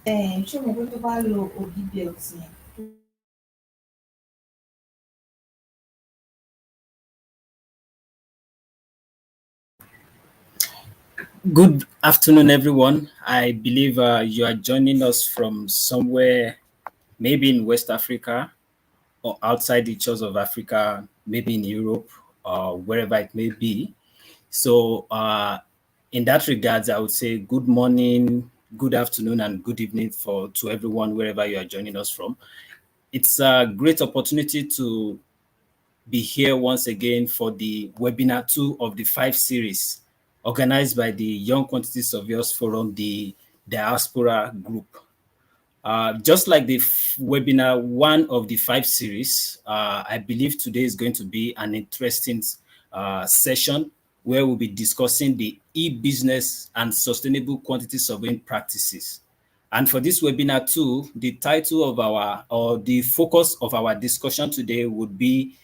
ṣé mo pé tó bá lo òbí belt yẹn. Good afternoon, everyone. I believe you are joining us from somewhere, maybe in West Africa or outside the shores of Africa, maybe in Europe or wherever it may be. So, in that regards, I would say good morning, good afternoon, and good evening to everyone wherever you are joining us from. It's a great opportunity to be here once again for the webinar 2 of the 5 series organized by the Young Quantity Surveyors Forum, the Diaspora Group. Just like the webinar 1 of the 5 series, I believe today is going to be an interesting session where we'll be discussing the e-business and sustainable quantity surveying practices. And for this webinar too, the title of the focus of our discussion today would be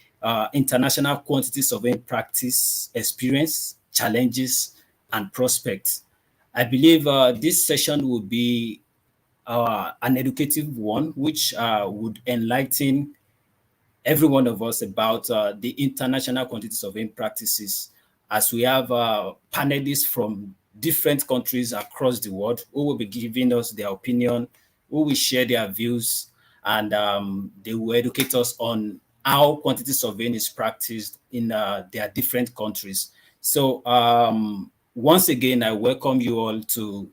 international quantity surveying practice experience, challenges, and prospects. I believe this session will be an educative one, which would enlighten every one of us about the international quantity surveying practices, as we have panelists from different countries across the world who will be giving us their opinion, who will share their views, and they will educate us on how quantity surveying is practiced in their different countries. So once again, I welcome you all to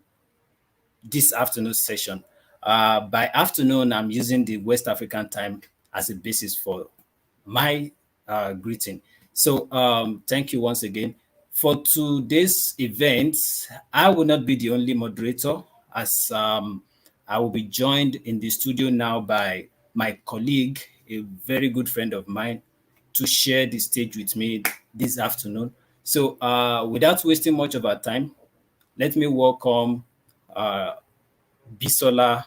this afternoon session. By afternoon, I'm using the West African time as a basis for my greeting. So thank you once again. For today's event, I will not be the only moderator, as I will be joined in the studio now by my colleague, a very good friend of mine, to share the stage with me this afternoon. So without wasting much of our time, let me welcome uh, Bisola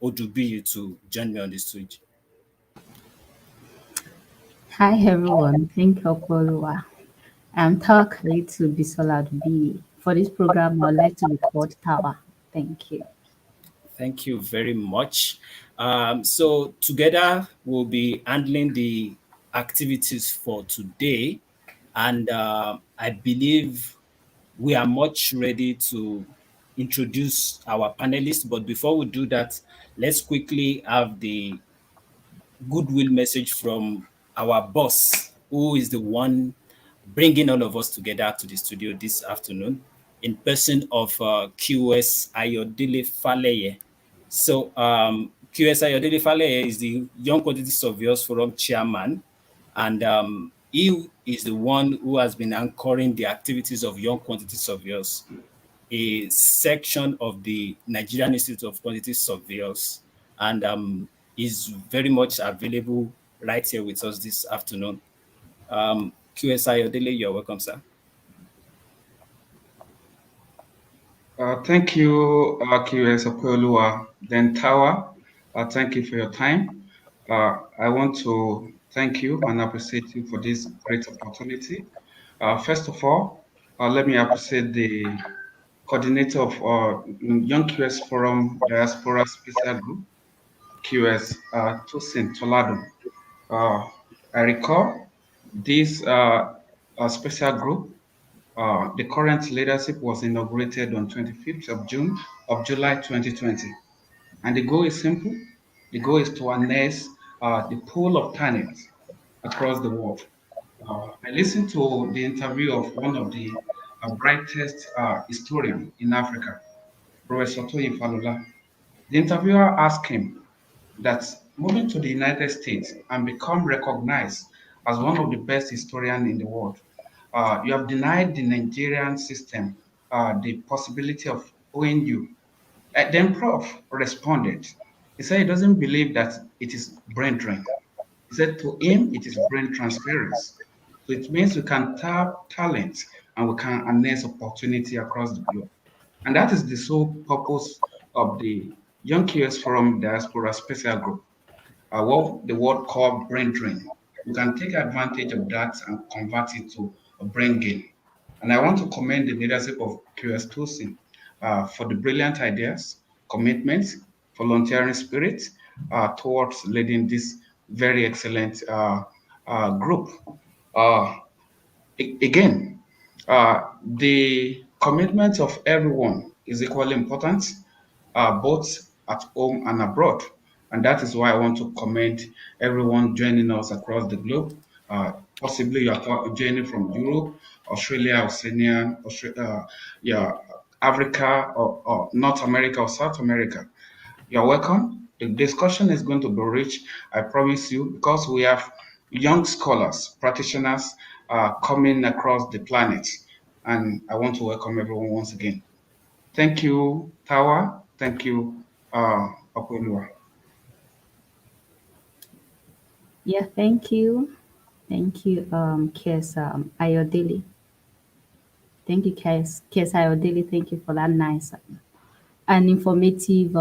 Odubiyu to join me on the stage. Hi everyone, thank you Opolua. I'm Tower to Bisola B. For this program, I'd like to record Tower. Thank you. Thank you very much. So together we'll be handling the activities for today, and I believe we are much ready to introduce our panelists. But before we do that, let's quickly have the goodwill message from our boss, who is the one bringing all of us together to the studio this afternoon in person of QS Ayodele Faleye. So QS Ayodele Faleye is the Young Quantity Surveyors Forum chairman, and he is the one who has been anchoring the activities of Young Quantity Surveyors, a section of the Nigerian Institute of Quantity Surveyors, and is very much available right here with us this afternoon. QSI Odele, you're welcome, sir. Thank you, QS Opolua, then Tower. Thank you for your time. I want to thank you and appreciate you for this great opportunity. First of all, let me appreciate the coordinator of Young QS Forum Diaspora Special Group, QS Tosin Tolado. I recall this special group. The current leadership was inaugurated on 25th of June of July 2020. And the goal is simple. The goal is to harness the pool of talents across the world. I listened to the interview of one of the brightest historian in Africa, Professor Toyin Falola. The interviewer asked him that moving to the United States and become recognized as one of the best historians in the world, you have denied the Nigerian system the possibility of ONU. Then Prof responded. He said he doesn't believe that it is brain drain. He said to him it is brain transference. So it means we can tap talent and we can harness opportunity across the globe. And that is the sole purpose of the Young QS Forum Diaspora Special Group, what the word called brain drain. You can take advantage of that and convert it to a brain gain. And I want to commend the leadership of QS Tosin for the brilliant ideas, commitment, volunteering spirit towards leading this very excellent group. Uh, Again, the commitment of everyone is equally important, both at home and abroad. And that is why I want to commend everyone joining us across the globe. Possibly you are joining from Europe, Australia, Oceania, yeah, Africa, or North America, or South America. You're welcome. The discussion is going to be rich, I promise you, because we have young scholars, practitioners coming across the planet. And I want to welcome everyone once again. Thank you, Tawa. Thank you, Apolua. Yeah, thank you. Thank you, Kes Ayodele. Thank you, Kes Ayodele. Thank you for that nice and informative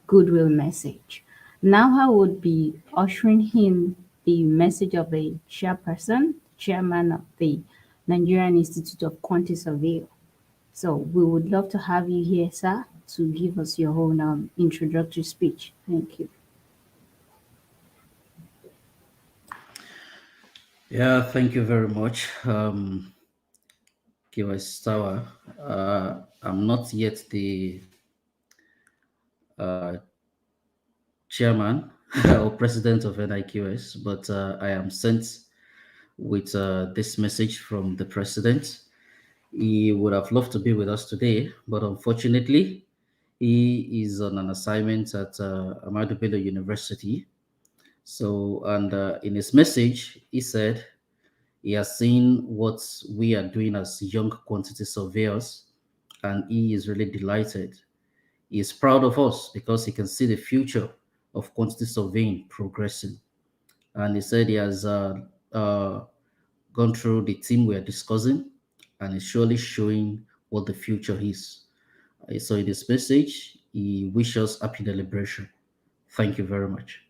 goodwill message. Now I would be ushering him the message of the chairperson, chairman of the Nigerian Institute of Quantity Survey. So we would love to have you here, sir, to give us your own introductory speech. Thank you. Yeah, thank you very much, Kiwasawa. I'm not yet the chairman or president of NIQS, but I am sent with this message from the president. He would have loved to be with us today, but unfortunately, he is on an assignment at Ahmadu Bello University. So, and in his message, he said he has seen what we are doing as young quantity surveyors, and he is really delighted. He is proud of us because he can see the future of quantity surveying progressing. And he said he has gone through the team we are discussing and is surely showing what the future is. So in this message, he wishes us happy deliberation. Thank you very much.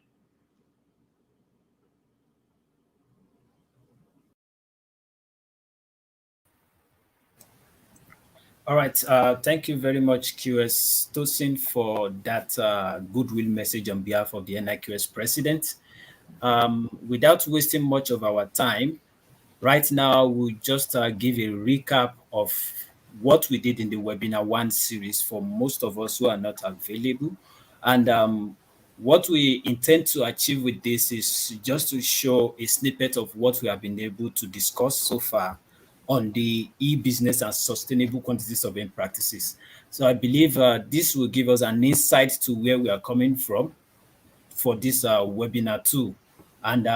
All right. Thank you very much, QS Tosin, for that goodwill message on behalf of the NIQS president. Without wasting much of our time, right now we'll just give a recap of what we did in the webinar one series for most of us who are not available. And what we intend to achieve with this is just to show a snippet of what we have been able to discuss so far on the e-business and sustainable quantity surveying practices. So I believe this will give us an insight to where we are coming from for this webinar two. And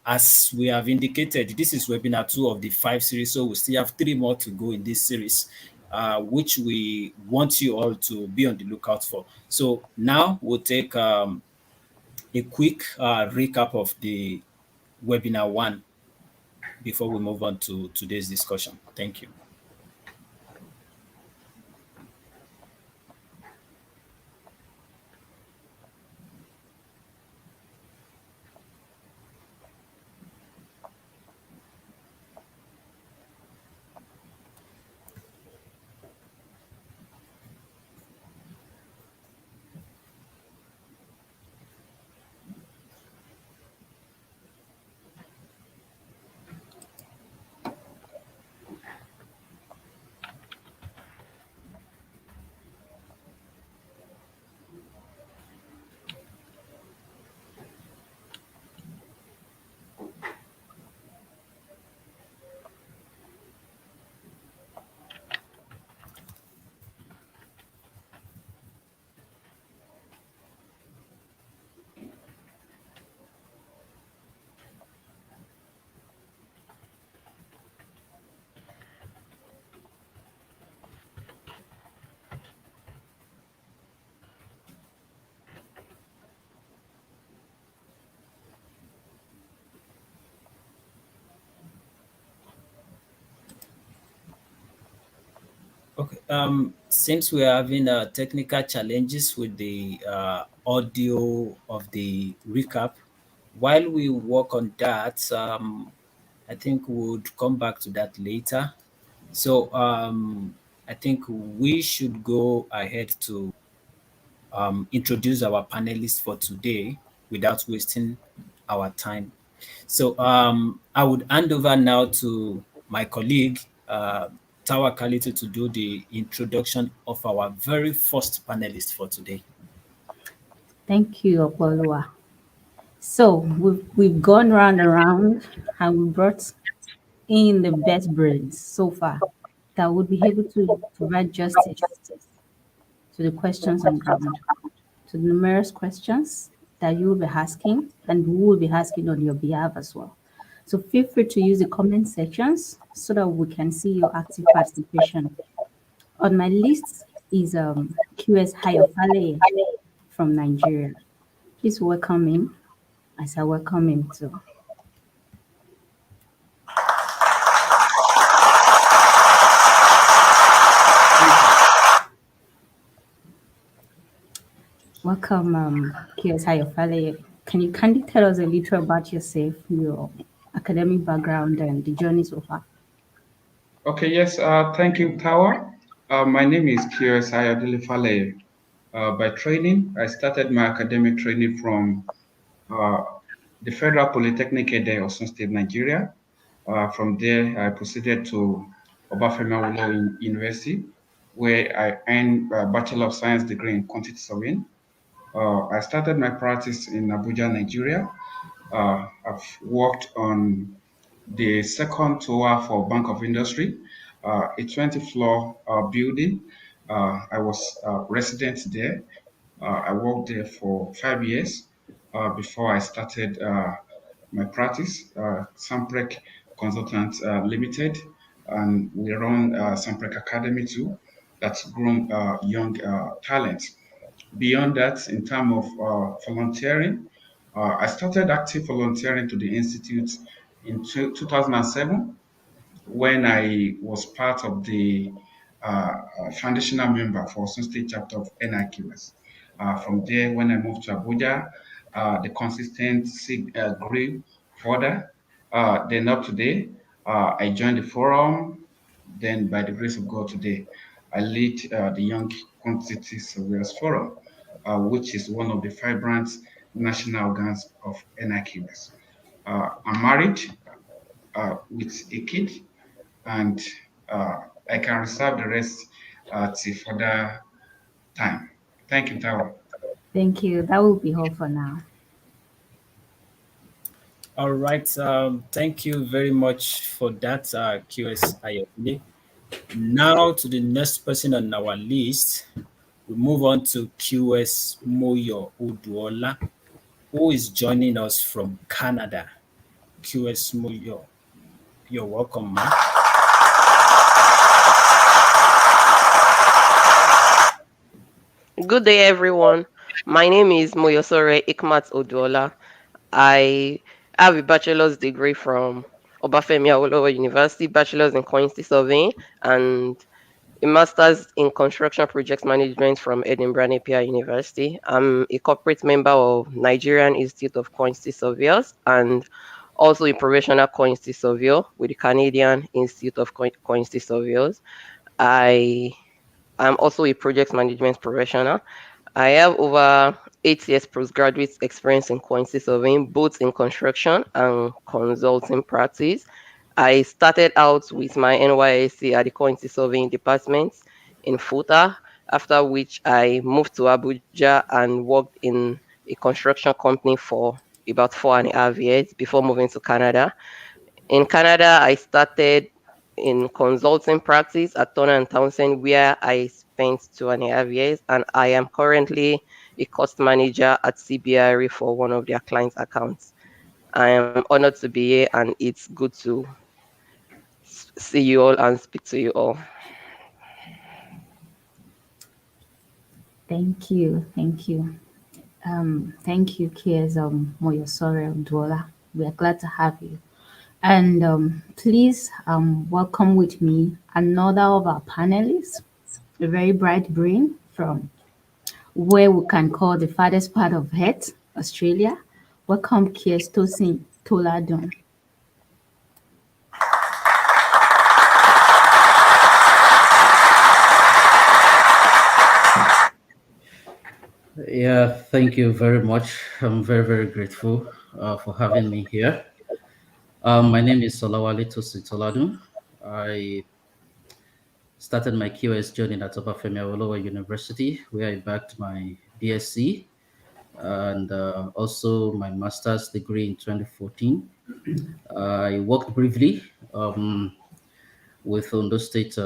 as we have indicated, this is webinar two of the 5 series, so we still have 3 more to go in this series, which we want you all to be on the lookout for. So now we'll take a quick recap of the webinar one before we move on to today's discussion. Thank you. Okay. Since we're having technical challenges with the audio of the recap, while we work on that, I think we would come back to that later. So I think we should go ahead to introduce our panelists for today without wasting our time. So I would hand over now to my colleague, Tawa Kalitu, to do the introduction of our very first panelist for today. Thank you, Opolua. So we've gone round and round, and we brought in the best brains so far that would be able to provide justice to the questions on ground, to the numerous questions that you will be asking and we will be asking on your behalf as well. So feel free to use the comment sections so that we can see your active participation. On my list is QS Hayofale from Nigeria. Please welcome him as I welcome him too. Welcome, QS Hayofale. Can you kindly tell us a little about yourself, your academic background, and the journey so far? Okay, yes, thank you, Tawa. My name is Kios Ayodele. By training, I started my academic training from uh, the Federal Polytechnic Ede, Osun State, Nigeria. From there, I proceeded to Obafemi Awolowo University, where I earned a Bachelor of Science degree in quantity surveying. I started my practice in Abuja, Nigeria. I've worked on the second tower for Bank of Industry, a 20-floor building. I was a resident there. I worked there for 5 years before I started my practice, Samprek Consultant Limited, and we run Samprek Academy too, that's grown young talents. Beyond that, in terms of volunteering, I started active volunteering to the Institute in 2007 when I was part of the foundational member for Osun State chapter of NIQS. From there, when I moved to Abuja, the consistency grew further. Then up today, I joined the forum. Then, by the grace of God, today I lead the Young Quantity Surveyors Forum, which is one of the vibrant national organs of NIQS. I'm married with a kid, and I can reserve the rest till further time. Thank you, Tawa. Thank you. That will be all for now. All right. Thank you very much for that, QS Ayodele. Now to the next person on our list. We move on to QS Moyo Uduola, who is joining us from Canada. QS Moyo, you're welcome, man. Good day, everyone. My name is Moyosore Ikmat Oduola. I have a bachelor's degree from Obafemi Awolowo University, bachelor's in quantity surveying, and a master's in construction project management from Edinburgh Napier University. I'm a corporate member of Nigerian Institute of Quantity Surveyors and also a professional quantity surveyor with the Canadian Institute of Quantity Surveyors. I am also a project management professional. I have over 8 years postgraduate experience in quantity surveying, both in construction and consulting practice. I started out with my NYSC at the quantity surveying department in Futa, after which I moved to Abuja and worked in a construction company for about 4.5 years before moving to Canada. In Canada, I started in consulting practice at Turner and Townsend, where I spent 2.5 years, and I am currently a cost manager at CBRE for one of their clients' accounts. I am honored to be here, and it's good to see you all and speak to you all. Thank you. Thank you. Thank you, Kies Moyosore Uduola. We are glad to have you. And please welcome with me another of our panelists, a very bright brain from where we can call the farthest part of Earth, Australia. Welcome, Kies Tosin Toladun. Yeah, thank you very much. I'm very, very grateful for having me here. My name is Solawale Tositoladun. I started my QS journey at Obafemi Awolowo University, where I backed my BSc and also my master's degree in 2014. I worked briefly with Ondo State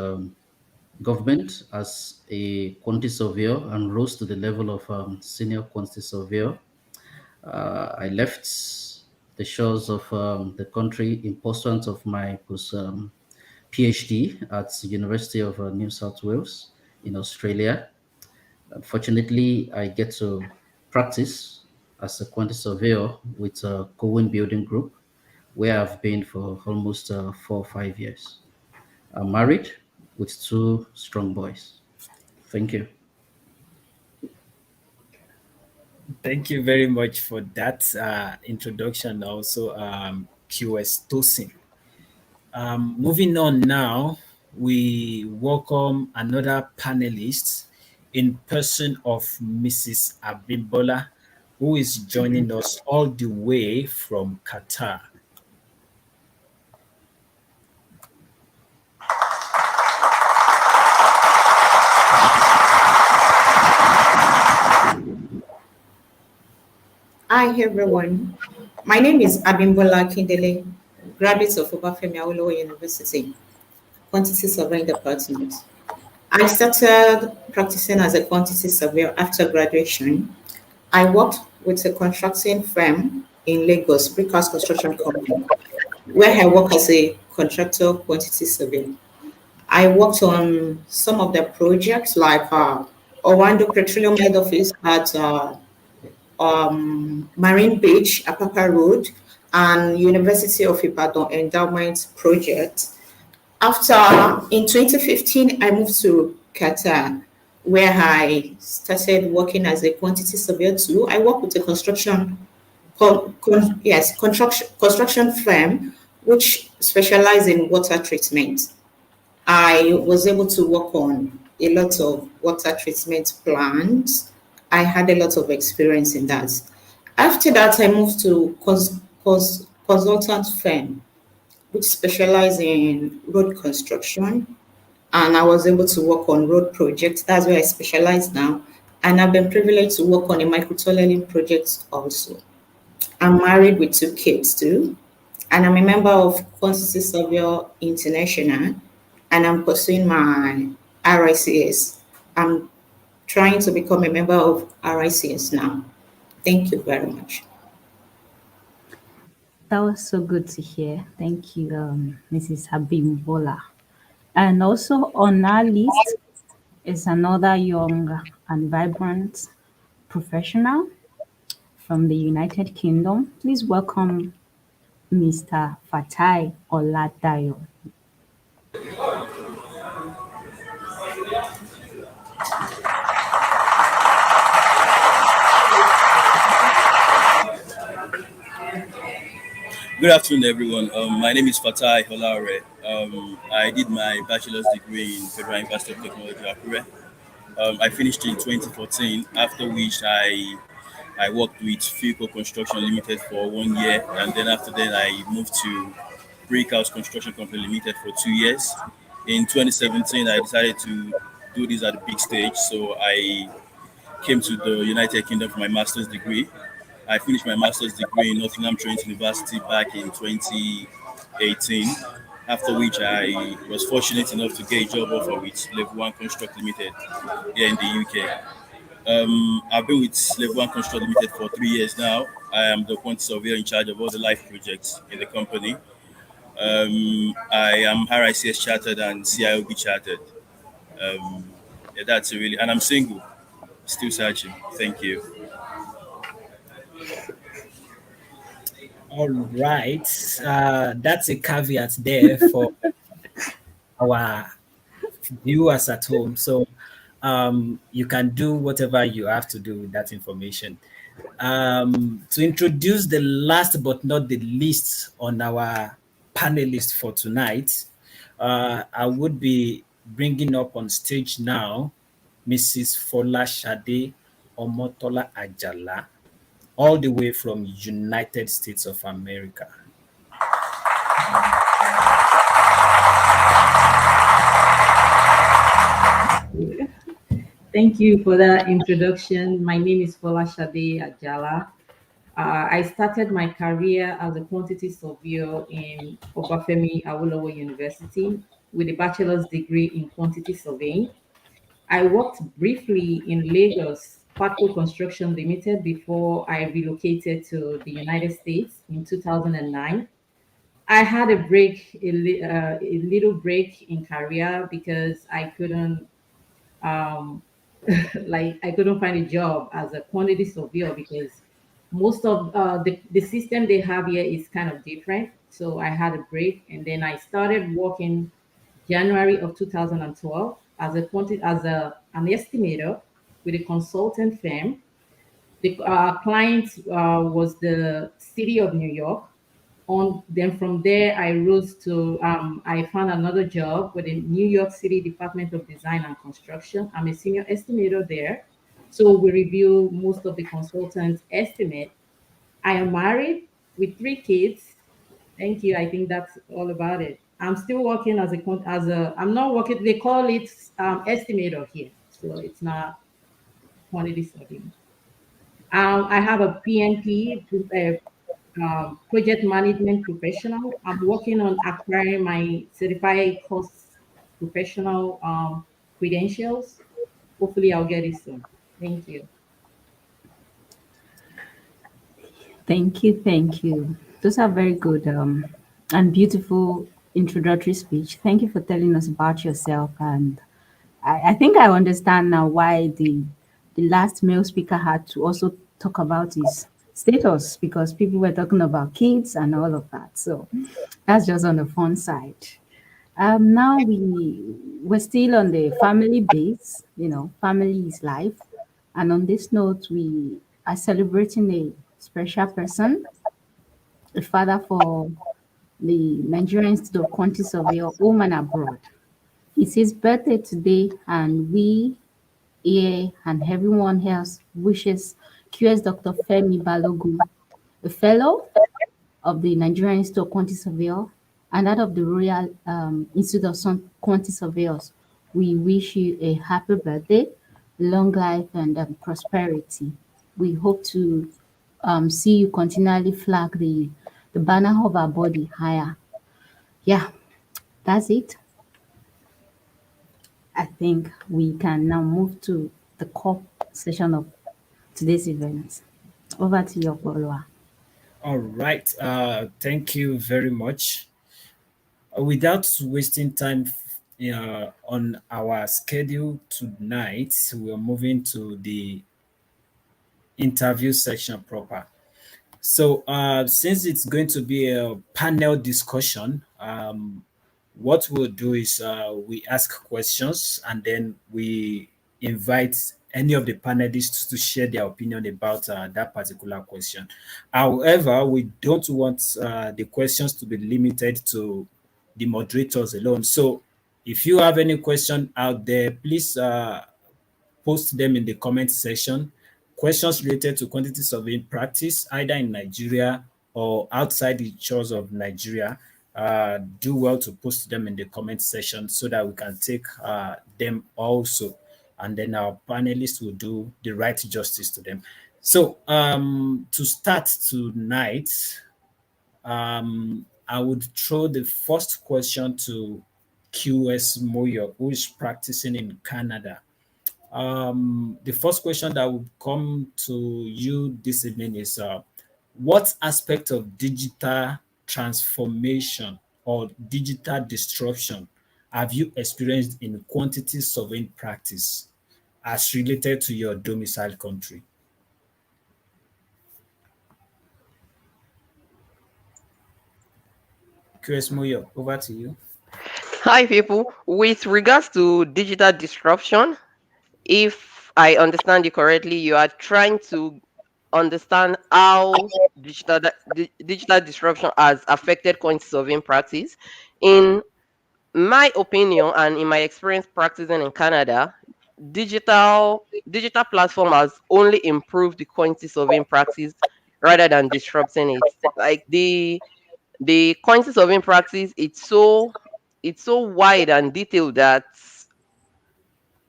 government as a quantity surveyor and rose to the level of senior quantity surveyor. I left the shores of the country in pursuit of my PhD at the University of New South Wales in Australia. Unfortunately, I get to practice as a quantity surveyor with a Cowen Building Group, where I've been for almost 4 or 5 years. I'm married with two strong boys. Thank you. Thank you very much for that introduction. Also, QS Tosin. Moving on now, we welcome another panelist in person of Mrs. Abimbola, who is joining us all the way from Qatar. Hi everyone. My name is Abimbola Kindele, graduate of Obafemi Awolowo University, Quantity Surveying Department. I started practicing as a quantity surveyor after graduation. I worked with a construction firm in Lagos, Brickhouse Construction Company, where I work as a contractor quantity surveyor. I worked on some of the projects like Orlando Petroleum Head Office at Marine Beach, Apapa Road, and University of Ibadan Endowment Project. After, in 2015, I moved to Qatar, where I started working as a quantity surveyor too. I work with a construction firm, which specializes in water treatment. I was able to work on a lot of water treatment plants. I had a lot of experience in that. After that, I moved to consultant firm, which specialize in road construction. And I was able to work on road projects. That's where I specialize now. And I've been privileged to work on a microtunneling project also. I'm married with two kids too. And I'm a member of Quantity Surveyor International. And I'm pursuing my RICS. I'm trying to become a member of RICS now. Thank you very much. That was so good to hear. Thank you, Mrs. Habimbola. And also on our list is another young and vibrant professional from the United Kingdom. Please welcome Mr. Fatai Oladayo. Good afternoon, everyone. My name is Fatai Holare. I did my bachelor's degree in Federal University of Technology, Akure. I finished in 2014, after which I worked with Fico Construction Limited for 1 year, and then after that I moved to Brickhouse Construction Company Limited for 2 years. In 2017, I decided to do this at a big stage, so I came to the United Kingdom for my master's degree. I finished my master's degree in Nottingham Trent University back in 2018, after which I was fortunate enough to get a job offer with Level 1 Construct Limited here in the UK. I've been with Level 1 Construct Limited for 3 years now. I am the quantity surveyor in charge of all the life projects in the company. I am RICS chartered and CIOB chartered. Yeah, that's it really. And I'm single, still searching. Thank you. All right. That's a caveat there for our viewers at home. So you can do whatever you have to do with that information. To introduce the last but not the least on our panelist for tonight, I would be bringing up on stage now Mrs. Fola Shade Omotola Ajala, all the way from United States of America. Thank you for that introduction. My name is Folashade Ajala. I started my career as a quantity surveyor in Obafemi Awolowo University with a bachelor's degree in quantity surveying. I worked briefly in Lagos, Patco Construction Limited, before I relocated to the United States in 2009. I had a break, a little break in career because I couldn't um, like I couldn't find a job as a quantity surveyor because most of the system they have here is kind of different. So I had a break and then I started working January of 2012 as an estimator with a consultant firm. The client was the city of New York. On then from there, I rose to I found another job with the New York City Department of Design and Construction. I'm a senior estimator there. So we review most of the consultants' estimate. I am married with 3 kids. Thank you. I think that's all about it. I'm still working I'm not working. They call it estimator here, so it's not quantity surveying. I have a PMP, project management professional. I'm working on acquiring my certified cost professional credentials. Hopefully, I'll get it soon. Thank you. Thank you, thank you. Those are very good and beautiful introductory speech. Thank you for telling us about yourself, and I think I understand now why the last male speaker had to also talk about his status because people were talking about kids and all of that. So that's just on the fun side. Now we're still on the family base, family is life. And on this note, we are celebrating a special person, a father for the Nigerian Institute of Quantity Surveyor, home and abroad. It's his birthday today, and we here and everyone else wishes QS Dr. Femi Balogun, a fellow of the Nigerian Institute of Quantity Surveyor and that of the Royal Institute of Quantity Surveyors. We wish you a happy birthday, long life, and prosperity. We hope to see you continually flag the banner of our body higher. Yeah, that's it. I think we can now move to the core session of today's event. Over to your follower. All right. Thank you very much. Without wasting time on our schedule tonight, we're moving to the interview section proper. So, since it's going to be a panel discussion, what we'll do is we ask questions and then we invite any of the panelists to share their opinion about that particular question. However, we don't want the questions to be limited to the moderators alone. So, if you have any question out there, please post them in the comment section. Questions related to quantity surveying practice, either in Nigeria or outside the shores of Nigeria, do well to post them in the comment section so that we can take them also. And then our panelists will do the right justice to them. So to start tonight, I would throw the first question to QS Moyo, who is practicing in Canada. The first question that will come to you this evening is what aspect of digital transformation or digital disruption have you experienced in quantity surveying practice as related to your domicile country? QS Moyo, over to you. Hi, people. With regards to digital disruption, if I understand you correctly, you are trying to understand how digital disruption has affected coin surveying practice. In my opinion and in my experience practicing in Canada, digital platform has only improved the quantity surveying practice rather than disrupting it. Like the quantity surveying practice, it's so wide and detailed that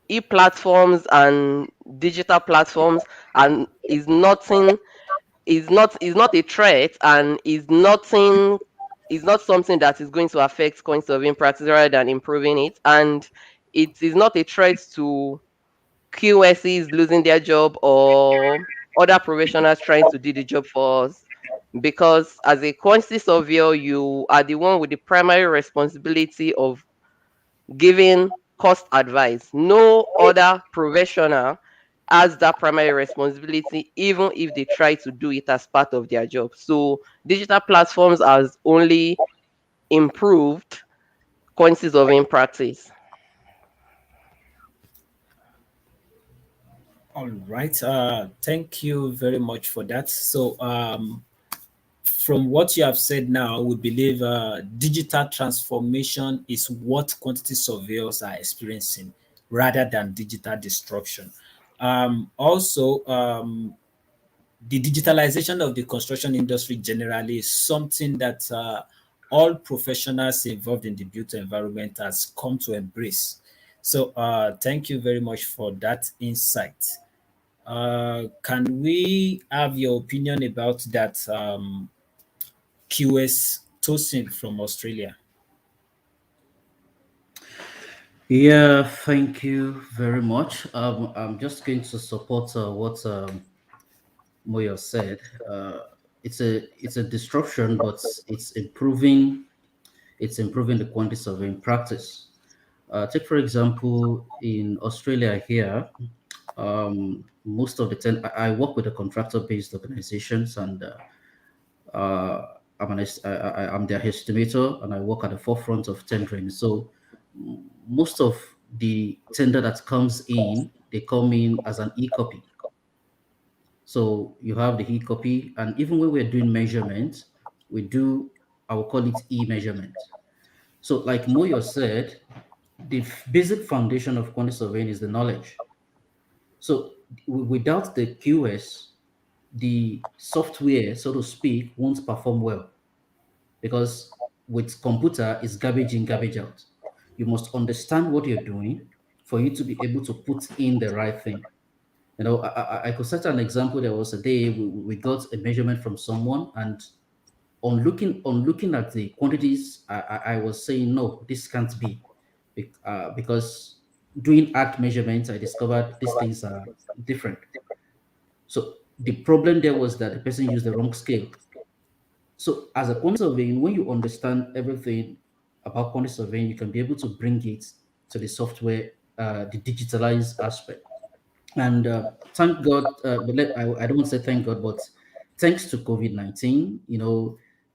e-platforms and digital platforms and is not a threat, and is not something that is going to affect coin surveying practice rather than improving it. And it is not a threat to QSEs losing their job or other professionals trying to do the job for us. Because as a quantity surveyor, you are the one with the primary responsibility of giving cost advice. No other professional has that primary responsibility, even if they try to do it as part of their job. So digital platforms has only improved quantities of in practice. All right. Thank you very much for that. So, from what you have said now, we believe digital transformation is what quantity surveyors are experiencing rather than digital destruction. Also, the digitalization of the construction industry generally is something that all professionals involved in the built environment has come to embrace. So, thank you very much for that insight. Can we have your opinion about that, QS Tosin from Australia? Yeah, thank you very much. I'm just going to support what Moyo said. It's a disruption, but it's improving the quantity surveying practice. Take for example in Australia here, most of the time I work with a contractor-based organizations, and I'm their estimator, and I work at the forefront of tendering. So most of the tender that comes in, they come in as an e-copy. So you have the e-copy, and even when we're doing measurement, we do, I will call it e-measurement. So like Moyo said, the basic foundation of quantity surveying is the knowledge. So without the QS, the software, so to speak, won't perform well, because with computer, it's garbage in, garbage out. You must understand what you're doing for you to be able to put in the right thing. I could set an example. There was a day we got a measurement from someone, and on looking at the quantities, I was saying no, this can't be, because doing art measurements, I discovered these things are different. So the problem there was that the person used the wrong scale. So as a quantity surveying, when you understand everything about quantity surveying, you can be able to bring it to the software, the digitalized aspect. And thank God, I don't want to say thank God, but thanks to COVID-19,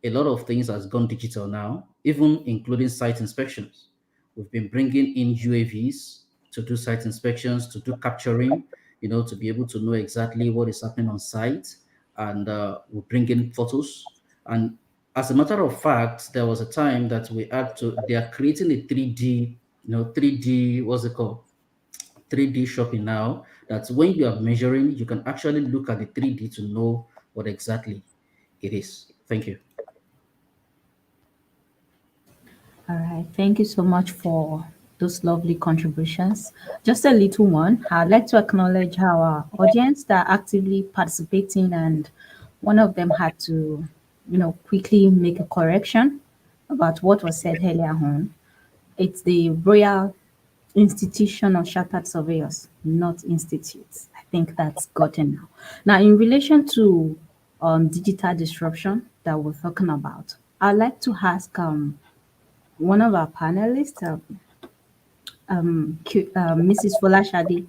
a lot of things has gone digital now, even including site inspections. We've been bringing in UAVs to do site inspections, to do capturing, to be able to know exactly what is happening on site. And we bring in photos. And as a matter of fact, there was a time that they are creating a 3D, 3D, what's it called? 3D shopping now, that when you are measuring, you can actually look at the 3D to know what exactly it is. Thank you. All right. Thank you so much for those lovely contributions. Just a little one. I'd like to acknowledge our audience that are actively participating, and one of them had to, quickly make a correction about what was said earlier on. It's the Royal Institution of Chartered Surveyors, not institutes. I think that's gotten now. Now, in relation to digital disruption that we're talking about, I'd like to ask one of our panelists, Mrs. Folashade,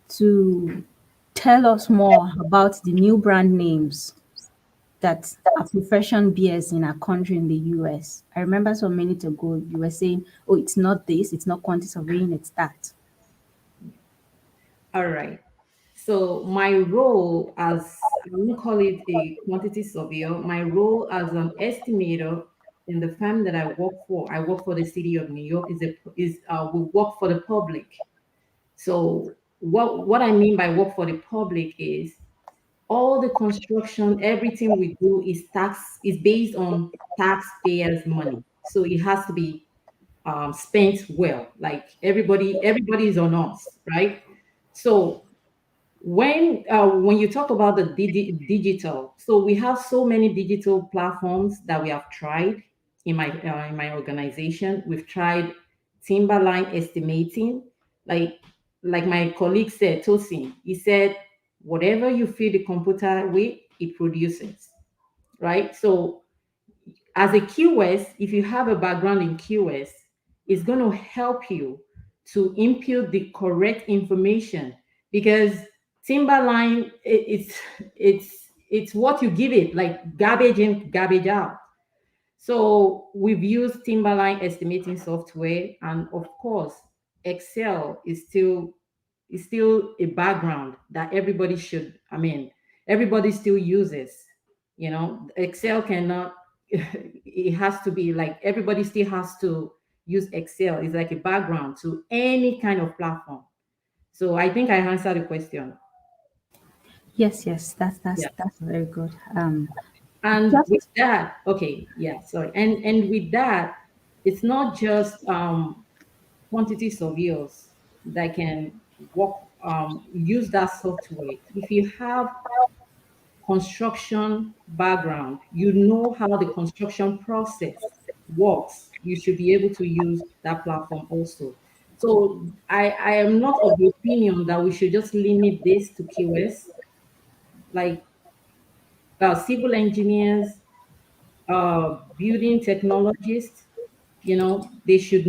to tell us more about the new brand names that our profession bears in our country in the US. I remember some minutes ago you were saying, oh, it's not this, it's not quantity surveying, it's that. All right. So my role as, I won't call it a quantity surveyor, my role as an estimator in the firm that I work for the city of New York, we work for the public. So what I mean by work for the public is all the construction, everything we do is based on taxpayers' money. So it has to be spent well. Like everybody is on us, right? So when you talk about the digital, so we have so many digital platforms that we have tried in my organization. We've tried timberline estimating, like like my colleague said, Tosin. He said, whatever you feed the computer with, it produces, right? So as a QS, if you have a background in QS, it's going to help you to input the correct information because Timberline, it's what you give it, like garbage in, garbage out. So we've used Timberline estimating software, and of course, Excel is still a background that everybody should. I mean, everybody still uses. You know, Excel cannot. It has to be like everybody still has to use Excel. It's like a background to any kind of platform. So I think I answered the question. Yes, yes, Yeah. that's very good. And Just with that, okay, yeah, sorry. And with that, it's not just quantity surveyors that can work use that software. If you have construction background, you know how the construction process works, you should be able to use that platform also. So I am not of the opinion that we should just limit this to QS, like civil engineers, building technologists, you know, they should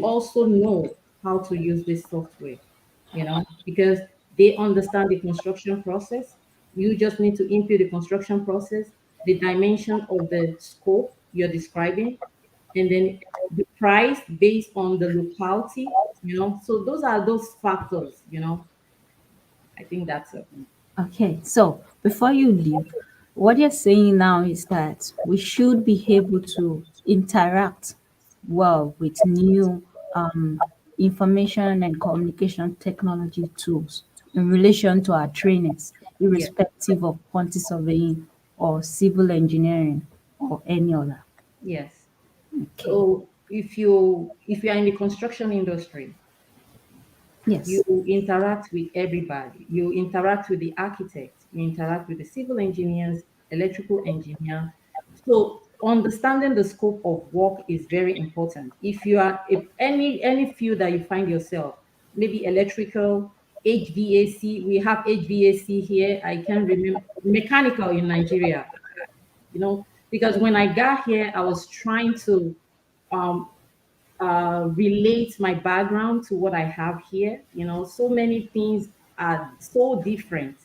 also know how to use this software, you know, because they understand the construction process. You just need to input the construction process, the dimension of the scope you're describing, and then the price based on the locality, you know. So those are those factors, you know. I think that's it. okay. So before you leave, what you're saying now is that we should be able to interact well with new information and communication technology tools in relation to our trainings, Yeah. irrespective of quantity surveying or civil engineering or any other. Yes. Okay. So if you are in the construction industry, you Yes. interact with everybody. You interact with the architect, you interact with the civil engineers, electrical engineer. So understanding the scope of work is very important. If any field that you find yourself, maybe electrical, HVAC, we have HVAC here. I can remember mechanical in Nigeria, you know, because when I got here, I was trying to um, relate my background to what I have here. You know, so many things are so different,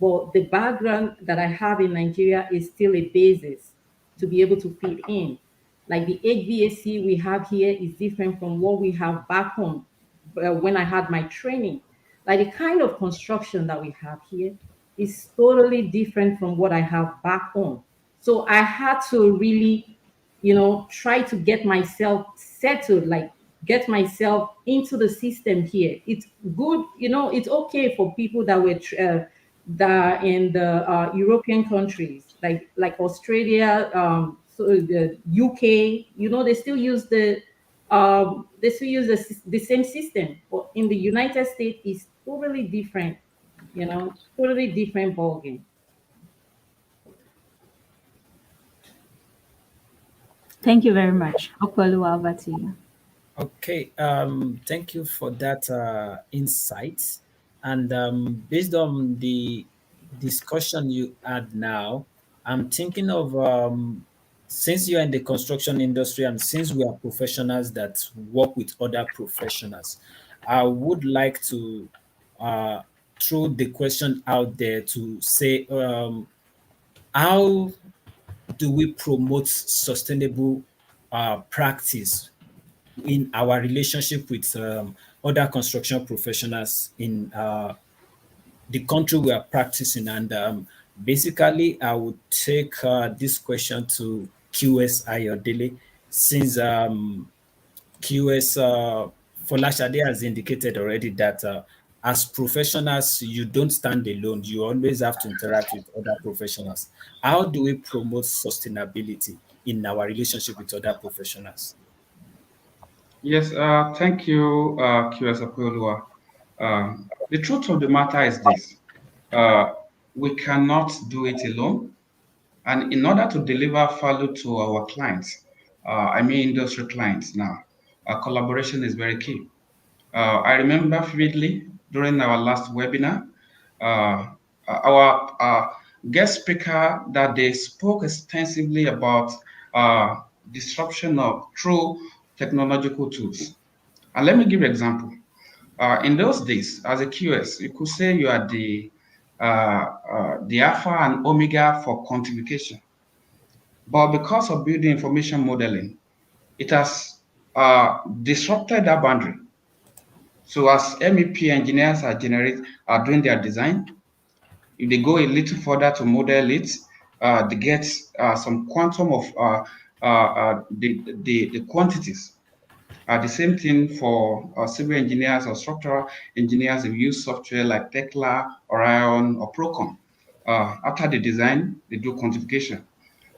but the background that I have in Nigeria is still a basis to be able to fit in. Like the HVAC we have here is different from what we have back home when I had my training. Like the kind of construction that we have here is totally different from what I have back home. So I had to really, you know, try to get myself settled, like get myself into the system here. It's good, you know, it's okay for people that were that in the European countries, like Australia, so the UK, you know, they still use the same system. But in the United States, it's totally different, you know, totally different ballgame. Thank you very much. Okwalu, over to you. Okay, thank you for that insight. And based on the discussion you had now, I'm thinking of since you're in the construction industry and since we are professionals that work with other professionals, I would like to uh, throw the question out there to say, how do we promote sustainable practice in our relationship with other construction professionals in the country we are practicing? And basically, I would take this question to QS Ayodele, since QS Folashade has indicated already that as professionals, you don't stand alone. You always have to interact with other professionals. How do we promote sustainability in our relationship with other professionals? Yes, thank you, QS Apoelua. The truth of the matter is this. Uh, we cannot do it alone. And in order to deliver value to our clients, I mean industry clients now, collaboration is very key. I remember vividly during our last webinar, uh, our guest speaker that they spoke extensively about disruption of through technological tools. And let me give you an example. In those days, as a QS, you could say you are the alpha and omega for quantification. But because of building information modeling, it has disrupted that boundary. So as MEP engineers are doing their design, if they go a little further to model it, they get some quantum of the quantities. The same thing for civil engineers or structural engineers who use software like Tekla, Orion, or Procon. After the design, they do quantification.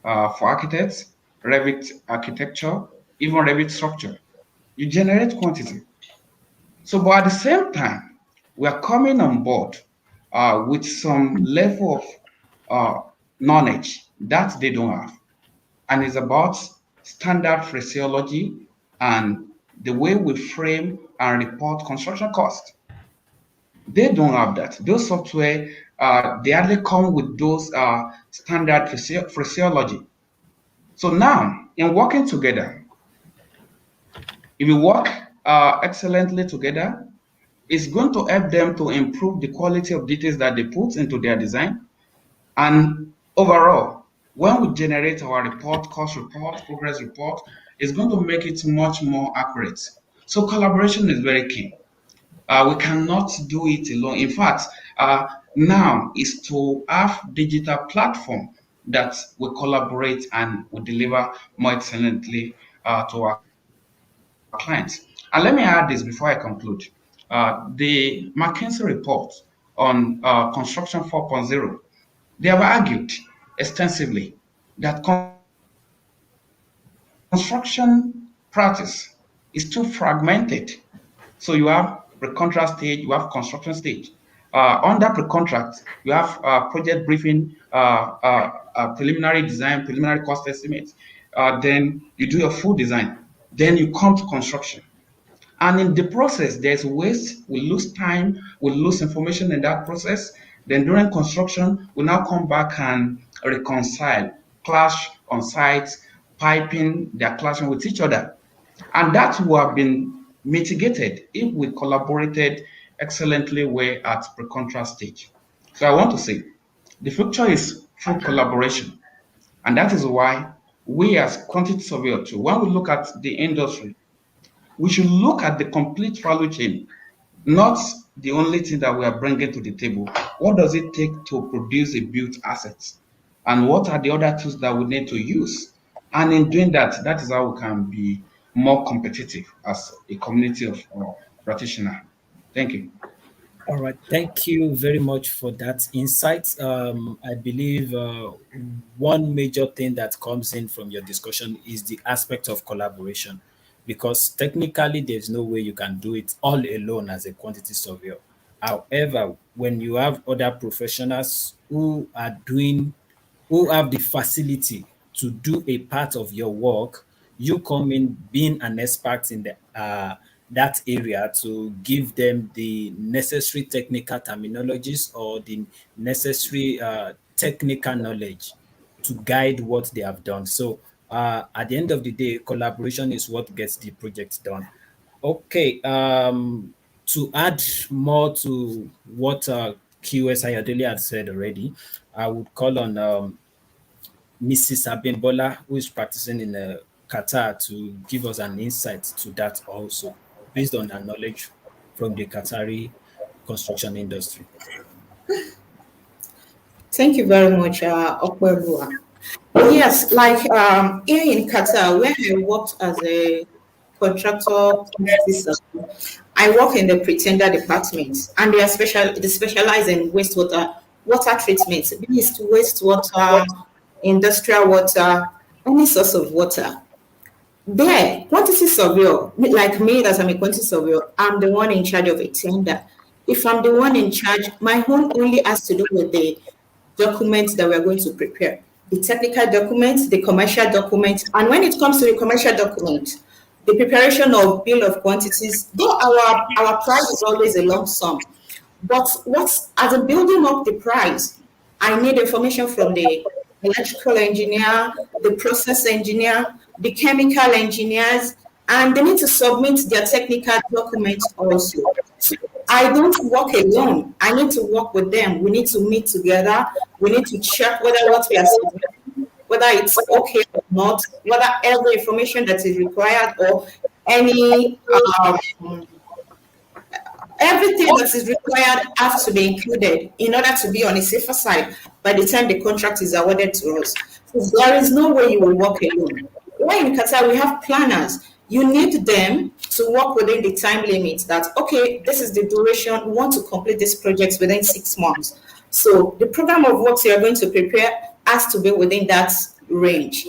For architects, Revit architecture, even Revit structure, you generate quantity. So, but at the same time, we are coming on board with some level of knowledge that they don't have. And it's about standard phraseology and the way we frame and report construction cost. They don't have that. Those software, they hardly come with those standard phraseology. So now, in working together, if we work excellently together, it's going to help them to improve the quality of details that they put into their design. And overall, when we generate our report, cost report, progress report, it's going to make it much more accurate. So collaboration is very key. We cannot do it alone. In fact, now is to have digital platform that we collaborate and we deliver more excellently to our clients. And let me add this before I conclude. The McKinsey report on Construction 4.0, they have argued extensively that construction practice is too fragmented. So you have pre-contract stage, you have construction stage. Under pre-contract, you have project briefing, preliminary design, preliminary cost estimates. Then you do your full design. Then you come to construction. And in the process, there's waste, we lose time, we lose information in that process. Then during construction, we now come back and reconcile, clash on sites, piping, they're clashing with each other. And that would have been mitigated if we collaborated excellently well at pre-contract stage. So I want to say the future is through collaboration. And that is why we as quantity surveyor too, when we look at the industry, we should look at the complete value chain, not the only thing that we are bringing to the table. What does it take to produce a built asset? And what are the other tools that we need to use? And in doing that, that is how we can be more competitive as a community of practitioners. Thank you. All right. Thank you very much for that insight. I believe one major thing that comes in from your discussion is the aspect of collaboration, because technically there's no way you can do it all alone as a quantity surveyor. However, when you have other professionals who have the facility to do a part of your work, you come in being an expert in that area to give them the necessary technical terminologies or the necessary technical knowledge to guide what they have done. So at the end of the day, collaboration is what gets the project done. Okay, to add more to what QS Ayodele had said already, I would call on Mrs. Abimbola, who is practicing in Qatar, to give us an insight to that also, based on her knowledge from the Qatari construction industry. Thank you very much, Okwelua. Yes, like here in Qatar, where I worked as a contractor quantity surveyor, I work in the pretender department, and they specialize in water treatment, be it wastewater, industrial water, any source of water. There, quantity surveyor, like me, as I'm a quantity surveyor, I'm the one in charge of a tender. If I'm the one in charge, my own only has to do with the documents that we're going to prepare, the technical documents, the commercial documents. And when it comes to the commercial document, the preparation of bill of quantities, though our price is always a lump sum, but what's as a building up the price, I need information from the electrical engineer, the process engineer, the chemical engineers, and they need to submit their technical documents also. So I don't work alone. I need to work with them. We need to meet together. We need to check whether what we are submitting, whether it's okay or not, whether every information that is required or any everything that is required has to be included in order to be on a safer side by the time the contract is awarded to us. So there is no way you will work alone. When in Qatar, we have planners. You need them to work within the time limit that, okay, this is the duration. We want to complete this project within 6 months. So the program of works you are going to prepare has to be within that range.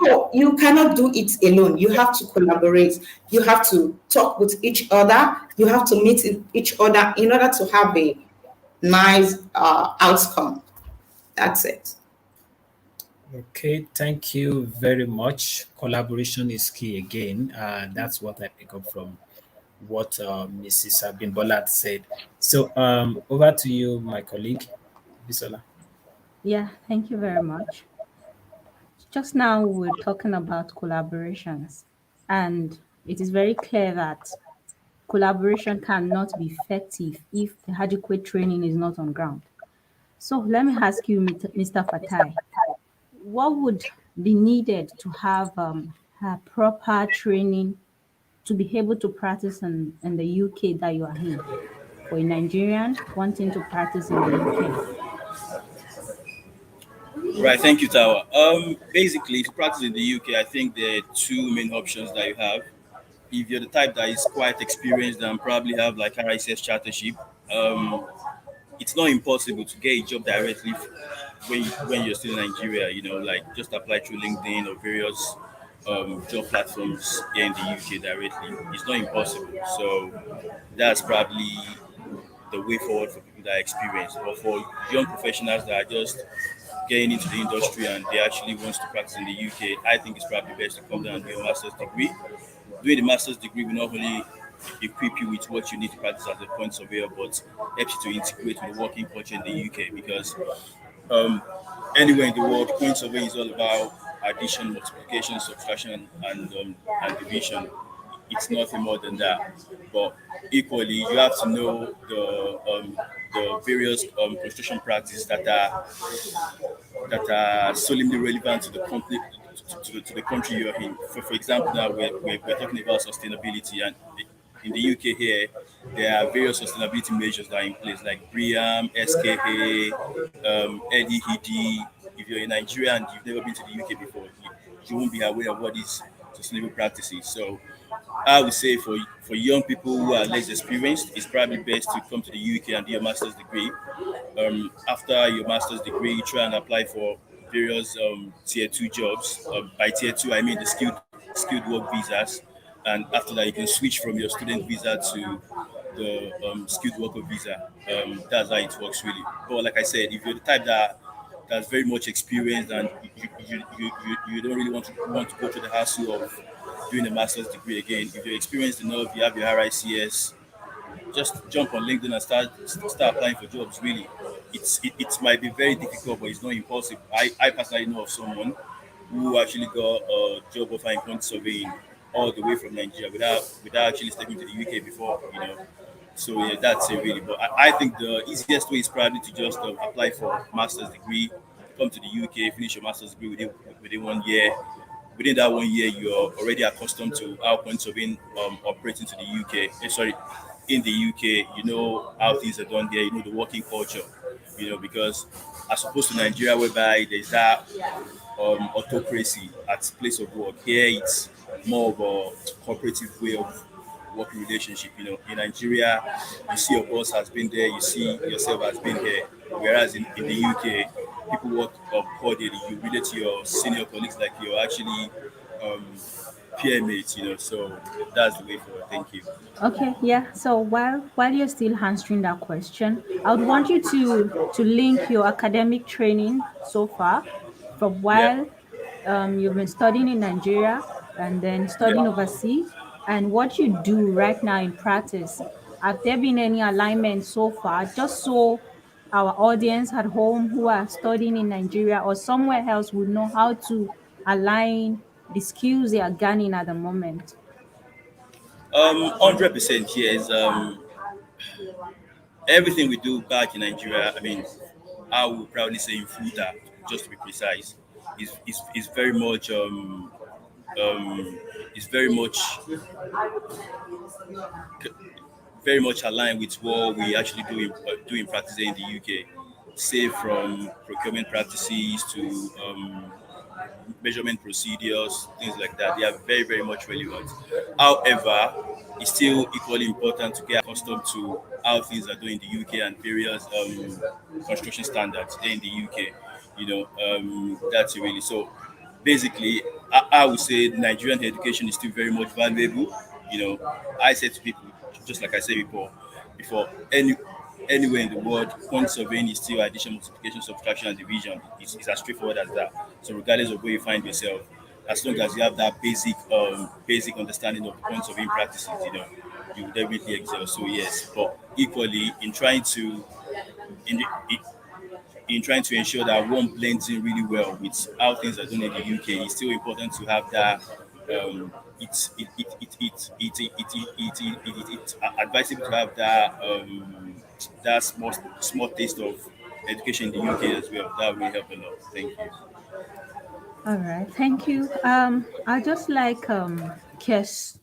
So you cannot do it alone. You have to collaborate. You have to talk with each other. You have to meet each other in order to have a nice outcome. That's it. Okay, thank you very much. Collaboration is key again. That's what I pick up from what Mrs. Abimbola said. So over to you, my colleague, Bisola. Yeah, thank you very much. Just now we're talking about collaborations, and it is very clear that collaboration cannot be effective if the adequate training is not on ground. So let me ask you, Mr. Fatai, what would be needed to have a proper training to be able to practice in the UK that you are in? For a Nigerian wanting to practice in the UK. Right, thank you, Tawa. Basically, to practice in the UK, I think there are two main options that you have. If you're the type that is quite experienced and probably have like RICS chartership, um, it's not impossible to get a job directly when you're still in Nigeria. You know, like just apply through LinkedIn or various job platforms here in the UK directly. It's not impossible. So that's probably the way forward for people that are experienced, or for young professionals that are just getting into the industry and they actually wants to practice in the UK. I think it's probably best to come down and do a master's degree. Doing the master's degree will not only equip you with what you need to practice as a point surveyor, but helps you to integrate with the working culture in the UK, because um, anywhere in the world, point surveying is all about addition, multiplication, subtraction, and division. It's nothing more than that. But equally, you have to know the various construction practices that are solemnly relevant to the company, to the country you're in. For example, now we're talking about sustainability, and in the UK here, there are various sustainability measures that are in place, like BRIAM, SKA, LEED. If you're in Nigeria and you've never been to the UK before, you won't be aware of what these sustainable practices. So I would say for young people who are less experienced, it's probably best to come to the UK and do a master's degree. After your master's degree, try and apply for various tier two jobs. By tier two, I mean the skilled work visas, and after that, you can switch from your student visa to the skilled worker visa. That's how it works, really. But like I said, if you're the type that's very much experienced and you don't really want to go through the hassle of doing a master's degree again, if you're experienced enough, you have your RICS, just jump on LinkedIn and start applying for jobs. Really, it might be very difficult, but it's not impossible. I personally know of someone who actually got a job offer in quantity surveying all the way from Nigeria without actually stepping to the UK before. So yeah, that's it really. But I think the easiest way is probably to just apply for master's degree, come to the UK, finish your master's degree within 1 year. Within that 1 year, you're already accustomed to how point surveying operating to the UK. Sorry, in the UK, you know how things are done there. You know the working culture. Because as opposed to Nigeria, whereby there's that autocracy at place of work. Here, it's more of a cooperative way of working relationship. In Nigeria, you see your boss has been there, you see yourself has been here. Whereas in the UK, people work cordially. You relate to your senior colleagues like you're actually um, peer mates. So that's the way forward. Thank you. Okay, yeah. So while you're still answering that question, I would want you to link your academic training so far from Yeah, while you've been studying in Nigeria and then studying yeah. overseas and what you do right now in practice. Have there been any alignment so far? Just so our audience at home who are studying in Nigeria or somewhere else would know how to align the skills they are gaining at the moment. 100% yes. Everything we do back in Nigeria, I mean, I would proudly say in Futa, just to be precise, is very much um is very much aligned with what we actually do in practice here in the UK. Say from procurement practices to measurement procedures, things like that. They are very, very much relevant. However, it's still equally important to get accustomed to how things are done in the UK and various construction standards there in the UK. That's really so. Basically, I would say Nigerian education is still very much valuable. I said to people, just like I said before anywhere in the world, quantity surveying is still addition, multiplication, subtraction, and division. It's as straightforward as that. So regardless of where you find yourself, as long as you have that basic understanding of the quantity surveying practices, you will definitely excel. So yes, but equally in, the, in trying to ensure that one blends in really well with how things are done in the UK, it's still important to have that. It's advisable to have that small taste of education in the UK as well. That will help a lot. Thank you. All right, thank you. I'd just like Kes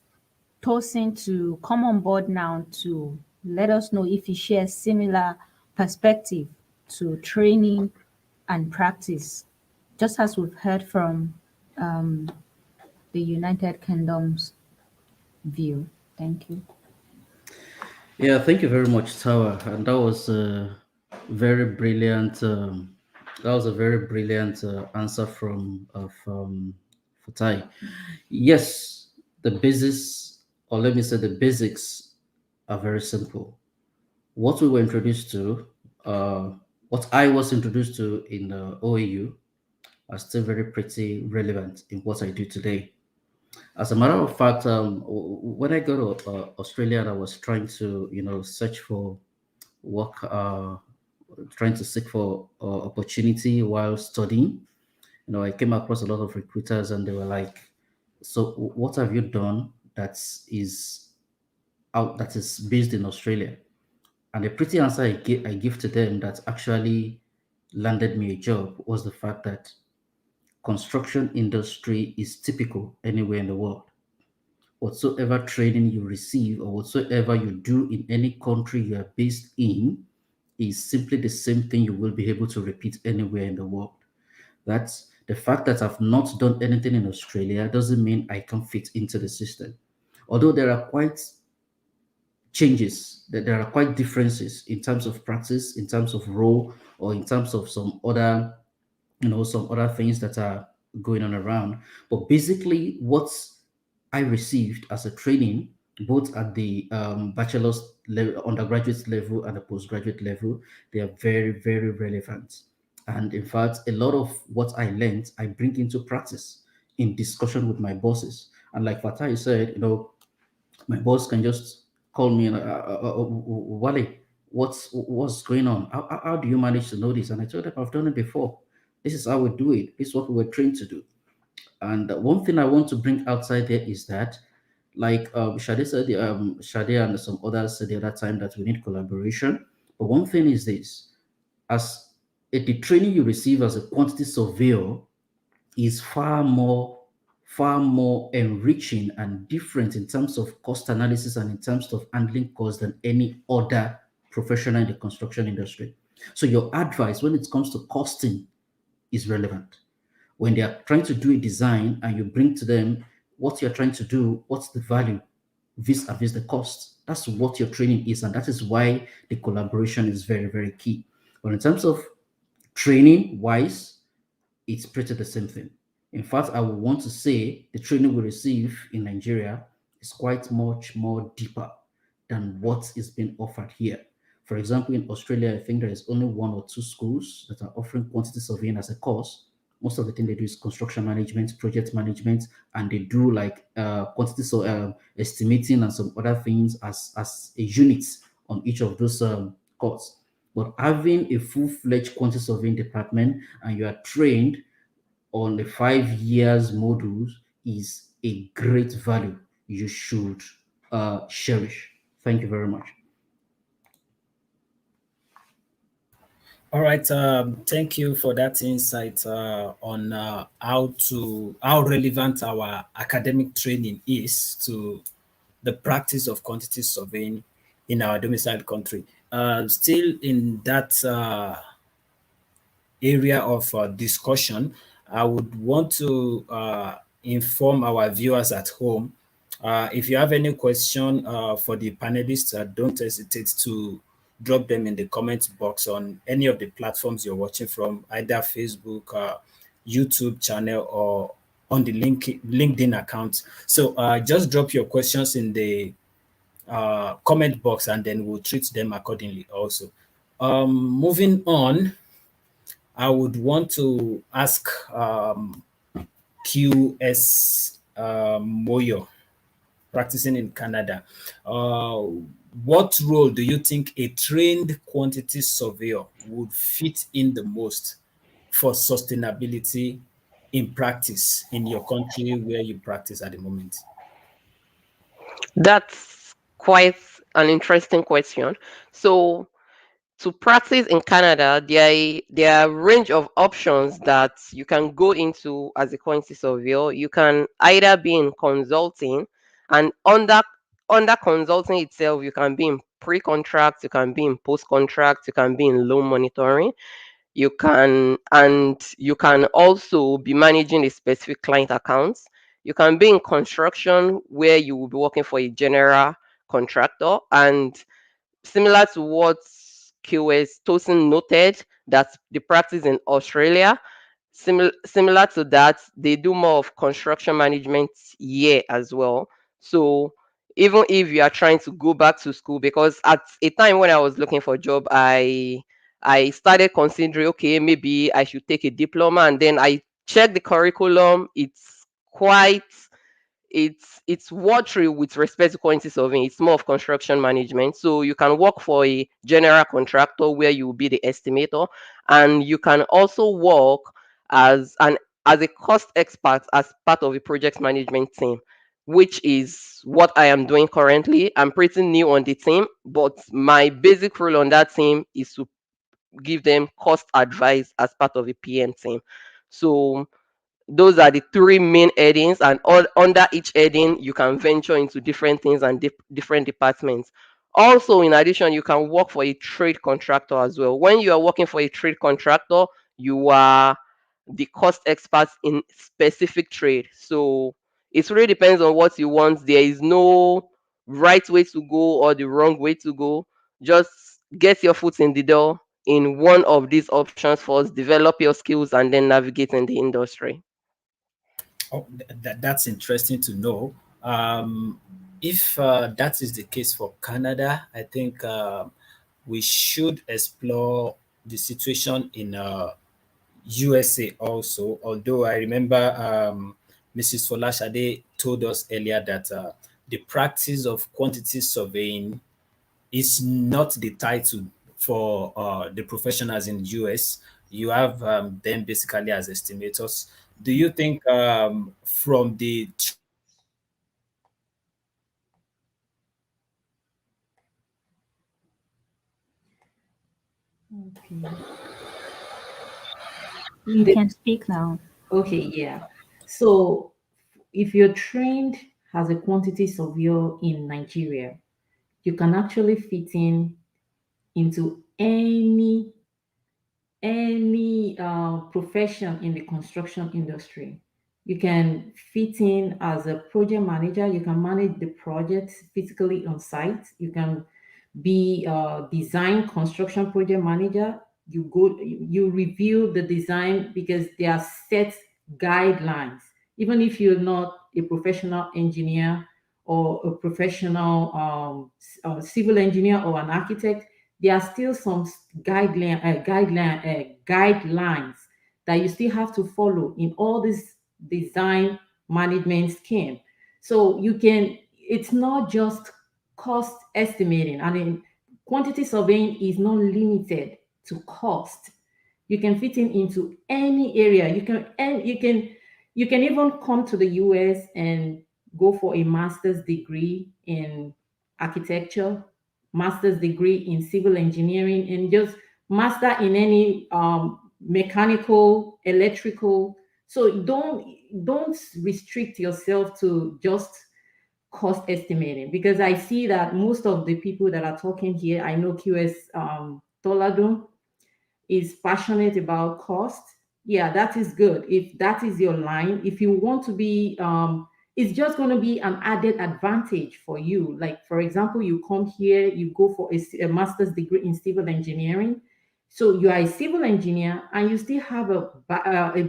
Tosin to come on board now to let us know if he shares similar perspective to training and practice, just as we've heard from the United Kingdom's view. Thank you. Yeah, thank you very much, Tawa. And that was a very brilliant. That was a very brilliant answer from Fatai. Yes, the basis, or let me say, the basics are very simple. What we were introduced to, what I was introduced to in the OAU, are still very pretty relevant in what I do today. As a matter of fact, when I go to Australia, and I was trying to, search for work, trying to seek for opportunity while studying. I came across a lot of recruiters, and they were like, "So, what have you done that is based in Australia?" And the pretty answer I give to them that actually landed me a job was the fact that construction industry is typical anywhere in the world. Whatsoever training you receive or whatsoever you do in any country you are based in is simply the same thing you will be able to repeat anywhere in the world. That's the fact that I've not done anything in Australia doesn't mean I can fit into the system. Although there are quite changes, that there are quite differences in terms of practice, in terms of role, or in terms of some other things that are going on around. But basically, what I received as a training, both at the bachelor's level, undergraduate level, and the postgraduate level, they are very, very relevant. And in fact, a lot of what I learned, I bring into practice in discussion with my bosses. And like Fatai said, my boss can just call me and Wale, what's going on? How do you manage to know this? And I told them I've done it before. This is how we do it. This is what we were trained to do. And one thing I want to bring outside there is that, like Shade said, Shade and some others said the other time that we need collaboration. But one thing is this: as the training you receive as a quantity surveyor is far more enriching and different in terms of cost analysis and in terms of handling costs than any other professional in the construction industry. So your advice when it comes to costing is relevant. When they are trying to do a design and you bring to them what you're trying to do, what's the value? vis-a-vis the cost. That's what your training is, and that is why the collaboration is very, very key. But in terms of training wise, it's pretty the same thing. In fact, I would want to say the training we receive in Nigeria is quite much more deeper than what is being offered here. For example, in Australia, I think there is only one or two schools that are offering quantity surveying as a course. Most of the thing they do is construction management, project management, and they do like quantity estimating and some other things as a unit on each of those courses. But having a full-fledged quantity surveying department and you are trained on the 5 years modules is a great value you should cherish. Thank you very much. All right. Thank you for that insight on how relevant our academic training is to the practice of quantity surveying in our domiciled country. Still in that area of discussion, I would want to inform our viewers at home. If you have any question for the panelists, don't hesitate to drop them in the comment box on any of the platforms you're watching from, either Facebook, YouTube channel, or on the LinkedIn account. So just drop your questions in the comment box and then we'll treat them accordingly also. Moving on, I would want to ask QS Moyo, practicing in Canada. What role do you think a trained quantity surveyor would fit in the most for sustainability in practice in your country where you practice at the moment? That's quite an interesting question. So, to practice in Canada, there are a range of options that you can go into as a quantity surveyor. You can either be in consulting, and under consulting itself, you can be in pre-contract, you can be in post-contract, you can be in loan monitoring. You can also be managing a specific client accounts. You can be in construction where you will be working for a general contractor, and similar to what QS Tosin noted, that the practice in Australia, similar to that, they do more of construction management here as well. So even if you are trying to go back to school, because at a time when I was looking for a job, I started considering, okay, maybe I should take a diploma, and then I checked the curriculum. It's watery with respect to quantity surveying. It's more of construction management. So you can work for a general contractor where you will be the estimator, and you can also work as an as a cost expert as part of a project management team, which is what I am doing currently. I'm pretty new on the team, but my basic role on that team is to give them cost advice as part of a PM team. So those are the three main headings, and all under each heading you can venture into different things and different departments. Also, in addition, you can work for a trade contractor as well. When you are working for a trade contractor, you are the cost experts in specific trade. So it really depends on what you want. There is no right way to go or the wrong way to go. Just get your foot in the door in one of these options first, develop your skills, and then navigate in the industry. Oh, that's interesting to know. If that is the case for Canada, I think we should explore the situation in USA also. Although I remember Mrs. Folashade told us earlier that the practice of quantity surveying is not the title for the professionals in US. You have them basically as estimators. Do you think from the Okay. You The- can speak now. okay, yeah. So if you're trained as a quantity surveyor in Nigeria, you can actually fit in into any profession in the construction industry. You can fit in as a project manager. You can manage the project physically on site. You can be a design construction project manager. You review the design because there are set guidelines. Even if you're not a professional engineer or a professional civil engineer or an architect, there are still some guidelines that you still have to follow in all this design management scheme. So it's not just cost estimating. I mean, quantity surveying is not limited to cost. You can fit in into any area. You can even come to the US and go for a master's degree in architecture, master's degree in civil engineering, and just master in any mechanical, electrical. So don't restrict yourself to just cost estimating, because I see that most of the people that are talking here, I know QS Tolado is passionate about cost. Yeah, that is good. If that is your line, if you want to be, it's just going to be an added advantage for you. Like, for example, you come here, you go for a master's degree in civil engineering. So you are a civil engineer and you still have a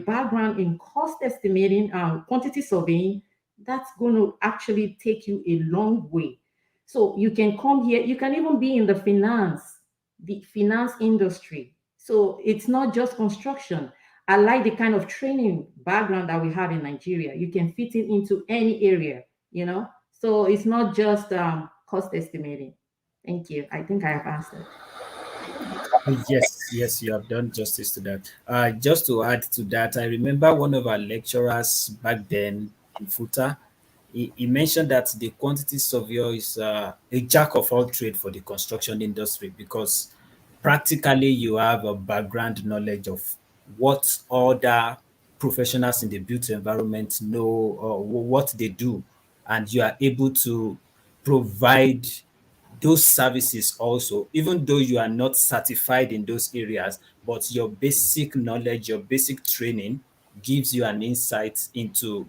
background in cost estimating, quantity surveying. That's going to actually take you a long way. So you can come here, you can even be in the finance industry. So it's not just construction. I like the kind of training background that we have in Nigeria. You can fit it into any area, you know? So it's not just cost estimating. Thank you. I think I have answered. Yes, yes, you have done justice to that. Just to add to that, I remember one of our lecturers back then in FUTA. He mentioned that the quantity surveyor is a jack of all trade for the construction industry, because practically you have a background knowledge of what other professionals in the built environment know or what they do, and you are able to provide those services also, even though you are not certified in those areas, but your basic knowledge, your basic training gives you an insight into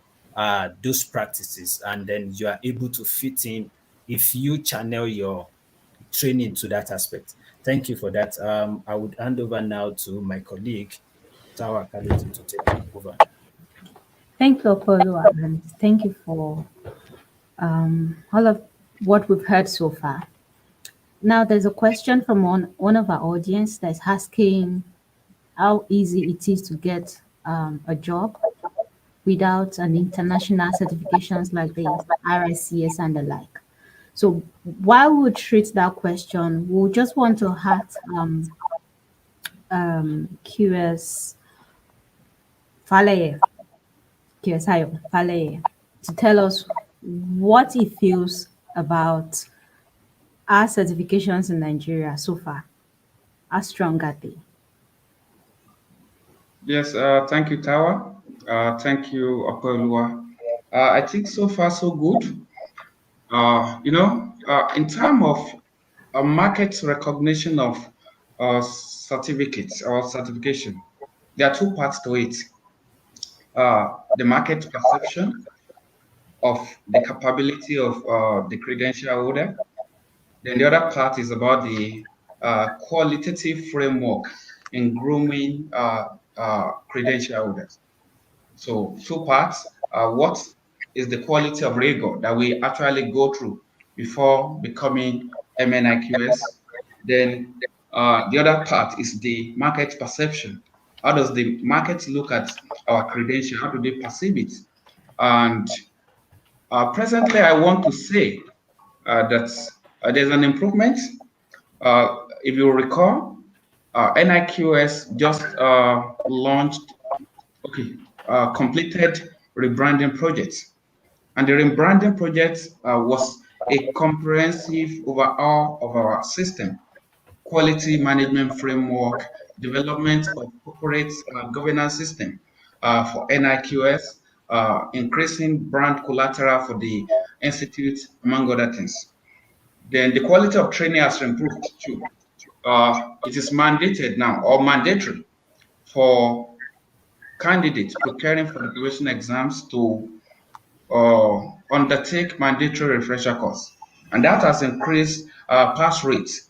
those practices, and then you are able to fit in if you channel your training to that aspect. Thank you for that. I would hand over now to my colleague, Tawa Kaletu, to take over. Thank you, Apollo, and thank you for all of what we've heard so far. Now, there's a question from one of our audience that's asking how easy it is to get a job without an international certifications like the RICS and the like. So while we treat that question, we just want to ask QS Faleye, QS Faleye, to tell us what he feels about our certifications in Nigeria so far. How strong are they? Yes, thank you, Tawa. Thank you, Apolua. I think so far so good. In terms of market recognition of certificates or certification, there are two parts to it. The market perception of the capability of the credential holder. Then the other part is about the qualitative framework in grooming credential holders. So two parts. What is the quality of rigor that we actually go through before becoming MNIQS? Then the other part is the market perception. How does the market look at our credential? How do they perceive it? And presently, I want to say that there's an improvement. If you recall, NIQS just completed rebranding projects. And the rebranding project was a comprehensive overhaul of our system, quality management framework, development of corporate governance system for NIQS, increasing brand collateral for the institute, among other things. Then the quality of training has improved too. It is mandated now or mandatory for candidates preparing for the graduation exams to undertake mandatory refresher course, and that has increased pass rates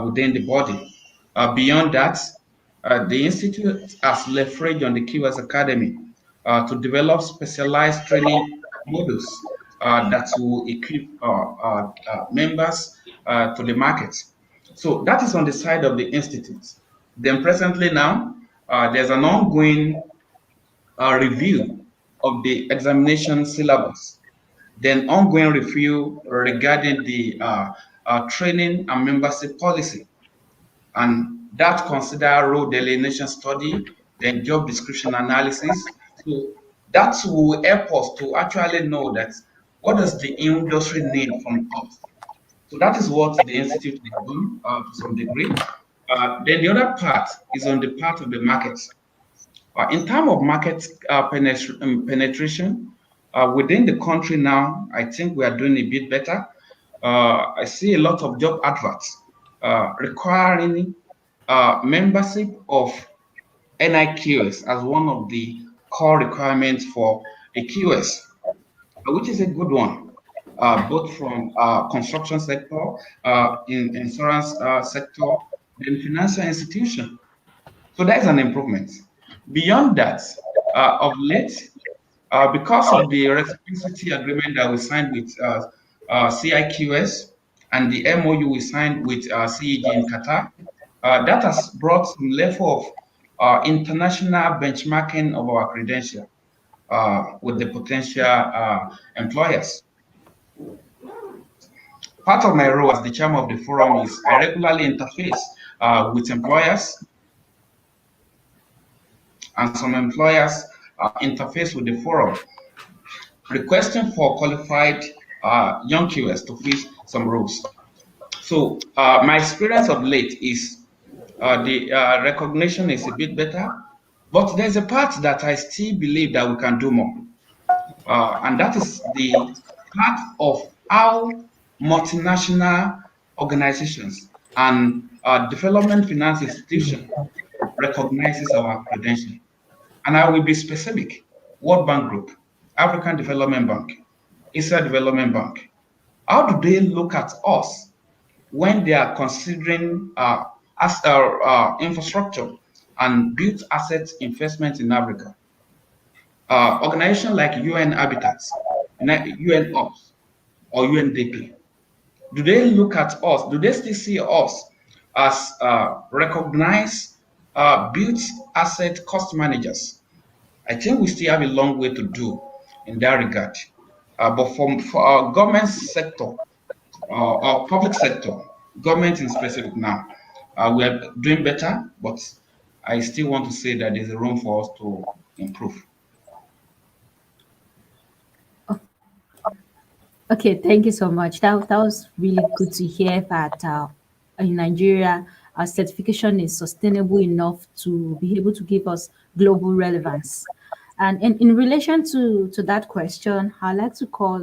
within the body. Beyond that, the institute has leveraged on the QS Academy to develop specialized training modules that will equip members to the market. So that is on the side of the institute. Then presently now, there's an ongoing review of the examination syllabus, then ongoing review regarding the training and membership policy, and that consider role delineation study, then job description analysis. So that will help us to actually know that what does the industry need from us. So that is what the institute has done to some degree. Then the other part is on the part of the market. In terms of market penetration within the country now, I think we are doing a bit better. I see a lot of job adverts requiring membership of NIQS as one of the core requirements for a QS, which is a good one, both from construction sector, in insurance sector, then financial institution. So that is an improvement. Beyond that, of late, because of the reciprocity agreement that we signed with CIQS and the MOU we signed with CEG in Qatar, that has brought some level of international benchmarking of our credential with the potential employers. Part of my role as the chairman of the forum is I regularly interface with employers, and some employers interface with the forum, requesting for qualified young QS to fill some roles. So my experience of late is the recognition is a bit better, but there's a part that I still believe that we can do more. And that is the part of how multinational organizations and development finance institutions recognizes our credential. And I will be specific. World Bank Group, African Development Bank, Israel Development Bank. How do they look at us when they are considering as infrastructure and built asset investment in Africa? Organizations like UN Habitats, UN Ops, or UNDP, do they look at us? Do they still see us as recognized built asset cost managers? I think we still have a long way to do in that regard. But for our government sector, our public sector, government in specific now, we are doing better, but I still want to say that there's a room for us to improve. Okay, thank you so much. That was really good to hear that in Nigeria, our certification is sustainable enough to be able to give us global relevance. And in relation to that question, I'd like to call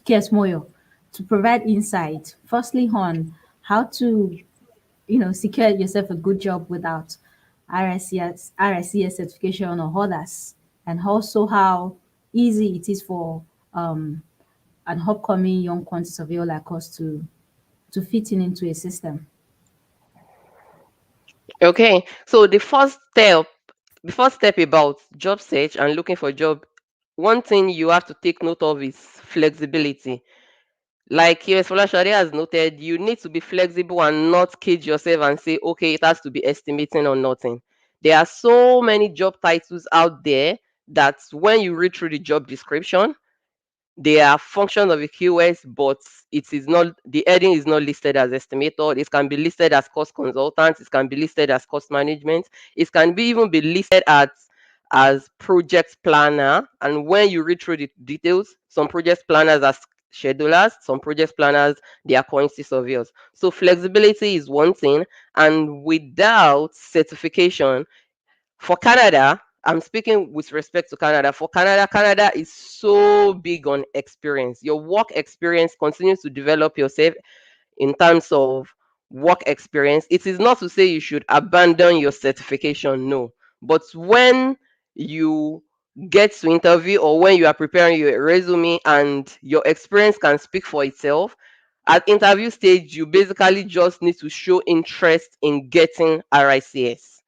Kies Moyo to provide insight, firstly on how to secure yourself a good job without RSCS certification or others, and also how easy it is for an upcoming young quantity surveyor like us to fit in into a system. Okay, so the first step about job search and looking for a job, one thing you have to take note of is flexibility. Like US Folashade has noted, you need to be flexible and not cage yourself and say, okay, it has to be estimating or nothing. There are so many job titles out there that when you read through the job description, they are functions of a QS, but it is not, the heading is not listed as estimator. It can be listed as cost consultant. It can be listed as cost management. It can be even be listed as project planner. And when you read through the details, some project planners are schedulers, some project planners, they are quantity surveyors. So flexibility is one thing. And without certification, for Canada, I'm speaking with respect to Canada. For Canada, Canada is so big on experience. Your work experience continues to develop yourself in terms of work experience. It is not to say you should abandon your certification, no. But when you get to interview, or when you are preparing your resume and your experience can speak for itself, at interview stage, you basically just need to show interest in getting RICS.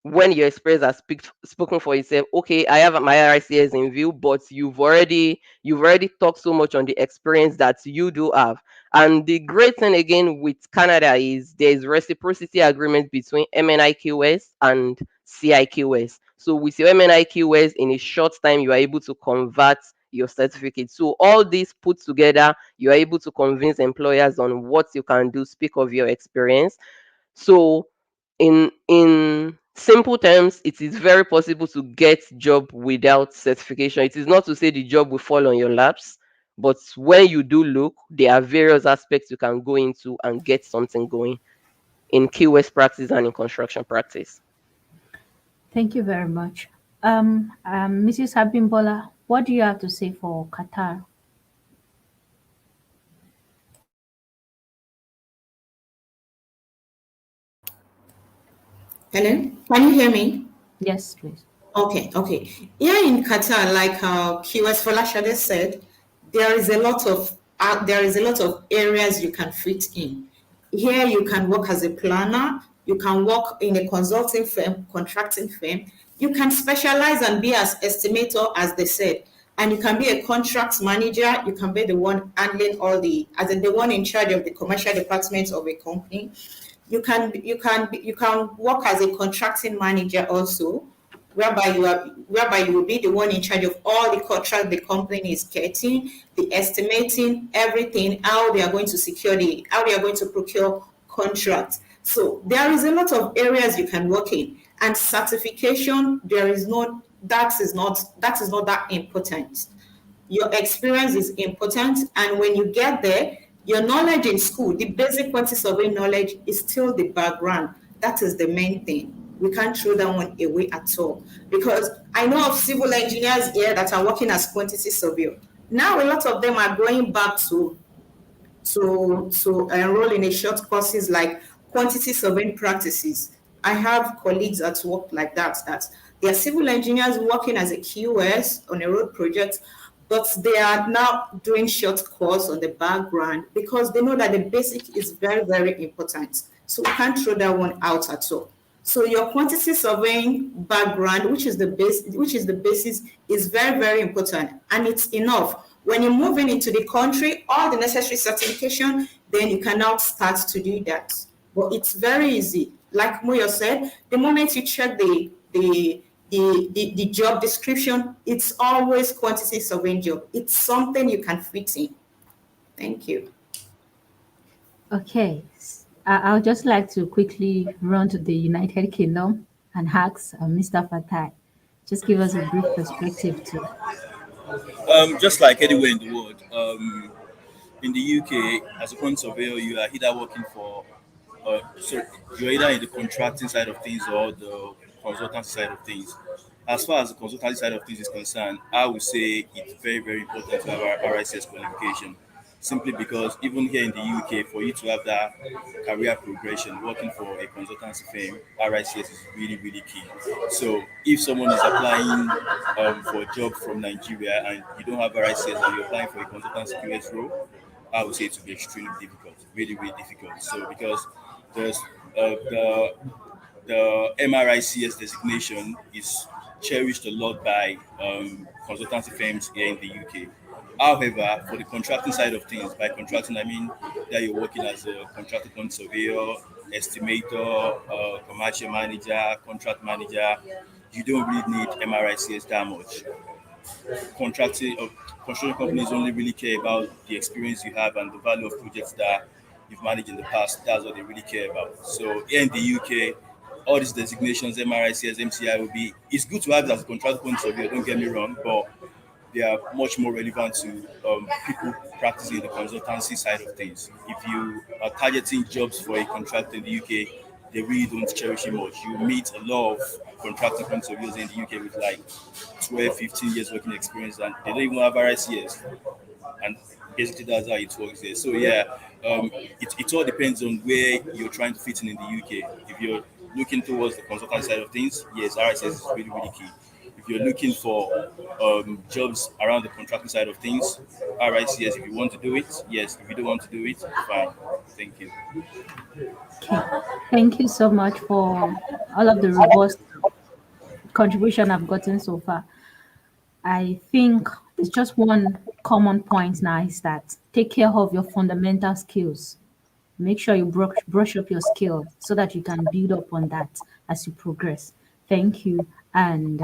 When your experience has spoken for itself, okay, I have my RICS in view, but you've already talked so much on the experience that you do have. And the great thing again with Canada is there is reciprocity agreement between MNIQS and CIQS. So with your MNIQS, in a short time, you are able to convert your certificate. So all this put together, you are able to convince employers on what you can do, speak of your experience. So in simple terms, it is very possible to get job without certification. It is not to say the job will fall on your laps, but when you do look, there are various aspects you can go into and get something going in QS practice and in construction practice. Thank you very much. Mrs. Abimbola, what do you have to say for Qatar? Hello, can you hear me? Yes, please. Okay. Here in Qatar, like QS Folashade said, there is a lot of areas you can fit in. Here you can work as a planner, you can work in a consulting firm, contracting firm, you can specialize and be as estimator, as they said, and you can be a contract manager, you can be the one handling all as in the one in charge of the commercial departments of a company. You can work as a contracting manager also, whereby you will be the one in charge of all the contract the company is getting, the estimating, everything, how they are going to how they are going to procure contracts. So there is a lot of areas you can work in, and certification, that is not that important. Your experience is important, and when you get there, your knowledge in school, the basic quantity survey knowledge, is still the background. That is the main thing. We can't throw that one away at all, because I know of civil engineers here that are working as quantity surveyor. Now a lot of them are going back to enroll in a short courses like quantity surveying practices. I have colleagues at work like that they are civil engineers working as a QS on a road project, but they are now doing short course on the background because they know that the basic is very, very important. So we can't throw that one out at all. So your quantity surveying background, which is the basis, is very, very important, and it's enough. When you're moving into the country, all the necessary certification, then you can now start to do that. But it's very easy. Like Moyo said, the moment you check the job description, it's always quantity surveying job. It's something you can fit in. Thank you. Okay. I'll just like to quickly run to the United Kingdom and ask Mr. Fatai. Just give us a brief perspective too. Just like anywhere in the world, in the UK, as a quantity surveyor, you are either working for, so you're either in the contracting side of things or the consultancy side of things. As far as the consultancy side of things is concerned, I would say it's very, very important to have our RICS qualification. Simply because even here in the UK, for you to have that career progression, working for a consultancy firm, RICS is really, really key. So if someone is applying for a job from Nigeria and you don't have RICS and you're applying for a consultancy QS role, I would say it will be extremely difficult, really, really difficult. So because there's the MRICS designation is cherished a lot by consultancy firms here in the UK. However, for the contracting side of things, by contracting I mean that you're working as a contractor surveyor, estimator, commercial manager, contract manager, you don't really need MRICS that much. Contracting construction companies only really care about the experience you have and the value of projects that you've managed in the past. That's what they really care about. So here in the UK, all these designations, MRICS, MCIOB, it's good to have as a contract point of view, don't get me wrong, but they are much more relevant to people practicing the consultancy side of things. If you are targeting jobs for a contractor in the UK, they really don't cherish it much. You meet a lot of contractor consultants in the UK with like 12, 15 years working experience, and they don't even have RICS. And basically, that's how it works there. So, yeah, it all depends on where you're trying to fit in the UK. If you're looking towards the consultant side of things, yes, RICS is really, really key. If you're looking for jobs around the contracting side of things, RICS, if you want to do it, yes. If you don't want to do it, fine. Thank you. Okay. Thank you so much for all of the robust contribution I've gotten so far. I think it's just one common point now is that take care of your fundamental skills. Make sure you brush up your skills so that you can build up on that as you progress. Thank you. And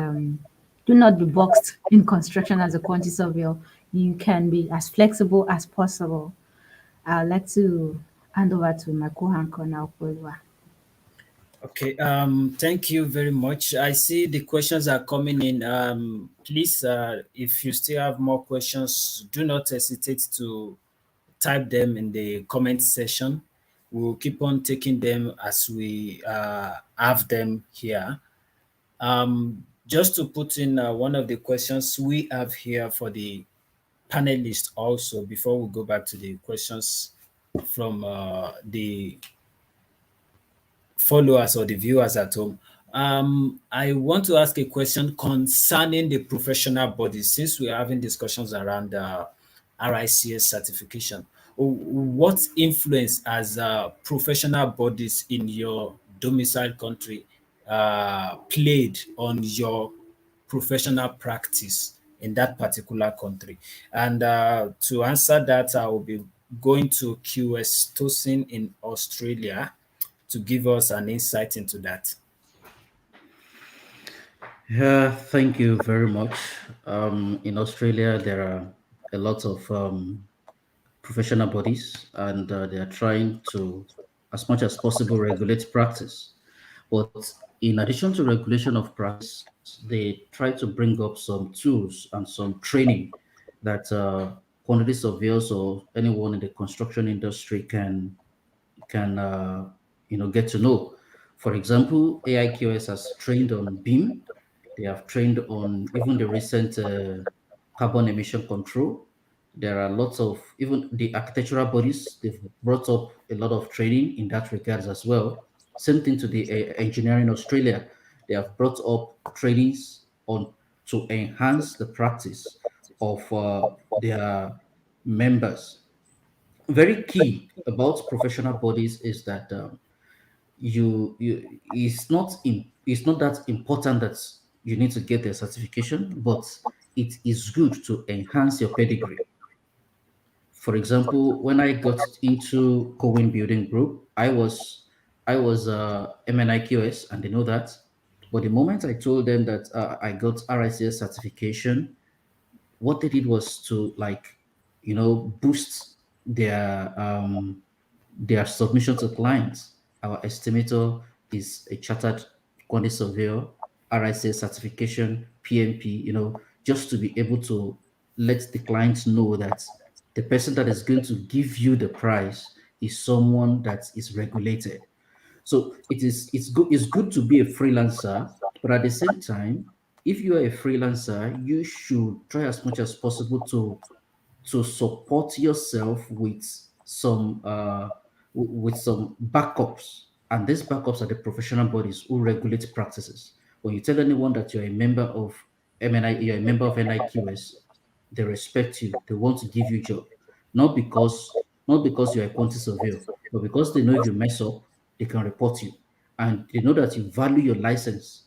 do not be boxed in construction as a quantity surveyor. You can be as flexible as possible. I'd like to hand over to my co-anchor now. Okay, thank you very much. I see the questions are coming in. Please, if you still have more questions, do not hesitate to type them in the comment section. We'll keep on taking them as we have them here. Just to put in one of the questions we have here for the panelists also, before we go back to the questions from the followers or the viewers at home. I want to ask a question concerning the professional bodies, since we're having discussions around RICS certification. What influence has professional bodies in your domicile country played on your professional practice in that particular country? And to answer that, I will be going to QS Tosin in Australia to give us an insight into that. Yeah, thank you very much. In Australia, there are a lot of professional bodies, and they are trying to, as much as possible, regulate practice. But in addition to regulation of practice, they try to bring up some tools and some training that quantity surveyors or anyone in the construction industry can get to know. For example, AIQS has trained on BIM. They have trained on even the recent carbon emission control. There are lots of even the architectural bodies. They've brought up a lot of training in that regards as well. Same thing to the engineering Australia. They have brought up trainings on to enhance the practice of their members. Very key about professional bodies is that it's not that important that you need to get a certification, but it is good to enhance your pedigree. For example, when I got into Cowen Building Group, I was MNIQS, and they know that. But the moment I told them that I got RICS certification, what they did was to boost their submission to clients. Our estimator is a chartered quantity surveyor, RICS certification, PMP, just to be able to let the clients know that the person that is going to give you the price is someone that is regulated. So it's good to be a freelancer, but at the same time, if you are a freelancer, you should try as much as possible to support yourself with some backups, and these backups are the professional bodies who regulate practices. When you tell anyone that you're a member of you're a member of NIQS, they respect you. They want to give you a job, not because you're a quantity surveyor, but because they know if you mess up, they can report you, and they know that you value your license.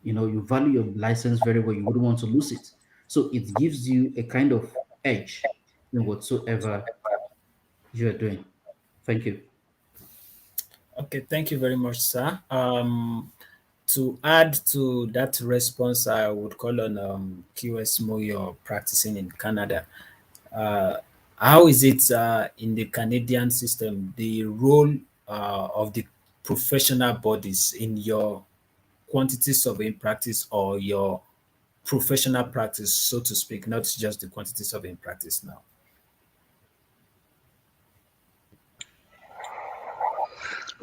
You value your license very well. You wouldn't want to lose it. So it gives you a kind of edge in whatsoever you are doing. Thank you. Okay, thank you very much, sir. To add to that response, I would call on QS Moyo practicing in Canada. Uh, how is it in the Canadian system, the role of the professional bodies in your quantity surveying practice or your professional practice, so to speak, not just the quantity surveying practice now?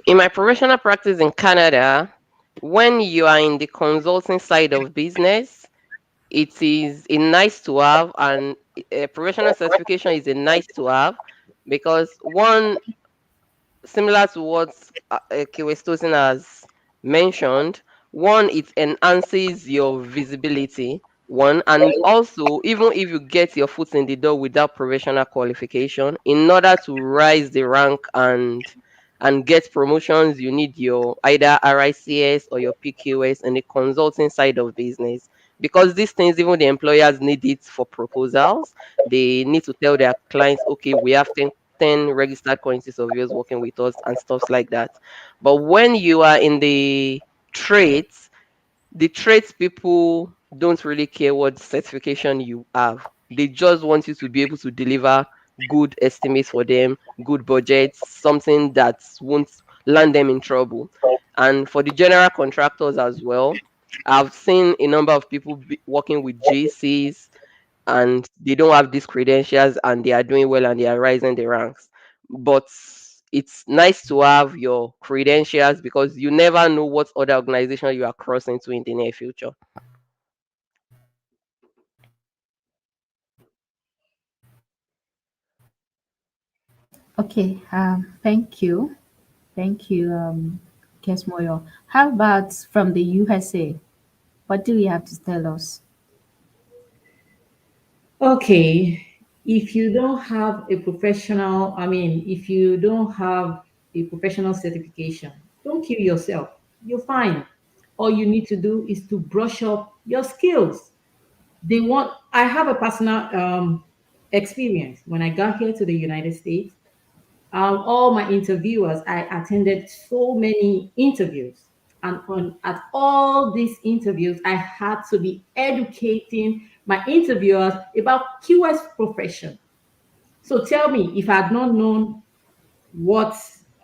In my professional practice in Canada, when you are in the consulting side of business, it is a nice to have, and a professional certification is a nice to have, because one, similar to what Kiwestosin has mentioned, one, it enhances your visibility. One, and also, even if you get your foot in the door without professional qualification, in order to rise the rank and get promotions, you need your either RICS or your PQS and the consulting side of business. Because these things, even the employers need it for proposals. They need to tell their clients, okay, we have 10 registered quantities of yours working with us and stuff like that. But when you are in trades, the trades people don't really care what certification you have. They just want you to be able to deliver good estimates for them, good budgets, something that won't land them in trouble. And for the general contractors as well, I've seen a number of people working with JCs and they don't have these credentials and they are doing well and they are rising the ranks. But it's nice to have your credentials because you never know what other organization you are crossing to in the near future. Okay, thank you. Thank you, Kesmoyo. How about from the USA? What do you have to tell us? Okay, if you don't have a professional, if you don't have a professional certification, don't kill yourself. You're fine. All you need to do is to brush up your skills. I have a personal experience. When I got here to the United States, all my interviewers, I attended so many interviews. And at all these interviews, I had to be educating my interviewers about QS profession. So tell me, if I had not known what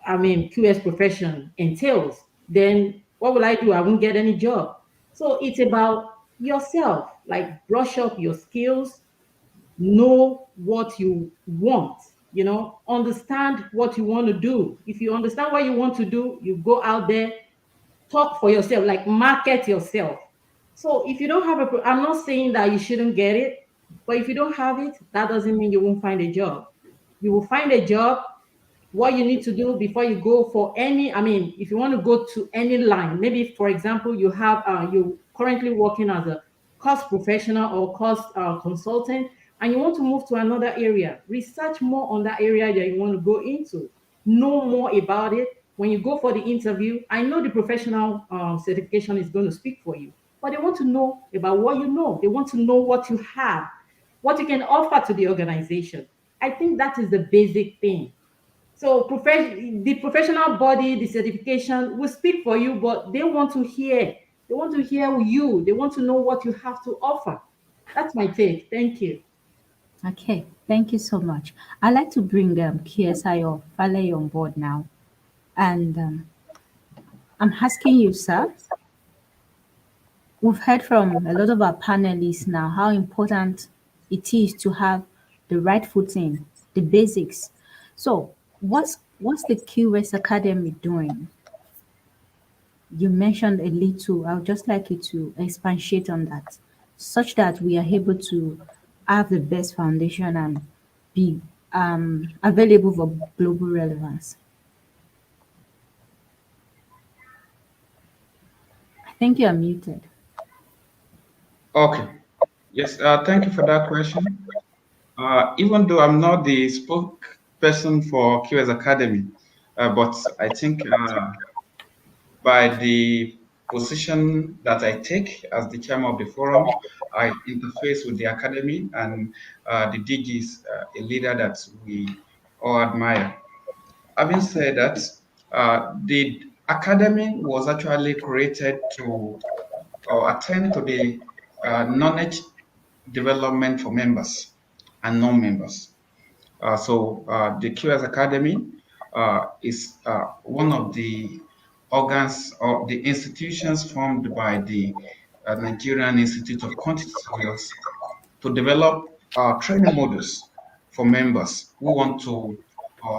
QS profession entails, then what will I do? I won't get any job. So it's about yourself, like brush up your skills, know what you want, understand what you want to do. If you understand what you want to do, you go out there, talk for yourself, like market yourself. So if you don't have I'm not saying that you shouldn't get it, but if you don't have it, that doesn't mean you won't find a job. You will find a job. What you need to do before you go for if you want to go to any line, maybe for example, you currently working as a cost professional or cost consultant, and you want to move to another area, research more on that area that you want to go into, know more about it. When you go for the interview, I know the professional certification is going to speak for you, but they want to know about what you know. They want to know what you have, what you can offer to the organization. I think that is the basic thing. So the professional body, the certification will speak for you, but they want to hear you. They want to know what you have to offer. That's my take. Thank you. Okay, thank you so much. I'd like to bring KSI or Fale on board now. And I'm asking you, sir, we've heard from a lot of our panelists now how important it is to have the right footing, the basics. So, what's the QS Academy doing? You mentioned a little. I would just like you to expatiate on that, such that we are able to have the best foundation and be available for global relevance. I think you are muted. Okay. Yes, thank you for that question. Even though I'm not the spokesperson for QS Academy, but I think by the position that I take as the chairman of the forum, I interface with the academy, and the DG is a leader that we all admire. Having said that, the academy was actually created to attend to the knowledge development for members and non-members. So the QS Academy is one of the organs or the institutions formed by the Nigerian Institute of Quantity Surveyors to develop training modules for members who want to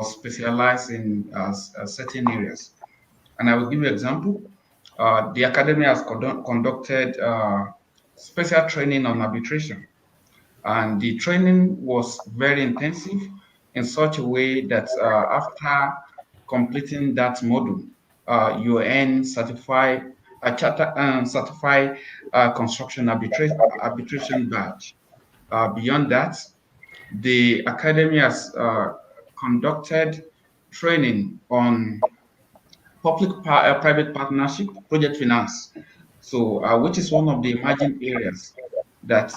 specialize in certain areas. And I will give you an example. The academy has conducted special training on arbitration, and the training was very intensive in such a way that after completing that module, UN certified, charter certified construction arbitration badge. Beyond that, the academy has conducted training on private partnership, project finance. So, which is one of the emerging areas that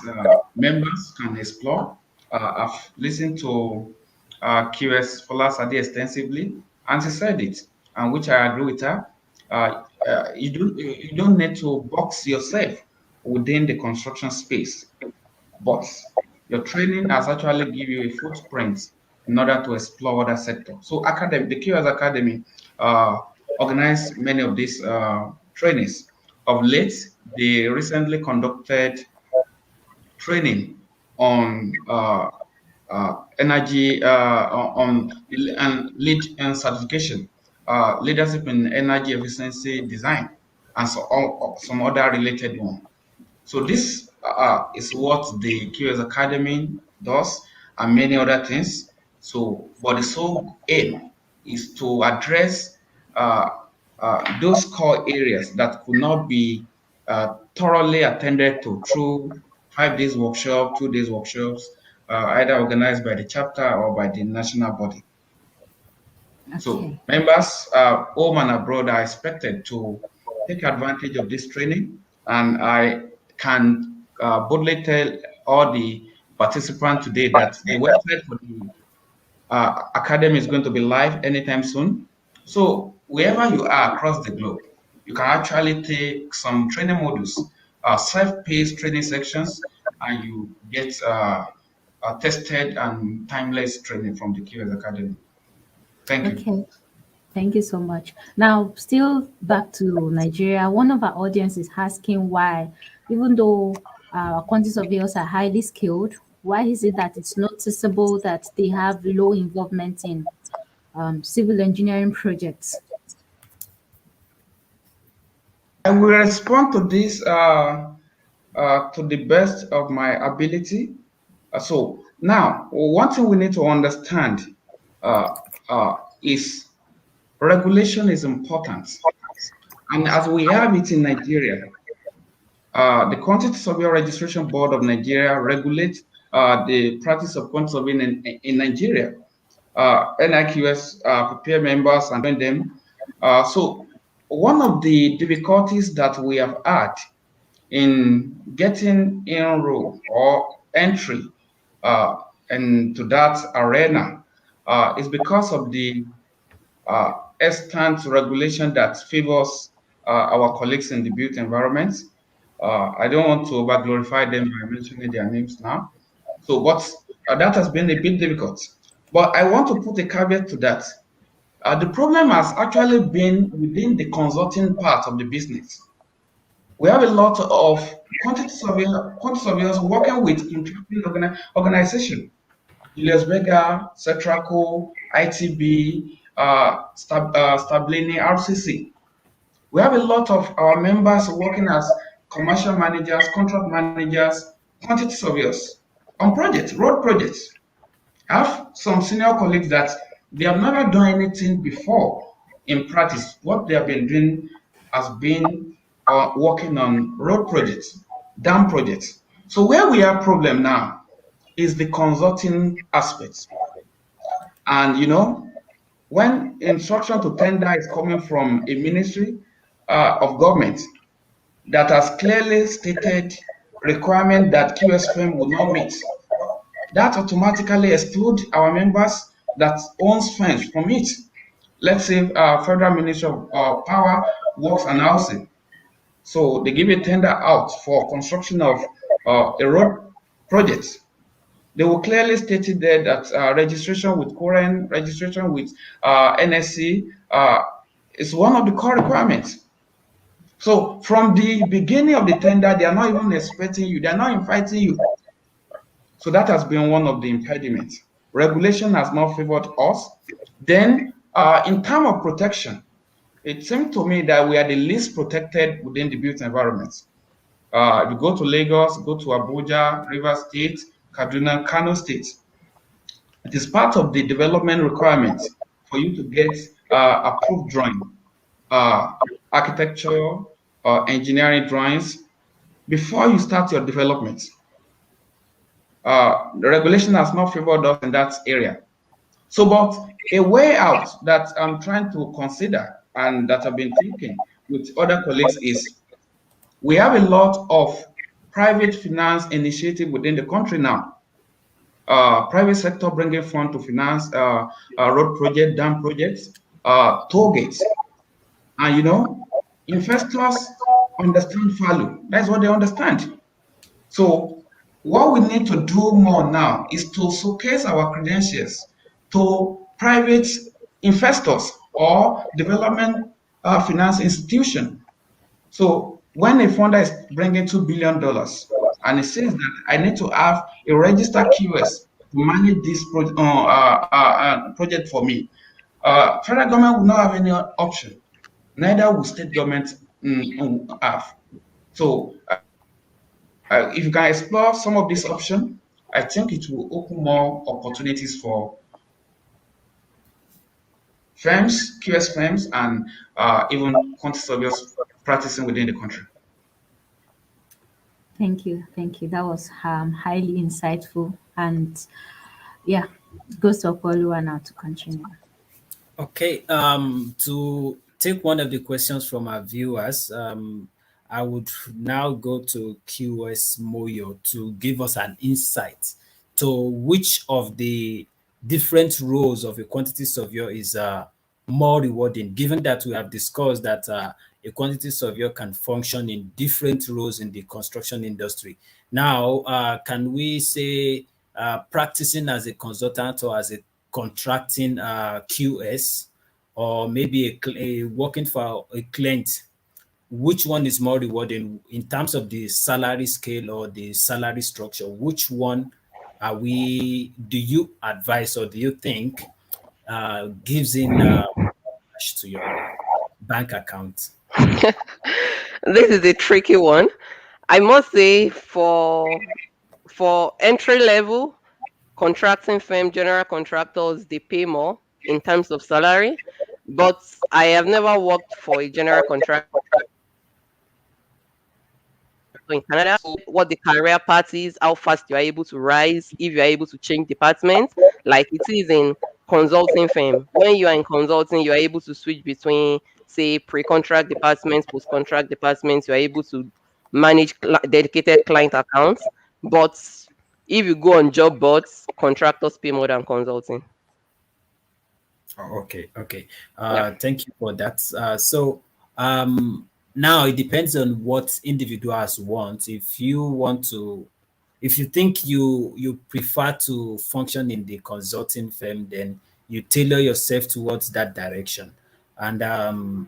members can explore. I've listened to QS Folasade extensively, and she said it, and which I agree with her. You don't need to box yourself within the construction space, but your training has actually give you a footprint in order to explore other sectors. So the QS Academy uh, organized many of these trainings. Of late, they recently conducted training on energy and lead and certification, leadership in energy efficiency design, and some other related one. So this is what the QS Academy does, and many other things. So, but the sole aim is to address uh, those core areas that could not be thoroughly attended to through 5 days workshop, 2 days workshops, either organized by the chapter or by the national body. So Okay. members home and abroad are expected to take advantage of this training, and I can boldly tell all the participants today that the website for the academy is going to be live anytime soon. So wherever you are across the globe, you can actually take some training modules, self-paced training sections, and you get tested and timeless training from the QS Academy. Thank you. Okay. Thank you so much. Now, still back to Nigeria, one of our audience is asking why, even though our quantity surveyors are highly skilled, why is it that it's noticeable that they have low involvement in civil engineering projects? I will respond to this to the best of my ability. So now, one thing we need to understand is regulation is important, and as we have it in Nigeria, the Quantity Surveyor Registration Board of Nigeria regulates the practice of quantity surveying in Nigeria. NIQS prepare members and train them. So one of the difficulties that we have had in getting enroll or entry into that arena is because of the extant regulation that favors our colleagues in the built environment. I don't want to over glorify them by mentioning their names now. So, but that has been a bit difficult. But I want to put a caveat to that. The problem has actually been within the consulting part of the business. We have a lot of quantity surveyors working with contracting organization, Julius Berger, Cetraco, ITB, Stablini, RCC. We have a lot of our members working as commercial managers, contract managers, quantity surveyors on projects, road projects. I have some senior colleagues that they have never done anything before in practice. What they have been doing has been working on road projects, dam projects. So where we have problem now is the consulting aspects. And when instruction to tender is coming from a ministry of government that has clearly stated requirement that QS firm will not meet, that automatically exclude our members that owns firms from it. Let's say Federal Ministry of Power, Works and Housing. So they give a tender out for construction of a road project. They will clearly state it there that registration with current registration with NSC is one of the core requirements. So from the beginning of the tender, they are not even expecting you, they are not inviting you. So that has been one of the impediments. Regulation has not favored us. Then in terms of protection, it seems to me that we are the least protected within the built environment. If you go to Lagos, go to Abuja, River State, Kaduna, Kano State, it is part of the development requirement for you to get approved drawing. architecture, engineering drawings before you start your development. The regulation has not favored us in that area. So, but a way out that I'm trying to consider and that I've been thinking with other colleagues is we have a lot of private finance initiative within the country now. Private sector bringing fund to finance road project, dam projects, toll gates. And investors understand value. That's what they understand. So what we need to do more now is to showcase our credentials to private investors or development finance institution. So when a funder is bringing $2 billion and it says that I need to have a registered QS to manage this project for me, federal government will not have any option. Neither will state government have. So if you can explore some of these options, I think it will open more opportunities for firms, QS firms, and even quantity surveyors practicing within the country. Thank you. Thank you. That was highly insightful. And yeah, it goes to Apollo now to continue. Okay, to take one of the questions from our viewers, I would now go to QS Moyo to give us an insight to which of the different roles of a quantity surveyor is more rewarding, given that we have discussed that a quantity surveyor can function in different roles in the construction industry. Now, can we say practicing as a consultant or as a contracting QS, or maybe working for a client, which one is more rewarding in terms of the salary scale or the salary structure? Which one do you advise or do you think gives in cash to your bank account? This is a tricky one. I must say for entry level contracting firm, general contractors, they pay more in terms of salary. But I have never worked for a general contractor in Canada. So what the career path is, how fast you are able to rise, if you are able to change departments, like it is in consulting firm. When you are in consulting, you are able to switch between, say, pre-contract departments, post-contract departments. You are able to manage dedicated client accounts. But if you go on job boards, contractors pay more than consulting. Oh, okay, okay. Yeah. Thank you for that. Now it depends on what individuals want. If you think you prefer to function in the consulting firm, then you tailor yourself towards that direction. And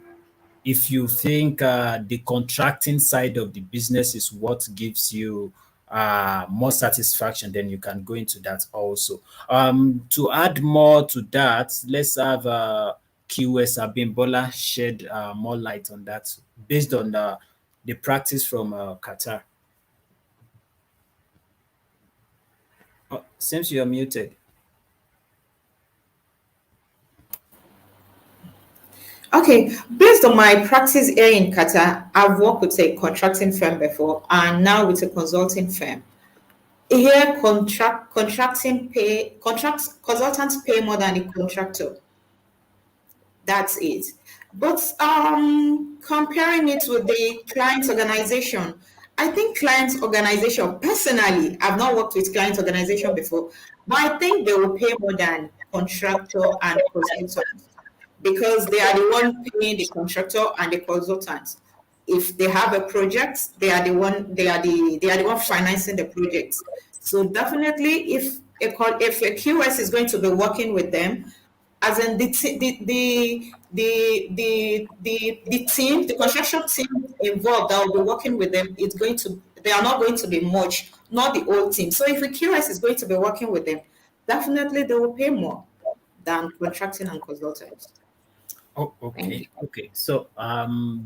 if you think the contracting side of the business is what gives you more satisfaction, then you can go into that also. To add more to that, let's have QS Abimbola shed more light on that based on the practice from Qatar. Oh, seems you're muted. Okay, based on my practice here in Qatar, I've worked with a contracting firm before and now with a consulting firm. Here, consultants pay more than a contractor. That's it. But comparing it with the client organization, I think client organization, personally, I've not worked with client organization before, but I think they will pay more than contractor and consultant because they are the one paying the contractor and the consultant. If they have a project, they are the one financing the project. So definitely, if a QS is going to be working with them, as in the team, the construction team involved that will be working with them, they are not going to be much, not the whole team. So if a QS is going to be working with them, definitely they will pay more than contracting and consultants. Oh, okay, okay. So,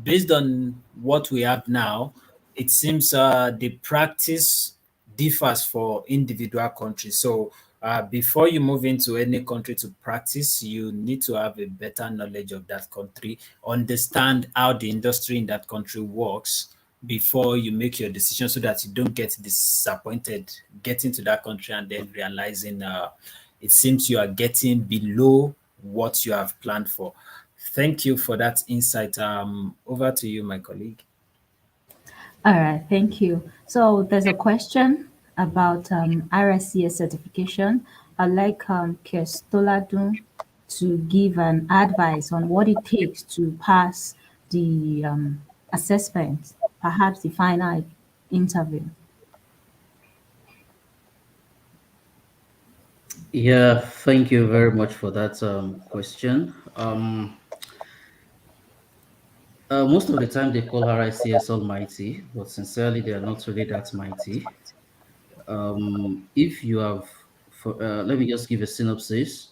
based on what we have now, it seems the practice differs for individual countries. So, Before you move into any country to practice, you need to have a better knowledge of that country, understand how the industry in that country works before you make your decision, so that you don't get disappointed getting to that country and then realizing it seems you are getting below what you have planned for. Thank you for that insight. Over to you, my colleague. All right, thank you. So there's a question about RSCS certification. I'd like Kestoladun to give an advice on what it takes to pass the assessment, perhaps the final interview. Yeah, thank you very much for that question. Most of the time they call RICS almighty, but sincerely they are not really that mighty. If you have, let me just give a synopsis.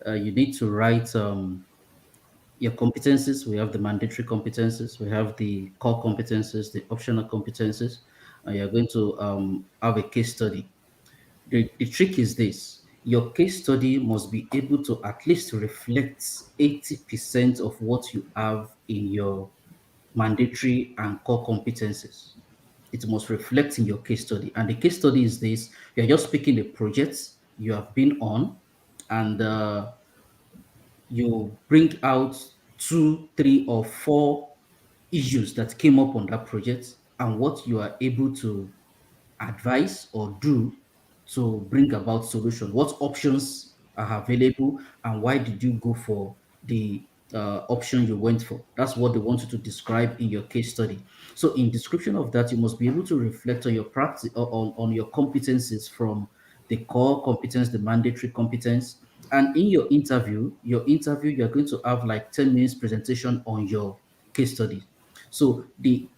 You need to write your competencies. We have the mandatory competencies, we have the core competencies, the optional competencies, and you're going to have a case study. The trick is this: your case study must be able to at least reflect 80% of what you have in your mandatory and core competencies. It must reflect in your case study. And the case study is this: you're just picking the projects you have been on, and you bring out two, three, or four issues that came up on that project and what you are able to advise or do to bring about solution. What options are available and why did you go for the option you went for? That's what they want you to describe in your case study. So in description of that, you must be able to reflect on your practice, on your competencies from the core competence, the mandatory competence. And in your interview, you're going to have like 10 minutes presentation on your case study. So the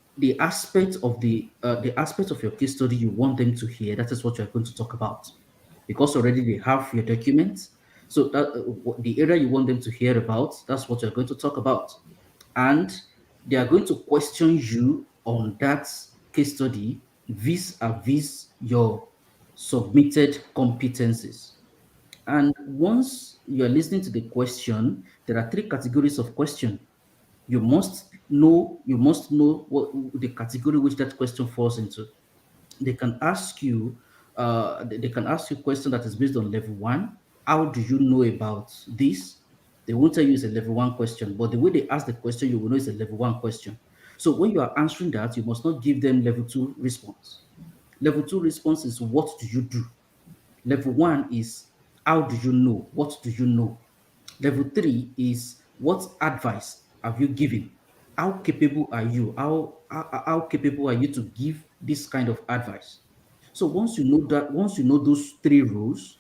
aspect of your case study you want them to hear, that is what you're going to talk about, because already they have your documents. So that the area you want them to hear about, that's what you're going to talk about, and they are going to question you on that case study vis-a-vis your submitted competencies. And once you are listening to the question, there are three categories of question. You must know what the category which that question falls into. They can ask you they can ask you a question that is based on level one. How do you know about this? They won't tell you it's a level one question, but the way they ask the question, you will know it's a level one question. So when you are answering that, you must not give them level two response. Level two response is what do you do? Level one is how do you know? What do you know? Level three is what advice have you given? How capable are you? How capable are you to give this kind of advice? So once you know those three rules,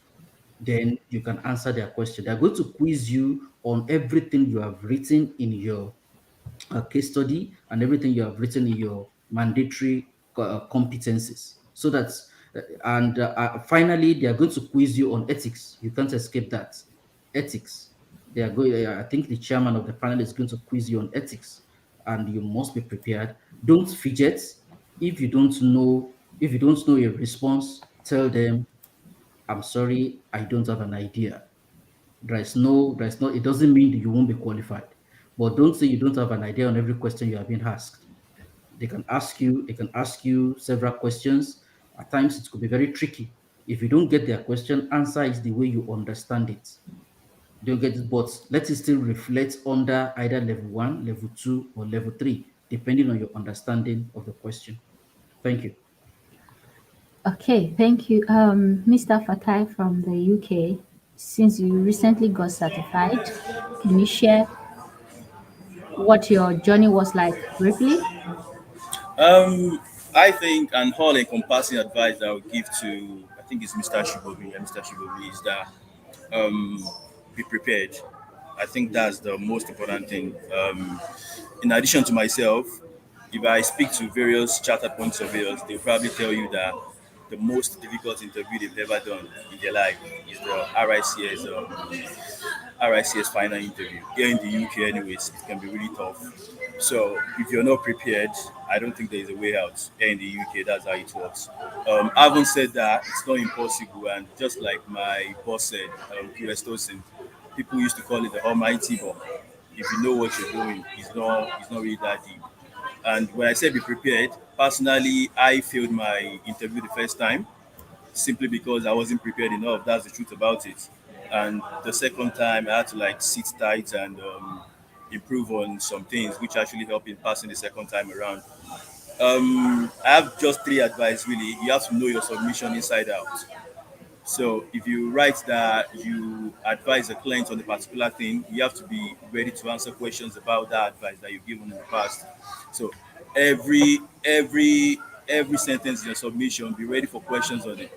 then you can answer their question. They're going to quiz you on everything you have written in your case study and everything you have written in your mandatory competencies. So that's and finally they are going to quiz you on ethics. You can't escape that. Ethics. They are going. I think the chairman of the panel is going to quiz you on ethics, and you must be prepared. Don't fidget. If you don't know a response, tell them, "I'm sorry, I don't have an idea." There's no, it doesn't mean that you won't be qualified. But don't say you don't have an idea on every question you are being asked. They can ask you several questions. At times it could be very tricky. If you don't get their question, answer is the way you understand it. You don't get it, but let it still reflect under either level one, level two, or level three, depending on your understanding of the question. Thank you. Okay, thank you. Mr. Fatai from the UK, since you recently got certified, can you share what your journey was like briefly? Um, I think an all-encompassing advice that I would give to, I think it's Mr. Shibomi, and Mr. Shibomi is that um, be prepared. I think that's the most important thing. In addition to myself, if I speak to various chartered point surveyors, they'll probably tell you that the most difficult interview they've ever done in their life is the RICS final interview. Here in the UK, anyways, it can be really tough. So if you're not prepared, I don't think there is a way out. Here in the UK, that's how it works. Having said that, it's not impossible, and just like my boss said, QS Tosin, people used to call it the almighty, but if you know what you're doing, it's not really that deep. And when I say be prepared, personally, I failed my interview the first time simply because I wasn't prepared enough. That's the truth about it. And the second time, I had to like sit tight and improve on some things, which actually helped in passing the second time around. I have just three advice really. You have to know your submission inside out. So if you write that you advise a client on a particular thing, you have to be ready to answer questions about that advice that you've given in the past. So every every every sentence in your submission, be ready for questions on it,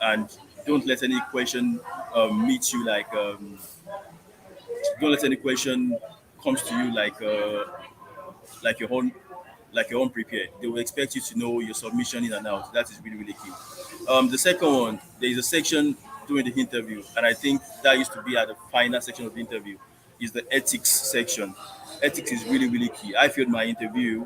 and don't let any question meet you don't let any question comes to you like your own prepared. They will expect you to know your submission in and out. That is really, really key. The second one, there is a section during the interview, and I think that used to be at the final section of the interview, is the ethics section. Ethics is really, really key. I failed my interview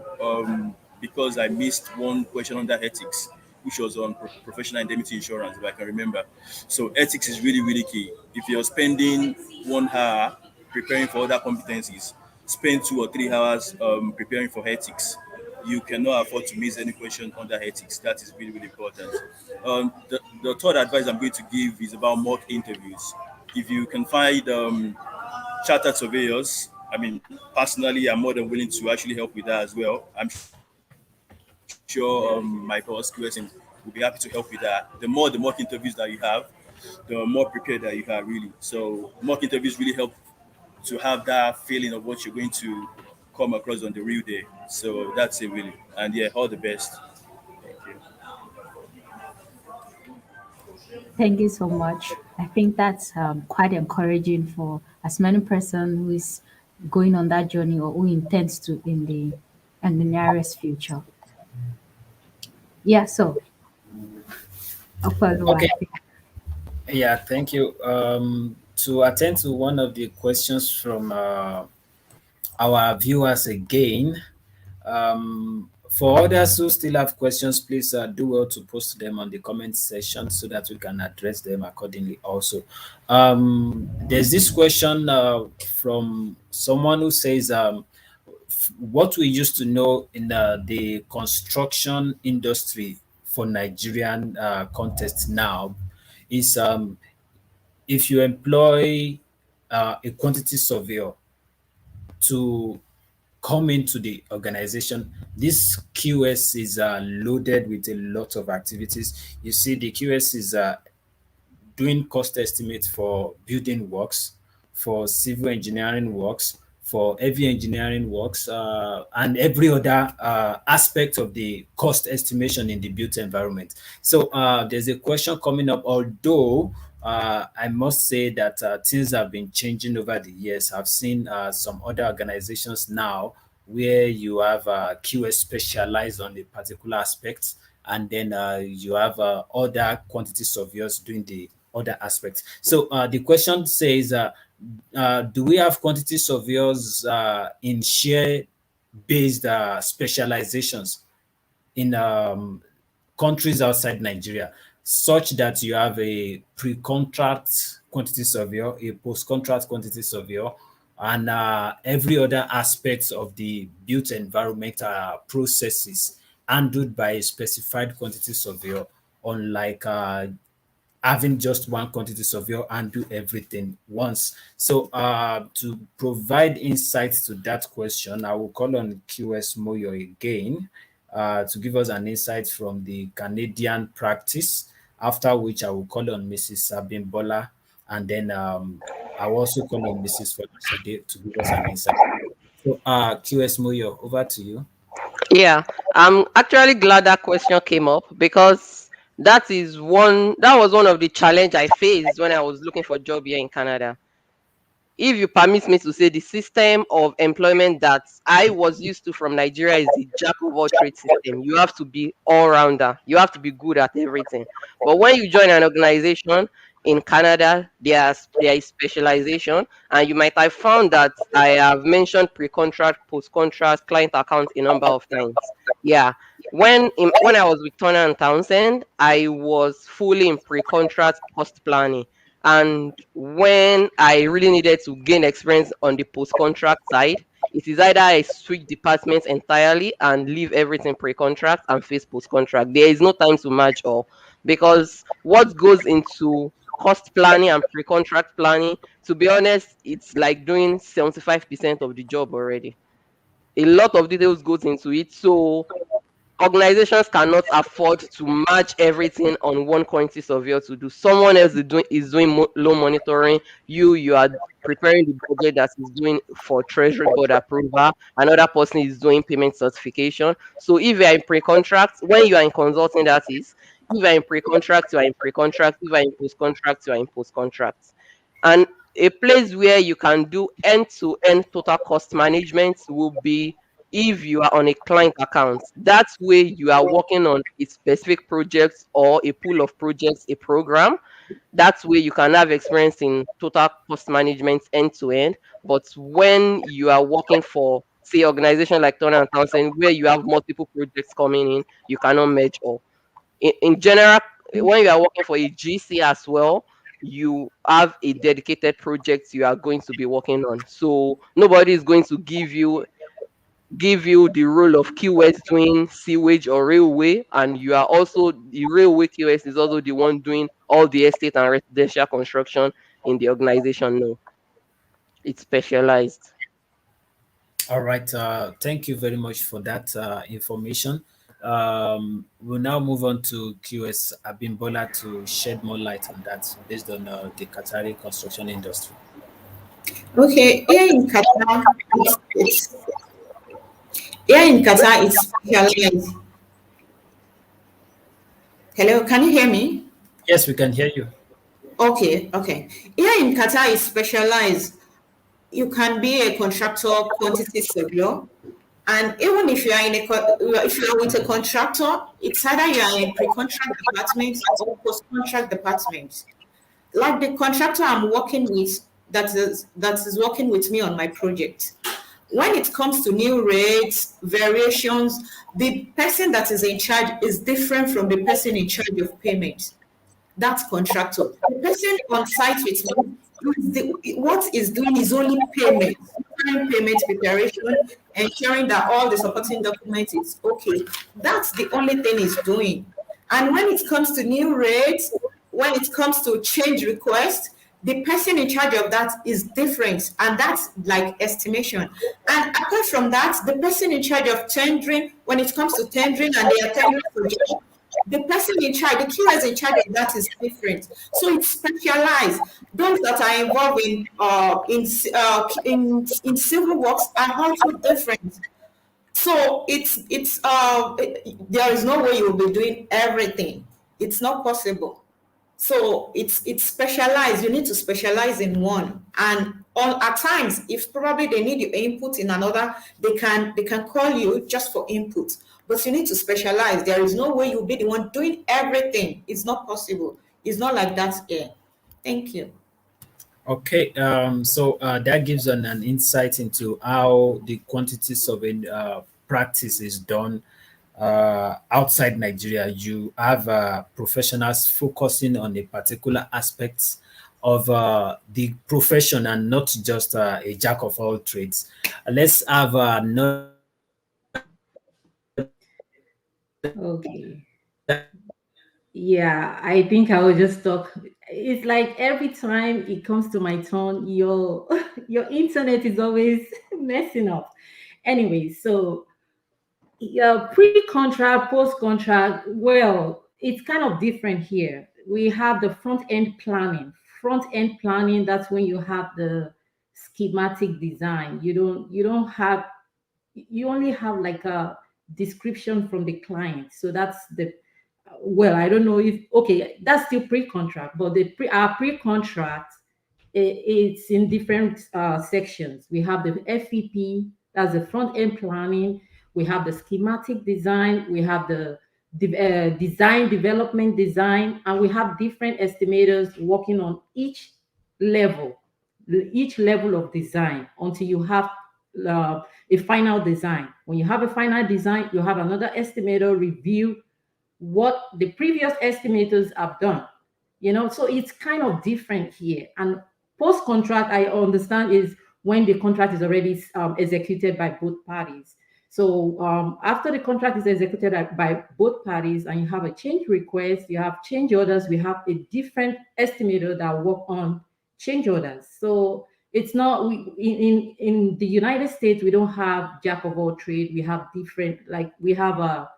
because I missed one question on that ethics, which was on professional indemnity insurance, if I can remember. So ethics is really, really key. If you're spending 1 hour preparing for other competencies, spend 2 or 3 hours preparing for ethics. You cannot afford to miss any question under ethics. That is really, really important. The third advice I'm going to give is about mock interviews. If you can find chartered surveyors, I mean, personally, I'm more than willing to actually help with that as well. I'm sure my boss, QSM, will be happy to help with that. The more the mock interviews that you have, the more prepared that you are, really. So mock interviews really help to have that feeling of what you're going to come across on the real day. So that's it, really. And yeah, all the best. Thank you. Thank you so much. I think that's quite encouraging for as many person who is going on that journey or who intends to in the nearest future. Yeah, so Opalua, Okay. I think. Yeah, thank you. To attend to one of the questions from our viewers again, for others who still have questions, please do well to post them on the comment section so that we can address them accordingly also. There's this question from someone who says, what we used to know in the construction industry for Nigerian context now is if you employ a quantity surveyor to come into the organization, this QS is loaded with a lot of activities. You see, the QS is doing cost estimates for building works, for civil engineering works, for heavy engineering works, and every other aspect of the cost estimation in the built environment. So there's a question coming up, although I must say that things have been changing over the years. I've seen some other organizations now where you have QS specialized on a particular aspect, and then you have other quantity surveyors doing the other aspects. So the question says, do we have quantity surveyors in share-based specializations in countries outside Nigeria, such that you have a pre-contract quantity surveyor, a post-contract quantity surveyor, and every other aspect of the built environment processes handled by a specified quantity surveyor, unlike having just one quantity surveyor and do everything once. So to provide insights to that question, I will call on QS Moyo again to give us an insight from the Canadian practice, after which I will call on Mrs. Abimbola, and then I will also call on Mrs. Folashade to give us an insight. So QS Moyo, over to you. Yeah, I'm actually glad that question came up because that was one of the challenge I faced when I was looking for a job here in Canada. if you permit me to say, the system of employment that I was used to from Nigeria is the jack of all trades system. You have to be all rounder. You have to be good at everything. But when you join an organization in Canada, there is specialization, and you might have found that I have mentioned pre-contract, post-contract, client account a number of times. Yeah. When I was with Turner and Townsend, I was fully in pre-contract cost planning. And when I really needed to gain experience on the post contract side, it is either I switch departments entirely and leave everything pre contract and face post contract. There is no time to match all, because what goes into cost planning and pre contract planning, to be honest, it's like doing 75% of the job already. A lot of details goes into it. So organizations cannot afford to match everything on one quantity surveyor to do. Someone else is doing loan monitoring. You are preparing the budget that is doing for treasury board approval. Another person is doing payment certification. So if you are in pre-contract, when you are in consulting, that is, if you are in pre-contract, you are in pre-contract. If you are in post-contract, you are in post-contract. And a place where you can do end-to-end total cost management will be if you are on a client account. That's where you are working on a specific project or a pool of projects, a program. That's where you can have experience in total cost management end to end. But when you are working for, say, organization like Turner and Townsend, where you have multiple projects coming in, you cannot merge all. In general, when you are working for a GC as well, you have a dedicated project you are going to be working on. So nobody is going to give you the role of QS doing sewage or railway, and you are also the railway QS is also the one doing all the estate and residential construction in the organization. No, it's specialized. All right. Thank you very much for that information. We'll now move on to QS Abimbola to shed more light on that based on the Qatari construction industry. Okay, here in Qatar, it's specialized. Hello, can you hear me? Yes, we can hear you. Okay. Here in Qatar, it's specialized. You can be a contractor, quantity surveyor, and even if you are if you are with a contractor, it's either you are in pre-contract department or post-contract department. Like the contractor I'm working with, that is working with me on my project. When it comes to new rates, variations, the person that is in charge is different from the person in charge of payment. That's contractor. The person on site with me, what is doing is only payment, payment preparation, ensuring that all the supporting documents is okay. That's the only thing he's doing. And when it comes to new rates, when it comes to change request, the person in charge of that is different, and that's like estimation. And apart from that, the person in charge of tendering, when it comes to tendering and they are tendering project, the person in charge, the QS in charge of that is different. So it's specialized. Those that are involved in civil works are also different. So there is no way you will be doing everything. It's not possible. So it's specialized. You need to specialize in one. And at times, if probably they need your input in another, they can call you just for input. But you need to specialize. There is no way you'll be the one doing everything. It's not possible. It's not like that here. Thank you. Okay, so that gives an insight into how the quantity surveying practice is done outside Nigeria. You have professionals focusing on a particular aspect of the profession and not just a jack of all trades. Let's have another. Okay. Yeah, I think I will just talk. It's like every time it comes to my turn, your your internet is always messing up. Anyway, so yeah, pre-contract, post-contract, well, it's kind of different here. We have the front-end planning. Front-end planning, that's when you have the schematic design. You don't have, you only have like a description from the client. So that's the, well, I don't know if, okay, that's still pre-contract, but our pre-contract it's in different sections. We have the FEP, that's the front end planning. We have the schematic design. We have the design development design, and we have different estimators working on level, each level of design until you have a final design. When you have a final design, you have another estimator review what the previous estimators have done. So it's kind of different here. And post contract, I understand, is when the contract is already executed by both parties. So after the contract is executed by both parties and you have a change request, you have change orders, we have a different estimator that work on change orders. So it's not in the United States, we don't have jack of all trade. We have different, like we have a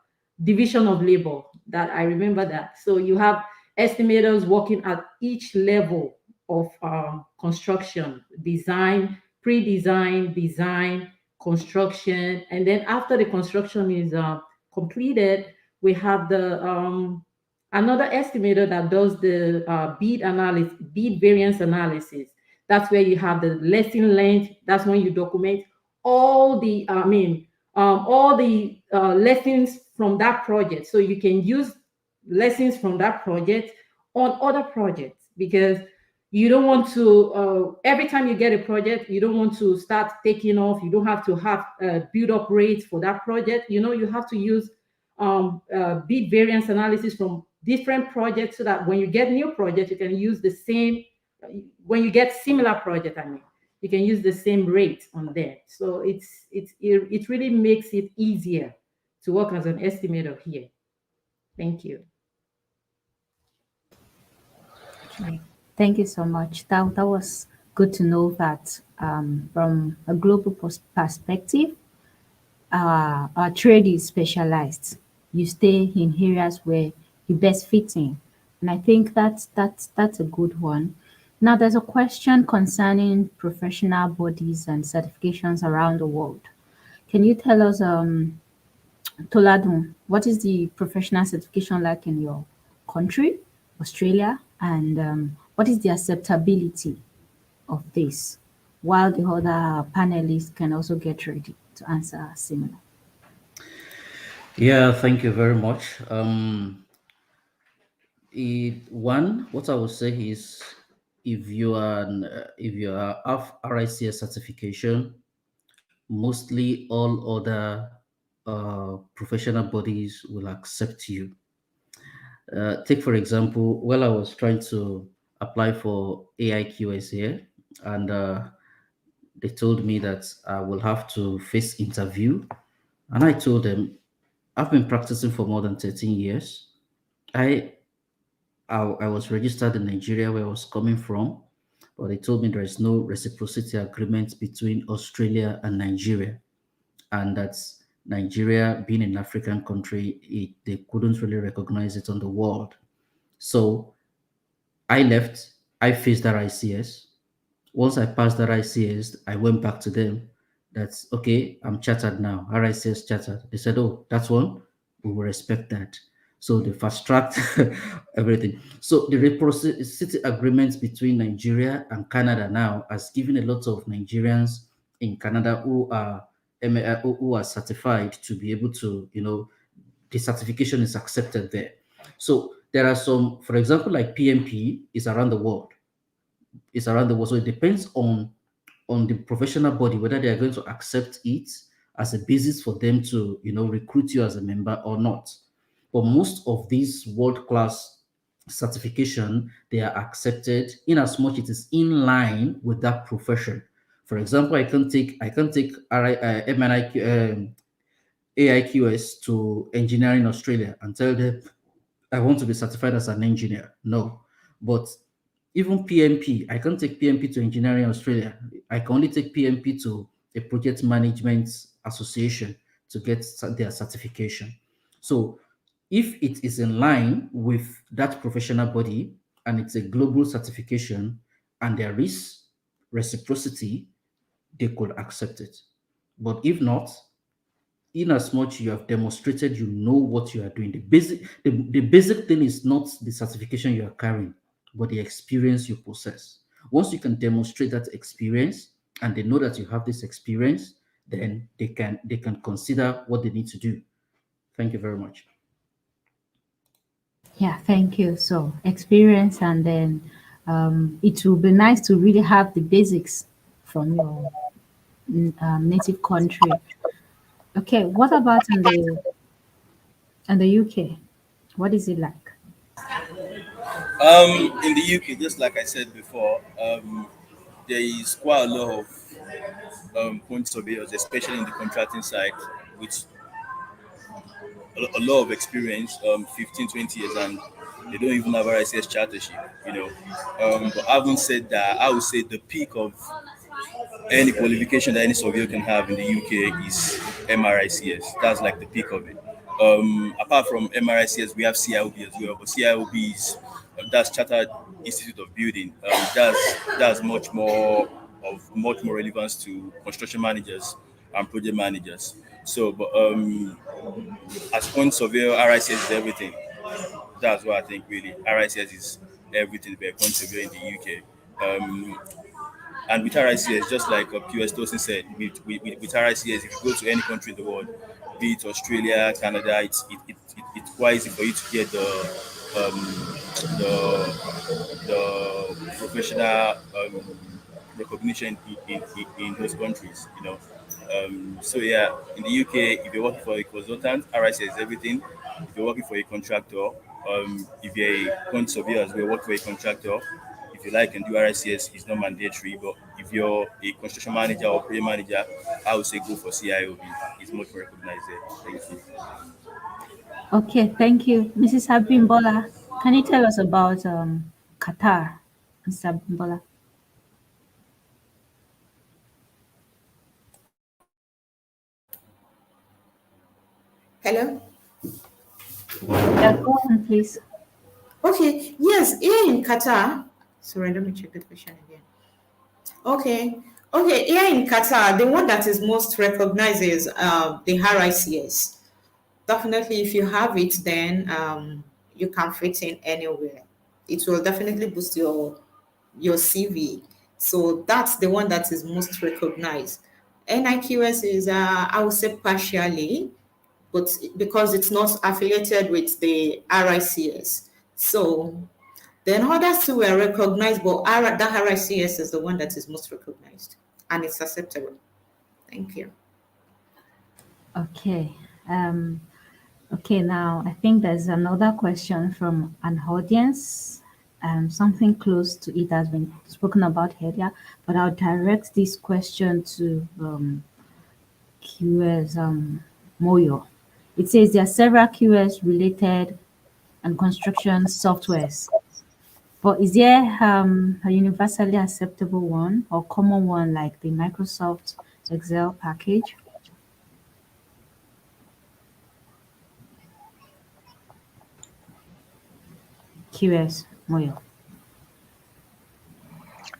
division of labor, that I remember that. So you have estimators working at each level of construction, design, pre-design, design, construction, and then after the construction is completed, we have the another estimator that does the bid analysis, bid variance analysis. That's where you have the lesson length. That's when you document all the all the lessons from that project, so you can use lessons from that project on other projects, because you don't want to every time you get a project, you don't want to start taking off. You don't have to have build up rates for that project. You have to use bid variance analysis from different projects, so that when you get new projects, you can use the same. When you get similar project, you can use the same rate on there. So it really makes it easier to work as an estimator here. Thank you. Okay. Thank you so much. That was good to know that from a global perspective, our trade is specialized. You stay in areas where you best fit in. And I think that's a good one. Now there's a question concerning professional bodies and certifications around the world. Can you tell us, Toladun, what is the professional certification like in your country, Australia, and what is the acceptability of this? While the other panelists can also get ready to answer similar. Yeah, thank you very much. What I would say is, if you have RICS certification, mostly all other professional bodies will accept you. Take for example, I was trying to apply for AIQS here, and they told me that I will have to face interview, and I told them I've been practicing for more than 13 years. I was registered in Nigeria, where I was coming from, but they told me there is no reciprocity agreement between Australia and Nigeria, and that's Nigeria being an African country, they couldn't really recognize it on the world. So I left, I faced that ICS. Once I passed that ICS, I went back to them. That's okay, I'm chartered now, RICS chartered. They said, oh, that's one, we will respect that. So they fast tracked everything. So the reciprocity agreements between Nigeria and Canada now has given a lot of Nigerians in Canada who are certified to be able to, the certification is accepted there. So there are some, for example, like PMP is around the world. It's around the world. So it depends on the professional body whether they are going to accept it as a basis for them to, recruit you as a member or not. But most of these world-class certification, they are accepted in as much it is in line with that profession. For example, I can take AIQS to engineering Australia and tell them I want to be certified as an engineer. No. But even PMP, I can't take PMP to engineering Australia. I can only take PMP to a project management association to get their certification. So if it is in line with that professional body and it's a global certification and there is reciprocity, they could accept it. But if not, in as much you have demonstrated you know what you are doing, the basic thing is not the certification you are carrying, but the experience you possess. Once you can demonstrate that experience and they know that you have this experience, then they can consider what they need to do. Thank you very much. Yeah, thank you. So experience, and then it will be nice to really have the basics from your native country. Okay, what about in the UK? What is it like? In the UK, just like I said before, there is quite a lot of point surveyors, especially in the contracting side, with a lot of experience, 15, 20 years, and they don't even have RICS chartership, you know. But having said that, I would say the peak of any qualification that any surveyor can have in the UK is MRICS. That's like the peak of it. Apart from MRICS, we have CIOB as well, but CIOB is that's Chartered Institute of Building. That's much more relevance to construction managers and project managers. So, but as point surveyor, RICS is everything. That's what I think really. RICS is everything for a point surveyor in the UK. And with RICS, just like QS Tosin said, with RICS, if you go to any country in the world, be it Australia, Canada, it's quite easy for you to get the professional recognition in those countries, you know. So yeah, in the UK, if you're working for a consultant, RICS is everything. If you're working for a contractor, if you're a quant surveyor as well, work for a contractor. If you like and do RICS, it's not mandatory. But if you're a construction manager or project manager, I would say go for CIOB. It's much more recognized there. Thank you. Okay, thank you. Mrs. Abimbola, can you tell us about Qatar, Mr. Abimbola? Hello? Yeah, go on, please. Okay, yes, here in Qatar. Sorry, let me check the question again. Okay, here in Qatar, the one that is most recognized is the RICS. Definitely, if you have it, then you can fit in anywhere. It will definitely boost your CV. So that's the one that is most recognized. NIQS is, I would say, partially, but because it's not affiliated with the RICS. So then others too were recognized, but that RICS is the one that is most recognized and it's acceptable. Thank you. Okay. Okay, now I think there's another question from an audience. Something close to it has been spoken about earlier, but I'll direct this question to QS Moyo. It says there are several QS related and construction softwares, but is there a universally acceptable one or common one like the Microsoft Excel package? QS Moyo.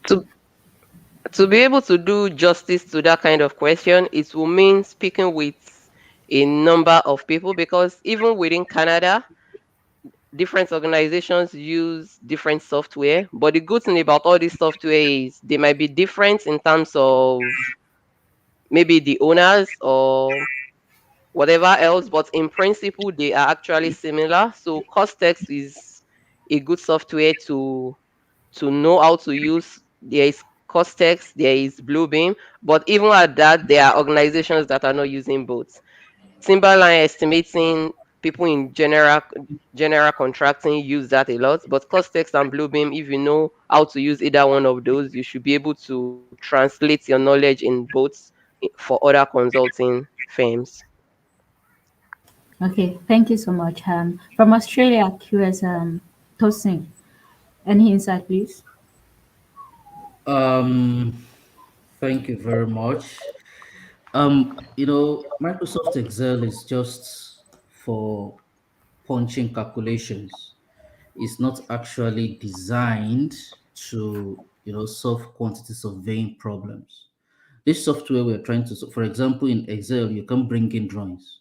To to be able to do justice to that kind of question, it will mean speaking with a number of people, because even within Canada, different organizations use different software. But the good thing about all these software is they might be different in terms of maybe the owners or whatever else, but in principle they are actually similar. So Costex is a good software to know how to use. There is Costex, there is Bluebeam, but even at that, there are organizations that are not using both. Timberline estimating, people in general contracting use that a lot, but Costex and Bluebeam, if you know how to use either one of those, you should be able to translate your knowledge in both for other consulting firms. Okay, thank you so much. From Australia, QS Tosin. Any insight, please? Um, Thank you very much. Microsoft Excel is just for punching calculations. It's not actually designed to, solve quantity surveying problems. This software we're trying to, for example, in Excel, you can bring in drawings.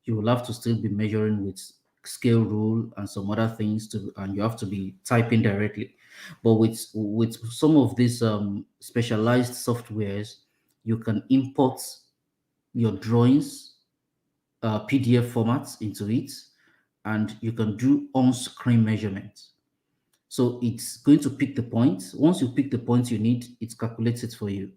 You will have to still be measuring with scale rule and some other things and you have to be typing directly. But with some of these specialized softwares, you can import your drawings, PDF formats into it, and you can do on-screen measurements. So it's going to pick the points. Once you pick the points you need, it calculates it for you.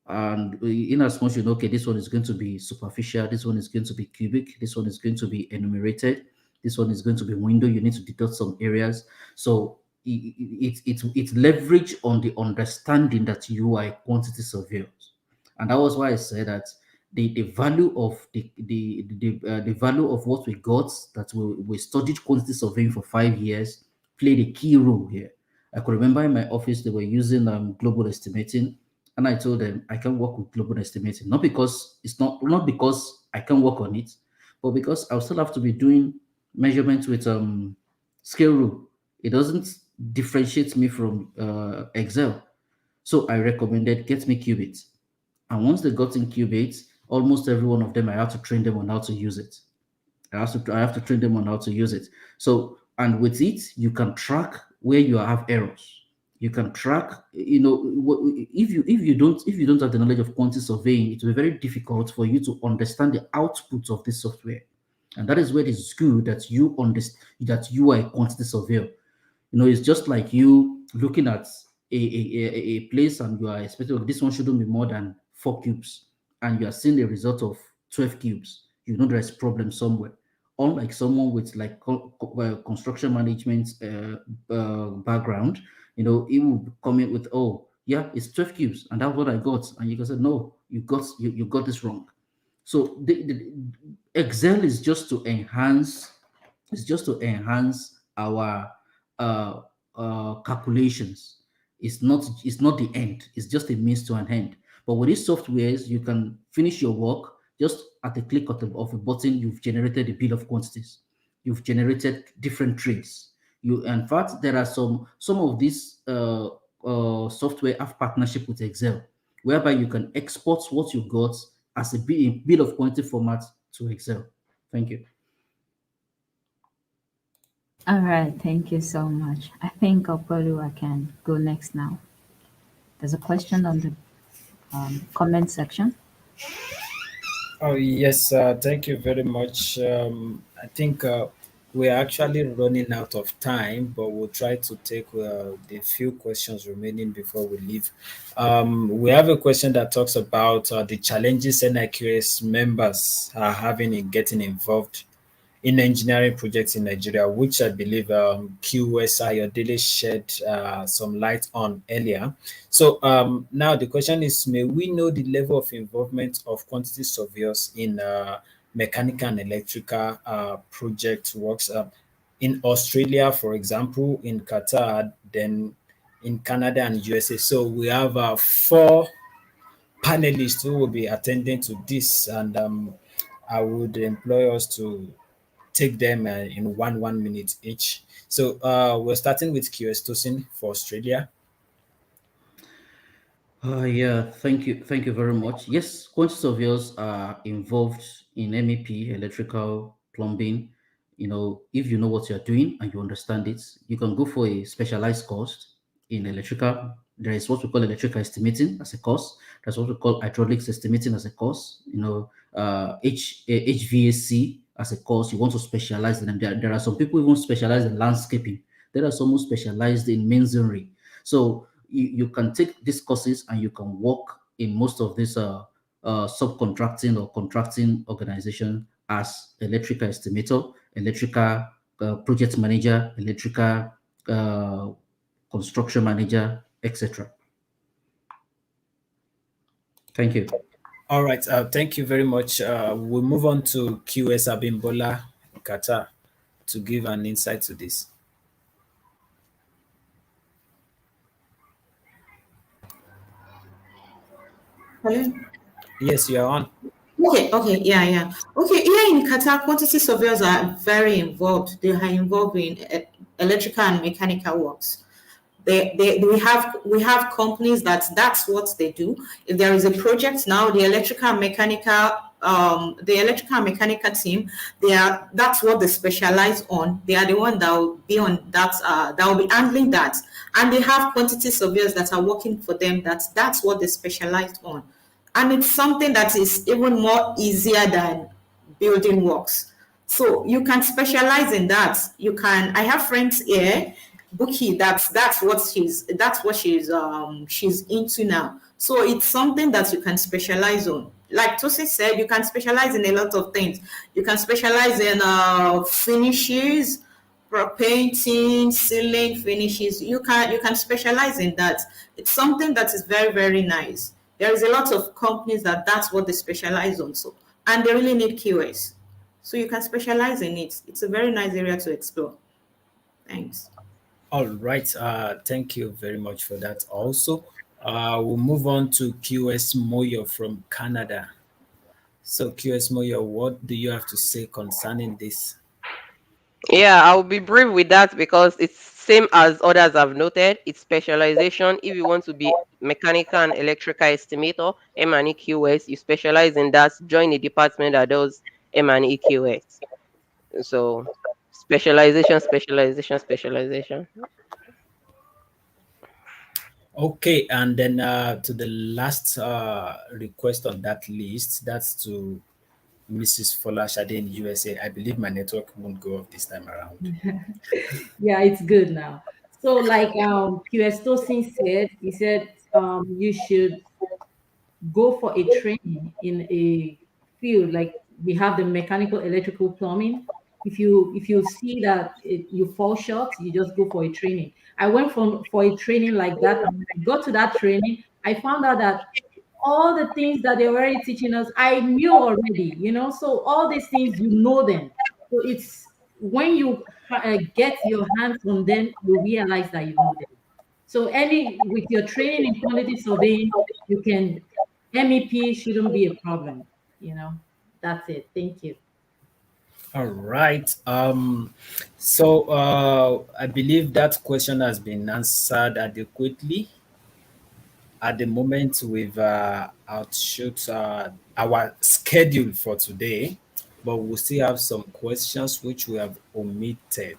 And in as much you know, okay, this one is going to be superficial, this one is going to be cubic, this one is going to be enumerated, this one is going to be window, you need to deduct some areas. So it's leverage on the understanding that you are a quantity surveyors. And that was why I said that the value of the value of what we got, that we studied quantity surveying for 5 years, played a key role here. I could remember in my office they were using global estimating, and I told them I can work with global estimating, not because not because I can work on it, but because I'll still have to be doing measurements with scale rule. It doesn't differentiate me from Excel. So I recommended get me Qubit. And once they got in Qubit, almost every one of them, I have to train them on how to use it. I have to train them on how to use it. So, and with it, you can track where you have errors. You can track, if you don't have the knowledge of quantity surveying, it will be very difficult for you to understand the output of this software. And that is where it is good that you understand that you are a quantity surveyor. It's just like you looking at a place and you are expecting this one shouldn't be more than 4 cubes, and you are seeing the result of 12 cubes. There's a problem somewhere. Unlike someone with like construction management background, he will come in with, oh yeah, it's 12 cubes and that's what I got, and you can say no, you got this wrong. So the Excel is just to enhance our calculations. It's not the end. It's just a means to an end. But with these softwares, you can finish your work just at a click of a button. You've generated a bill of quantities. You've generated different trades. In fact, there are some of these software have partnership with Excel, whereby you can export what you got as a bill of quantity format to Excel. Thank you. All right, thank you so much. I think Opolu can go next now. There's a question on the comment section. Oh, yes, thank you very much. I think we're actually running out of time, but we'll try to take the few questions remaining before we leave. We have a question that talks about the challenges NIQS members are having in getting involved in engineering projects in Nigeria, which I believe QS Ayodele shed some light on earlier. So now the question is, may we know the level of involvement of quantity surveyors in mechanical and electrical project works in Australia, for example, in Qatar, then in Canada and USA. So we have 4 panelists who will be attending to this, and I would employ us to take them in one minute each. So we're starting with QS Tosin for Australia. Yeah, thank you very much. Yes, quantity surveyors are involved in MEP, electrical, plumbing. If you know what you're doing and you understand it, you can go for a specialized course in electrical. There is what we call electrical estimating as a course. There's what we call hydraulics estimating as a course. HVAC as a course. You want to specialize in them. There are some people even specialize in landscaping. There are some who specialized in masonry. So you can take these courses and you can work in most of these subcontracting or contracting organization as electrical estimator, electrical project manager, electrical construction manager, etc. Thank you. All right. Thank you very much. We'll move on to QS Abimbola Qatar to give an insight to this. Hello? Yes, you are on. Okay, yeah. Okay, here in Qatar, quantity surveyors are very involved. They are involved in electrical and mechanical works. We have companies that's what they do. If there is a project now, the electrical and mechanical team, that's what they specialize on. They are the one that will be on that, that will be handling that, and they have quantity surveyors that are working for them. That's what they specialize on, and it's something that is even more easier than building works. So you can specialize in that. I have friends here, Buki, that's what she's into now. So it's something that you can specialize on. Like Tosi said, you can specialize in a lot of things. You can specialize in finishes, painting, sealing finishes. You can specialize in that. It's something that is very, very nice. There is a lot of companies that's what they specialize on. So, and they really need QS. So you can specialize in it. It's a very nice area to explore. Thanks. All right. Thank you very much for that. Also, we'll move on to QS Moyo from Canada. So, QS Moyo, what do you have to say concerning this? Yeah, I'll be brief with that because it's same as others have noted. It's specialization. If you want to be mechanical and electrical estimator, M&EQS, you specialize in that. Join a department that does M&EQS. So specialization, specialization, specialization. Okay, and then to the last request on that list, that's to Mrs. Folashade in USA. I believe my network won't go off this time around. Yeah, it's good now. So like QS Tosin said, he said you should go for a training in a field like we have the mechanical, electrical, plumbing. If you see that you fall short, you just go for a training. I went for a training like that, and when I got to that training, I found out that all the things that they're already teaching us, I knew already. So all these things, you know them. So it's when you get your hands on them, you realize that you know them. So any with your training in quantity surveying, you can MEP shouldn't be a problem. That's it. Thank you. All right. So I believe that question has been answered adequately. At the moment, we've outshot our schedule for today, but we still have some questions which we have omitted.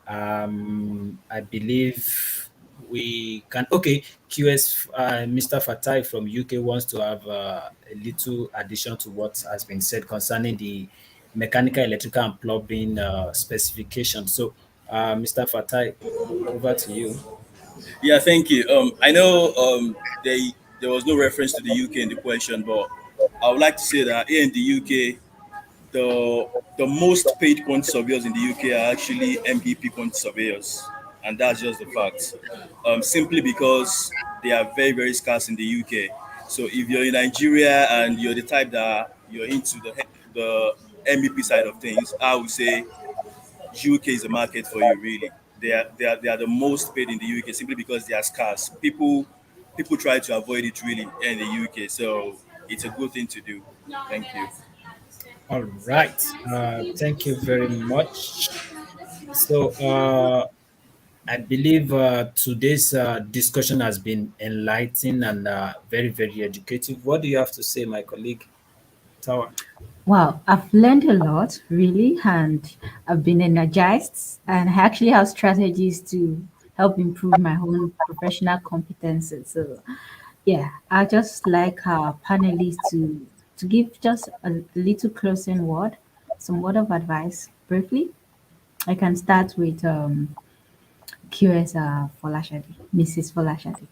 I believe we can. Okay, QS, Mr. Fatai from UK wants to have a little addition to what has been said concerning the mechanical, electrical, and plumbing specification. So, Mr. Fatai, over to you. Yeah, thank you. I know there was no reference to the UK in the question, but I would like to say that here in the UK, the most paid quantity surveyors in the UK are actually MBP quantity surveyors, and that's just the fact. Simply because they are very very scarce in the UK. So if you're in Nigeria and you're the type that you're into the MBP side of things, I would say UK is a market for you. Really, they are the most paid in the UK simply because they are scarce. People try to avoid it really in the UK, so it's a good thing to do. Thank you. All right. Thank you very much. So, I believe today's discussion has been enlightening and very, very educative. What do you have to say, my colleague Tower? Wow, I've learned a lot, really, and I've been energized. And I actually have strategies to help improve my own professional competences. So, yeah, I just like our panelists to give just a little closing word, some word of advice briefly. I can start with QS Folashadi, Mrs. Folashadi.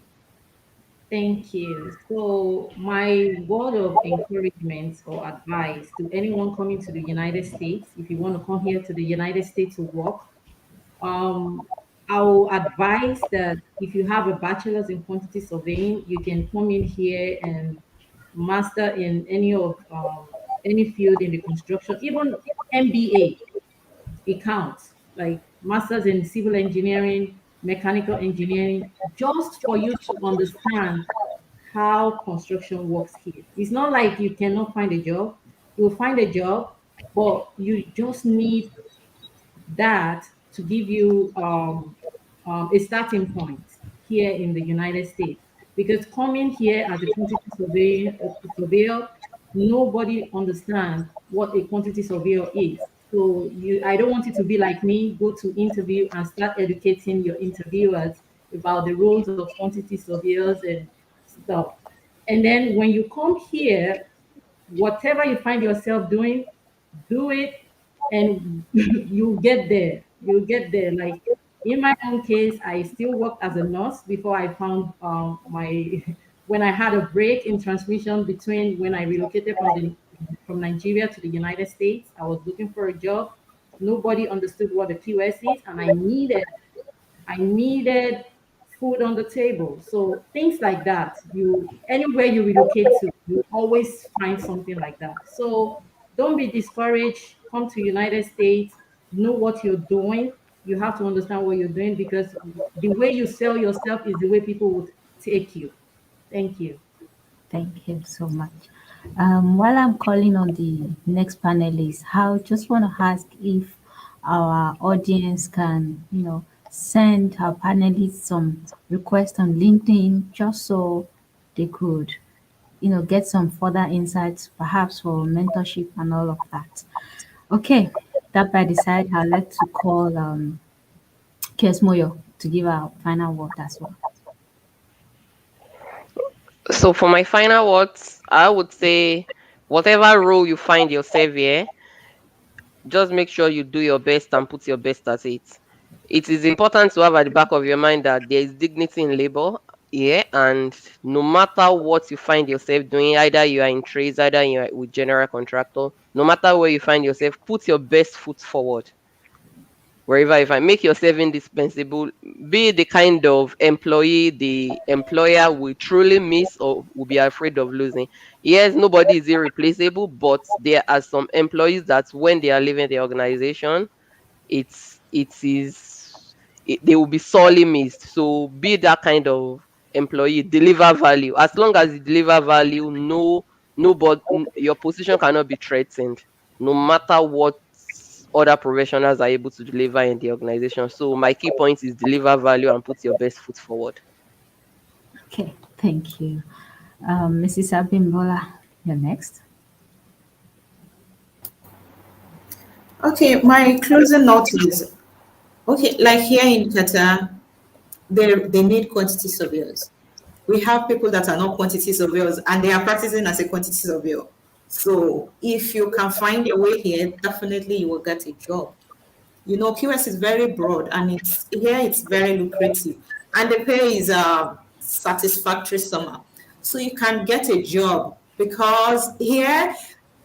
Thank you. So, my word of encouragement or advice to anyone coming to the United States, if you want to come here to the United States to work, um, I will advise that if you have a bachelor's in quantity surveying, you can come in here and master in any field in the construction, even MBA. It counts, like masters in civil engineering, mechanical engineering, just for you to understand how construction works here. It's not like you cannot find a job. You'll find a job, but you just need that to give you a starting point here in the United States. Because coming here as a quantity surveyor, nobody understands what a quantity surveyor is. So I don't want it to be like me, go to interview and start educating your interviewers about the roles of quantity surveyors and stuff. And then when you come here, whatever you find yourself doing, do it, and you get there. You'll get there. Like in my own case, I still worked as a nurse before I found my when I had a break in transmission between when I relocated from Nigeria to the United States. I was looking for a job. Nobody understood what the QS is, and I needed food on the table. So things like that, you anywhere you relocate to, you always find something like that. So don't be discouraged. Come to United States, know what you're doing. You have to understand what you're doing because the way you sell yourself is the way people would take you. Thank you. Thank you so much. While I'm calling on the next panelist, I just want to ask if our audience can, send our panelists some requests on LinkedIn just so they could, get some further insights, perhaps for mentorship and all of that. Okay, that by the side, I'd like to call Kes Moyo to give our final word as well. So for my final words, I would say whatever role you find yourself here, just make sure you do your best and put your best at it. It is important to have at the back of your mind that there is dignity in labor here, and no matter what you find yourself doing, either you are in trades, either you are with general contractor, no matter where you find yourself, put your best foot forward. Wherever you find, make yourself indispensable. Be the kind of employee the employer will truly miss or will be afraid of losing. Yes, nobody is irreplaceable, but there are some employees that when they are leaving the organization, they will be sorely missed. So be that kind of employee, deliver value. As long as you deliver value, your position cannot be threatened, no matter what other professionals are able to deliver in the organization. So my key point is deliver value and put your best foot forward. Okay, thank you. Mrs. Abimbola, you're next. Okay, my closing note is okay, like here in Qatar, they need quantity surveyors. We have people that are not quantity surveyors and they are practicing as a quantity surveyor. So if you can find a way here, definitely you will get a job. QS is very broad and it's very lucrative and the pay is satisfactory somehow. So you can get a job because here,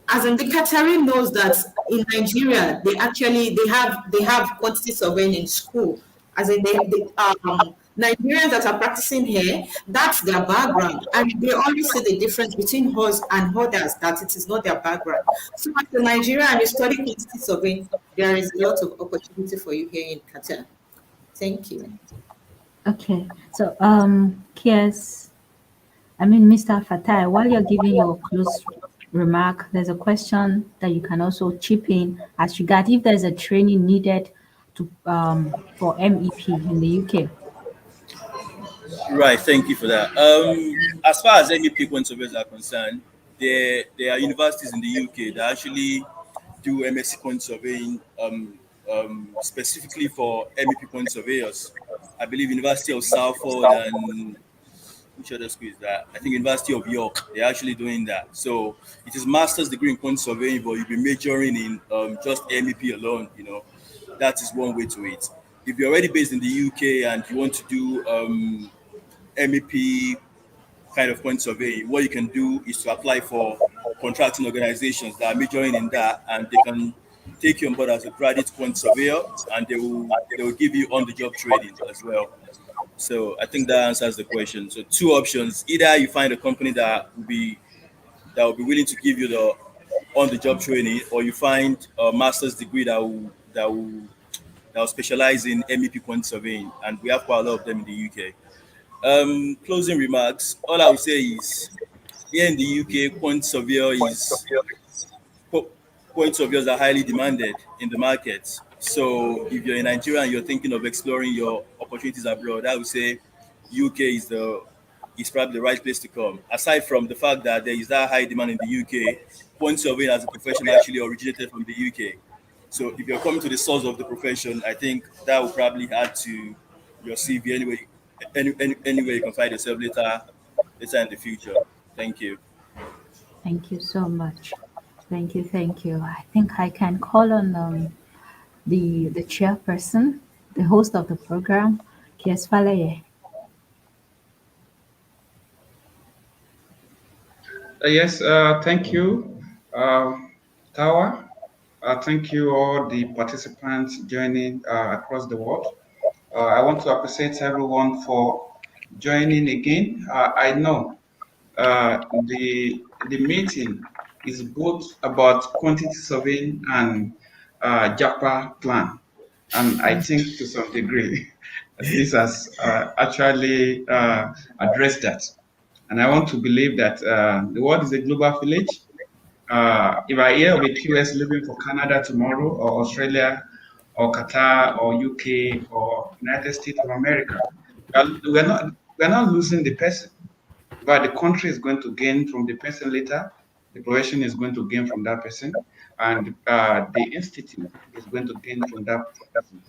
as in the Qatari knows that in Nigeria they have quantity surveying in school. As in Nigerians that are practicing here, that's their background, and they always see the difference between us and others that it is not their background. So as a Nigerian and you study quantity surveying, there is a lot of opportunity for you here in Qatar. Thank you. Okay, so Kies, Mr. Fatai, while you're giving your close remark, there's a question that you can also chip in as regard if there's a training needed to for MEP in the UK. Right, thank you for that. As far as MEP point surveys are concerned, there are universities in the UK that actually do MSc point surveying specifically for MEP point surveyors. I believe University of Salford and which other school is that? I think University of York. They're actually doing that. So it is master's degree in point surveying, but you'll be majoring in just MEP alone. That is one way to it. If you're already based in the UK and you want to do MEP kind of point surveying, what you can do is to apply for contracting organizations that are majoring in that, and they can take you on board as a graduate point surveyor, and they will give you on-the-job training as well. So I think that answers the question. So two options: either you find a company that will be willing to give you the on-the-job training, or you find a master's degree that will specialize in MEP point surveying, and we have quite a lot of them in the UK. Closing remarks. All I would say is, here in the UK, point surveyors are highly demanded in the market. So if you're in Nigeria and you're thinking of exploring your opportunities abroad, I would say UK is probably the right place to come. Aside from the fact that there is that high demand in the UK, point surveying as a profession actually originated from the UK. So if you're coming to the source of the profession, I think that will probably add to your CV anyway. Anyway, you can find yourself later in the future. Thank you. Thank you so much. Thank you, thank you. I think I can call on the chairperson, the host of the program, Kies Faleye. Yes, thank you, uh, Tawa. Thank you all the participants joining across the world. I want to appreciate everyone for joining again. I know the meeting is both about quantity surveying and JAPA plan, and I think to some degree this has actually addressed that. And I want to believe that the world is a global village. If I hear of a QS living for Canada tomorrow, or Australia, or Qatar, or UK, or United States of America, we're not losing the person, but the country is going to gain from the person later. The profession is going to gain from that person, and the institute is going to gain from that person.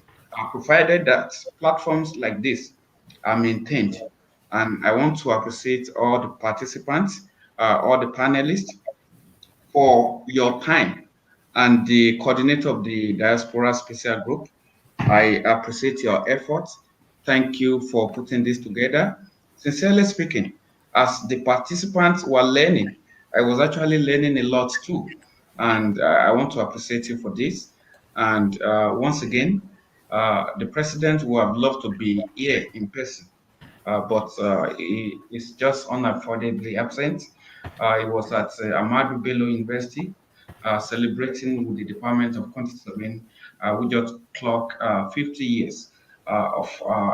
Provided that platforms like this are maintained. And I want to appreciate all the participants, all the panelists for your time, and the coordinator of the Diaspora Special Group. I appreciate your efforts. Thank you for putting this together. Sincerely speaking, as the participants were learning, I was actually learning a lot too. And I want to appreciate you for this. And once again, the president would have loved to be here in person, but he is just unaffordably absent. He was at Ahmadu Bello University celebrating with the Department of Quantity Surveying, we just clocked 50 years of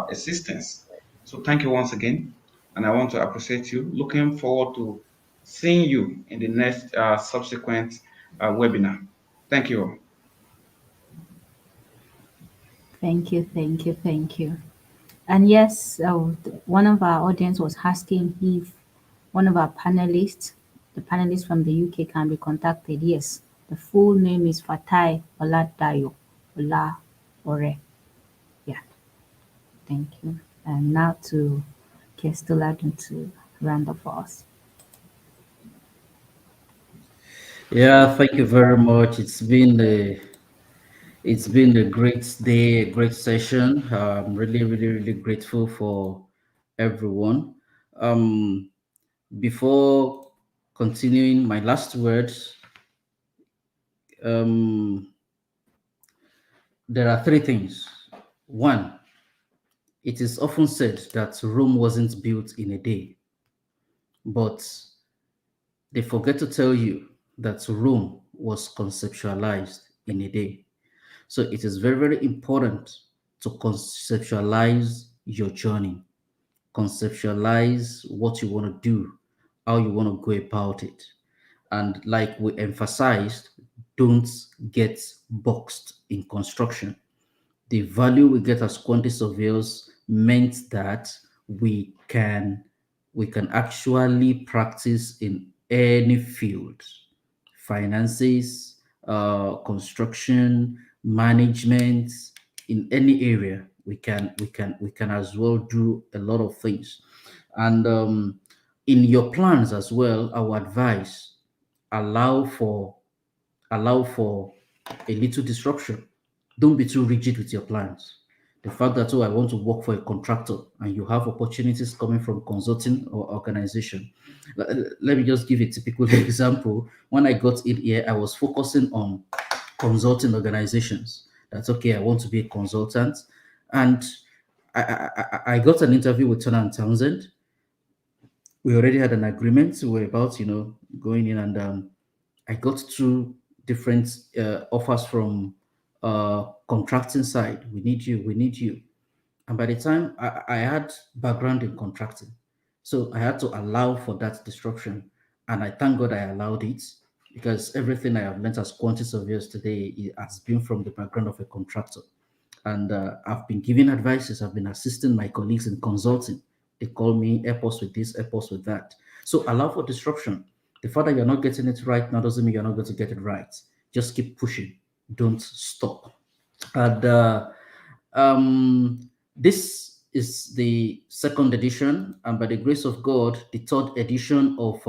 existence. So thank you once again, and I want to appreciate you. Looking forward to seeing you in the next subsequent webinar. Thank you all. Thank you, thank you, thank you. And yes, one of our audience was asking if one of our panelists, the panelists from the UK, can be contacted. Yes, the full name is Fatai Oladayo Ola Ore. Yeah, thank you. And now to Kestuladun to round up for us. Yeah, thank you very much. It's been a great day, a great session. I'm really, really, really grateful for everyone. Um, before continuing, my last words. Um, there are three things. One, it is often said that Rome wasn't built in a day, but they forget to tell you that Rome was conceptualized in a day. So it is very, very important to conceptualize your journey, conceptualize what you want to do, how you want to go about it. And like we emphasized, don't get boxed in construction. The value we get as quantity surveyors meant that we can we can actually practice in any field, finances, construction, management, in any area. We can as well do a lot of things. And in your plans as well, our advice, allow for allow for a little disruption. Don't be too rigid with your plans. The fact that, oh, I want to work for a contractor and you have opportunities coming from consulting or organization. Let me just give a typical example. When I got in here, I was focusing on consulting organizations. That's okay, I want to be a consultant. And I got an interview with Turner and Townsend. We already had an agreement. We were about, going in, and I got two different offers from contracting side. We need you. We need you. And by the time I had background in contracting, so I had to allow for that disruption, and I thank God I allowed it. because everything I have learned as quantity surveyors today has been from the background of a contractor. And I've been giving advices, I've been assisting my colleagues in consulting. They call me, help us with this, help us with that. So allow for disruption. The fact that you're not getting it right now doesn't mean you're not going to get it right. Just keep pushing. Don't stop. And this is the second edition, and by the grace of God, the third edition of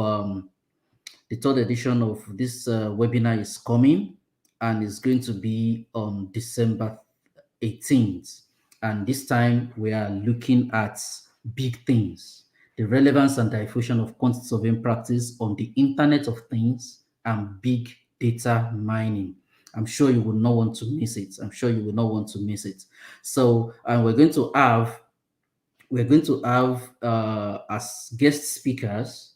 this webinar is coming, and it's going to be on December 18th. And this time we are looking at big things, the relevance and diffusion of quantity surveying practice on the Internet of Things and big data mining. I'm sure you will not want to miss it. I'm sure you will not want to miss it. So, and we're going to have as guest speakers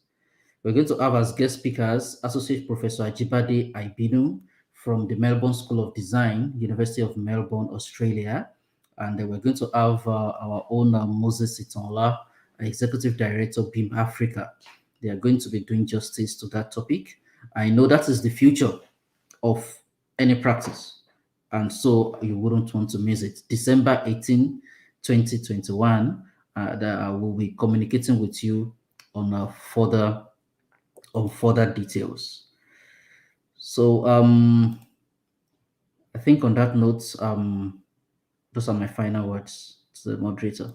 Associate Professor Ajibade Aibinu from the Melbourne School of Design, University of Melbourne, Australia. And then we're going to have our own Moses Itonla, Executive Director, BIM Africa. They are going to be doing justice to that topic. I know that is the future of any practice, and so you wouldn't want to miss it. December 18, 2021, that I will be communicating with you on further details. So I think on that note, those are my final words to the moderator.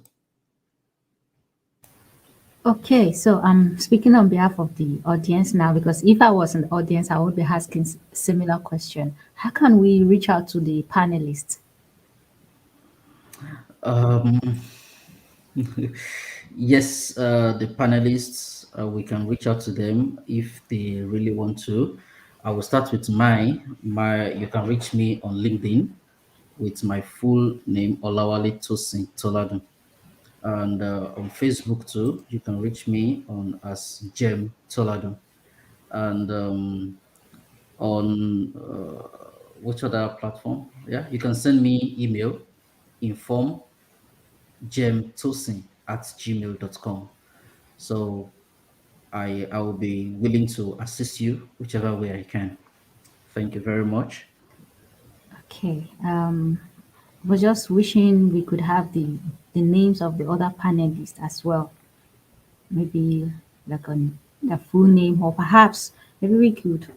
Okay, so I'm speaking on behalf of the audience now, because if I was in the audience, I would be asking similar question. How can we reach out to the panelists? Yes, the panelists, we can reach out to them if they really want to. I will start with you can reach me on LinkedIn with my full name, Olawale Tosin Toladun. And on Facebook too, you can reach me on as Jem Toladun. And on which other platform? Yeah, you can send me email, inform@gmail.com. So I will be willing to assist you whichever way I can. Thank you very much. Okay, we're just wishing we could have the names of the other panelists as well. Maybe like the full name, or perhaps maybe we could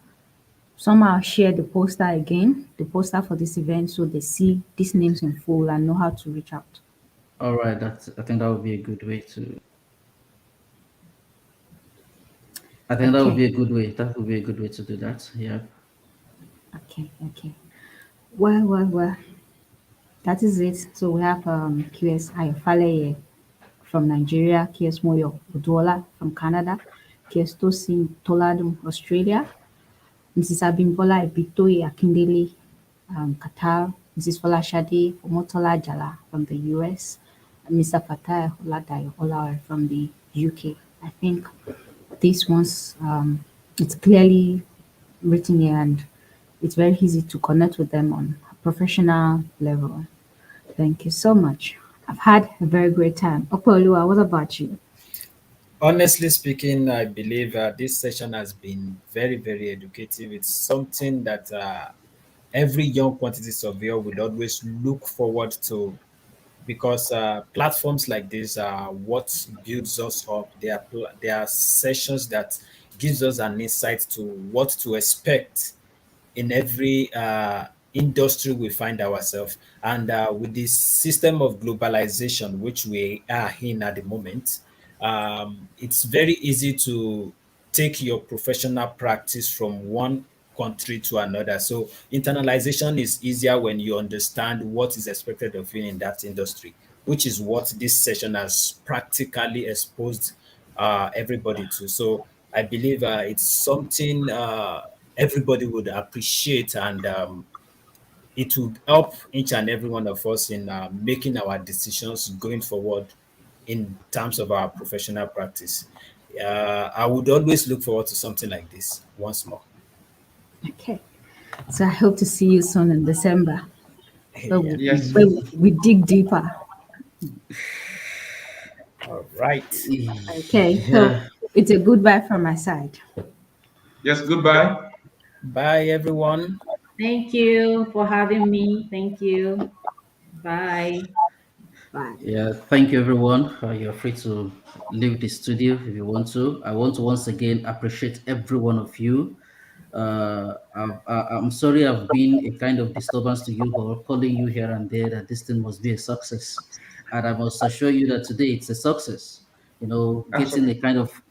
somehow share the poster again, the poster for this event, so they see these names in full and know how to reach out. All right, I think that would be a good way to. I think that would be a good way. That would be a good way to do that. Yeah. Okay. Well. That is it. So we have QS Ayofaleye from Nigeria, QS Moyo Oduola from Canada, QS Tosin Toladun, Australia, Mrs. Abimbola Ebitoye Akindele, Qatar, Mrs. Folashade Omotola Jala from the US, and Mr. Fatai Oladayo Olaore from the UK. I think these ones, it's clearly written here, and it's very easy to connect with them on a professional level. Thank you so much. I've had a very great time. Opoluwa, what about you? Honestly speaking, I believe this session has been very, very educative. It's something that every young quantity surveyor will always look forward to, because platforms like this are what builds us up. They are sessions that gives us an insight to what to expect in every industry we find ourselves. And with this system of globalization, which we are in at the moment, it's very easy to take your professional practice from one country to another. So internalization is easier when you understand what is expected of you in that industry, which is what this session has practically exposed everybody to. So I believe it's something everybody would appreciate, and it would help each and every one of us in making our decisions going forward in terms of our professional practice. I would always look forward to something like this once more. Okay. So I hope to see you soon in December. So Yes. we dig deeper. All right. Okay. So it's a goodbye from my side. Yes, goodbye. Bye, everyone. Thank you for having me. Thank you. Bye. Bye. Yeah, thank you, everyone. You're free to leave the studio if you want to. I want to once again appreciate every one of you. I'm sorry I've been a kind of disturbance to you, or calling you here and there that this thing must be a success. And I must assure you that today it's a success. You know, Absolutely.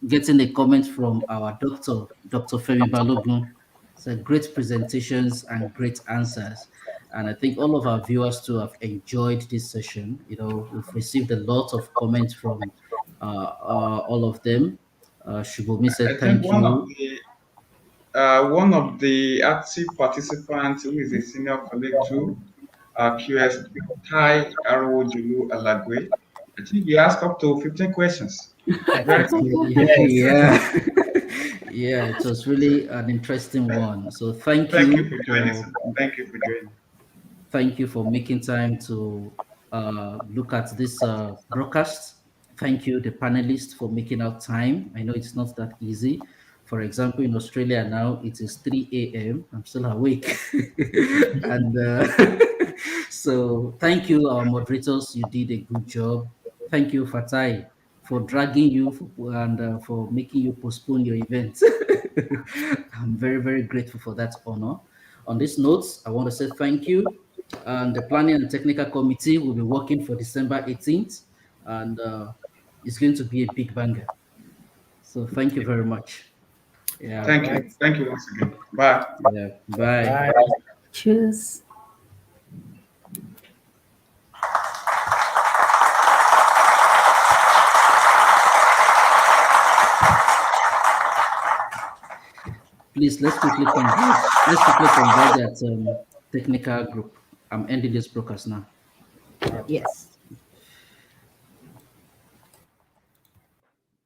getting a comment from our doctor, Dr. Femi Balogun. So great presentations and great answers. And I think all of our viewers too have enjoyed this session. You know, we've received a lot of comments from all of them. Shubhomi I said think thank you. one of the active participants who is a senior colleague too, QS Tai Arojulu Alagwe. I think he asked up to 15 questions. Very cool. Yes. Yeah, yeah, it was really an interesting one. So Thank you for joining, sir. Thank you for joining. thank you for making time to look at this broadcast. Thank you, the panelists, for making out time. I know it's not that easy. For example, in Australia now, it is 3 a.m. I'm still awake. And so, thank you, our moderators. You did a good job. Thank you, Fatai, for dragging you and for making you postpone your event. I'm very, very grateful for that honor. On this note, I want to say thank you. And the planning and technical committee will be working for December 18th, and it's going to be a big banger. So thank you very much. Yeah, Thank you. Right. Thank you once again. Bye. yeah. Bye. Bye. Cheers. Please let's quickly convert. Let's quickly convert that technical group. I'm ending this broadcast now. Yes.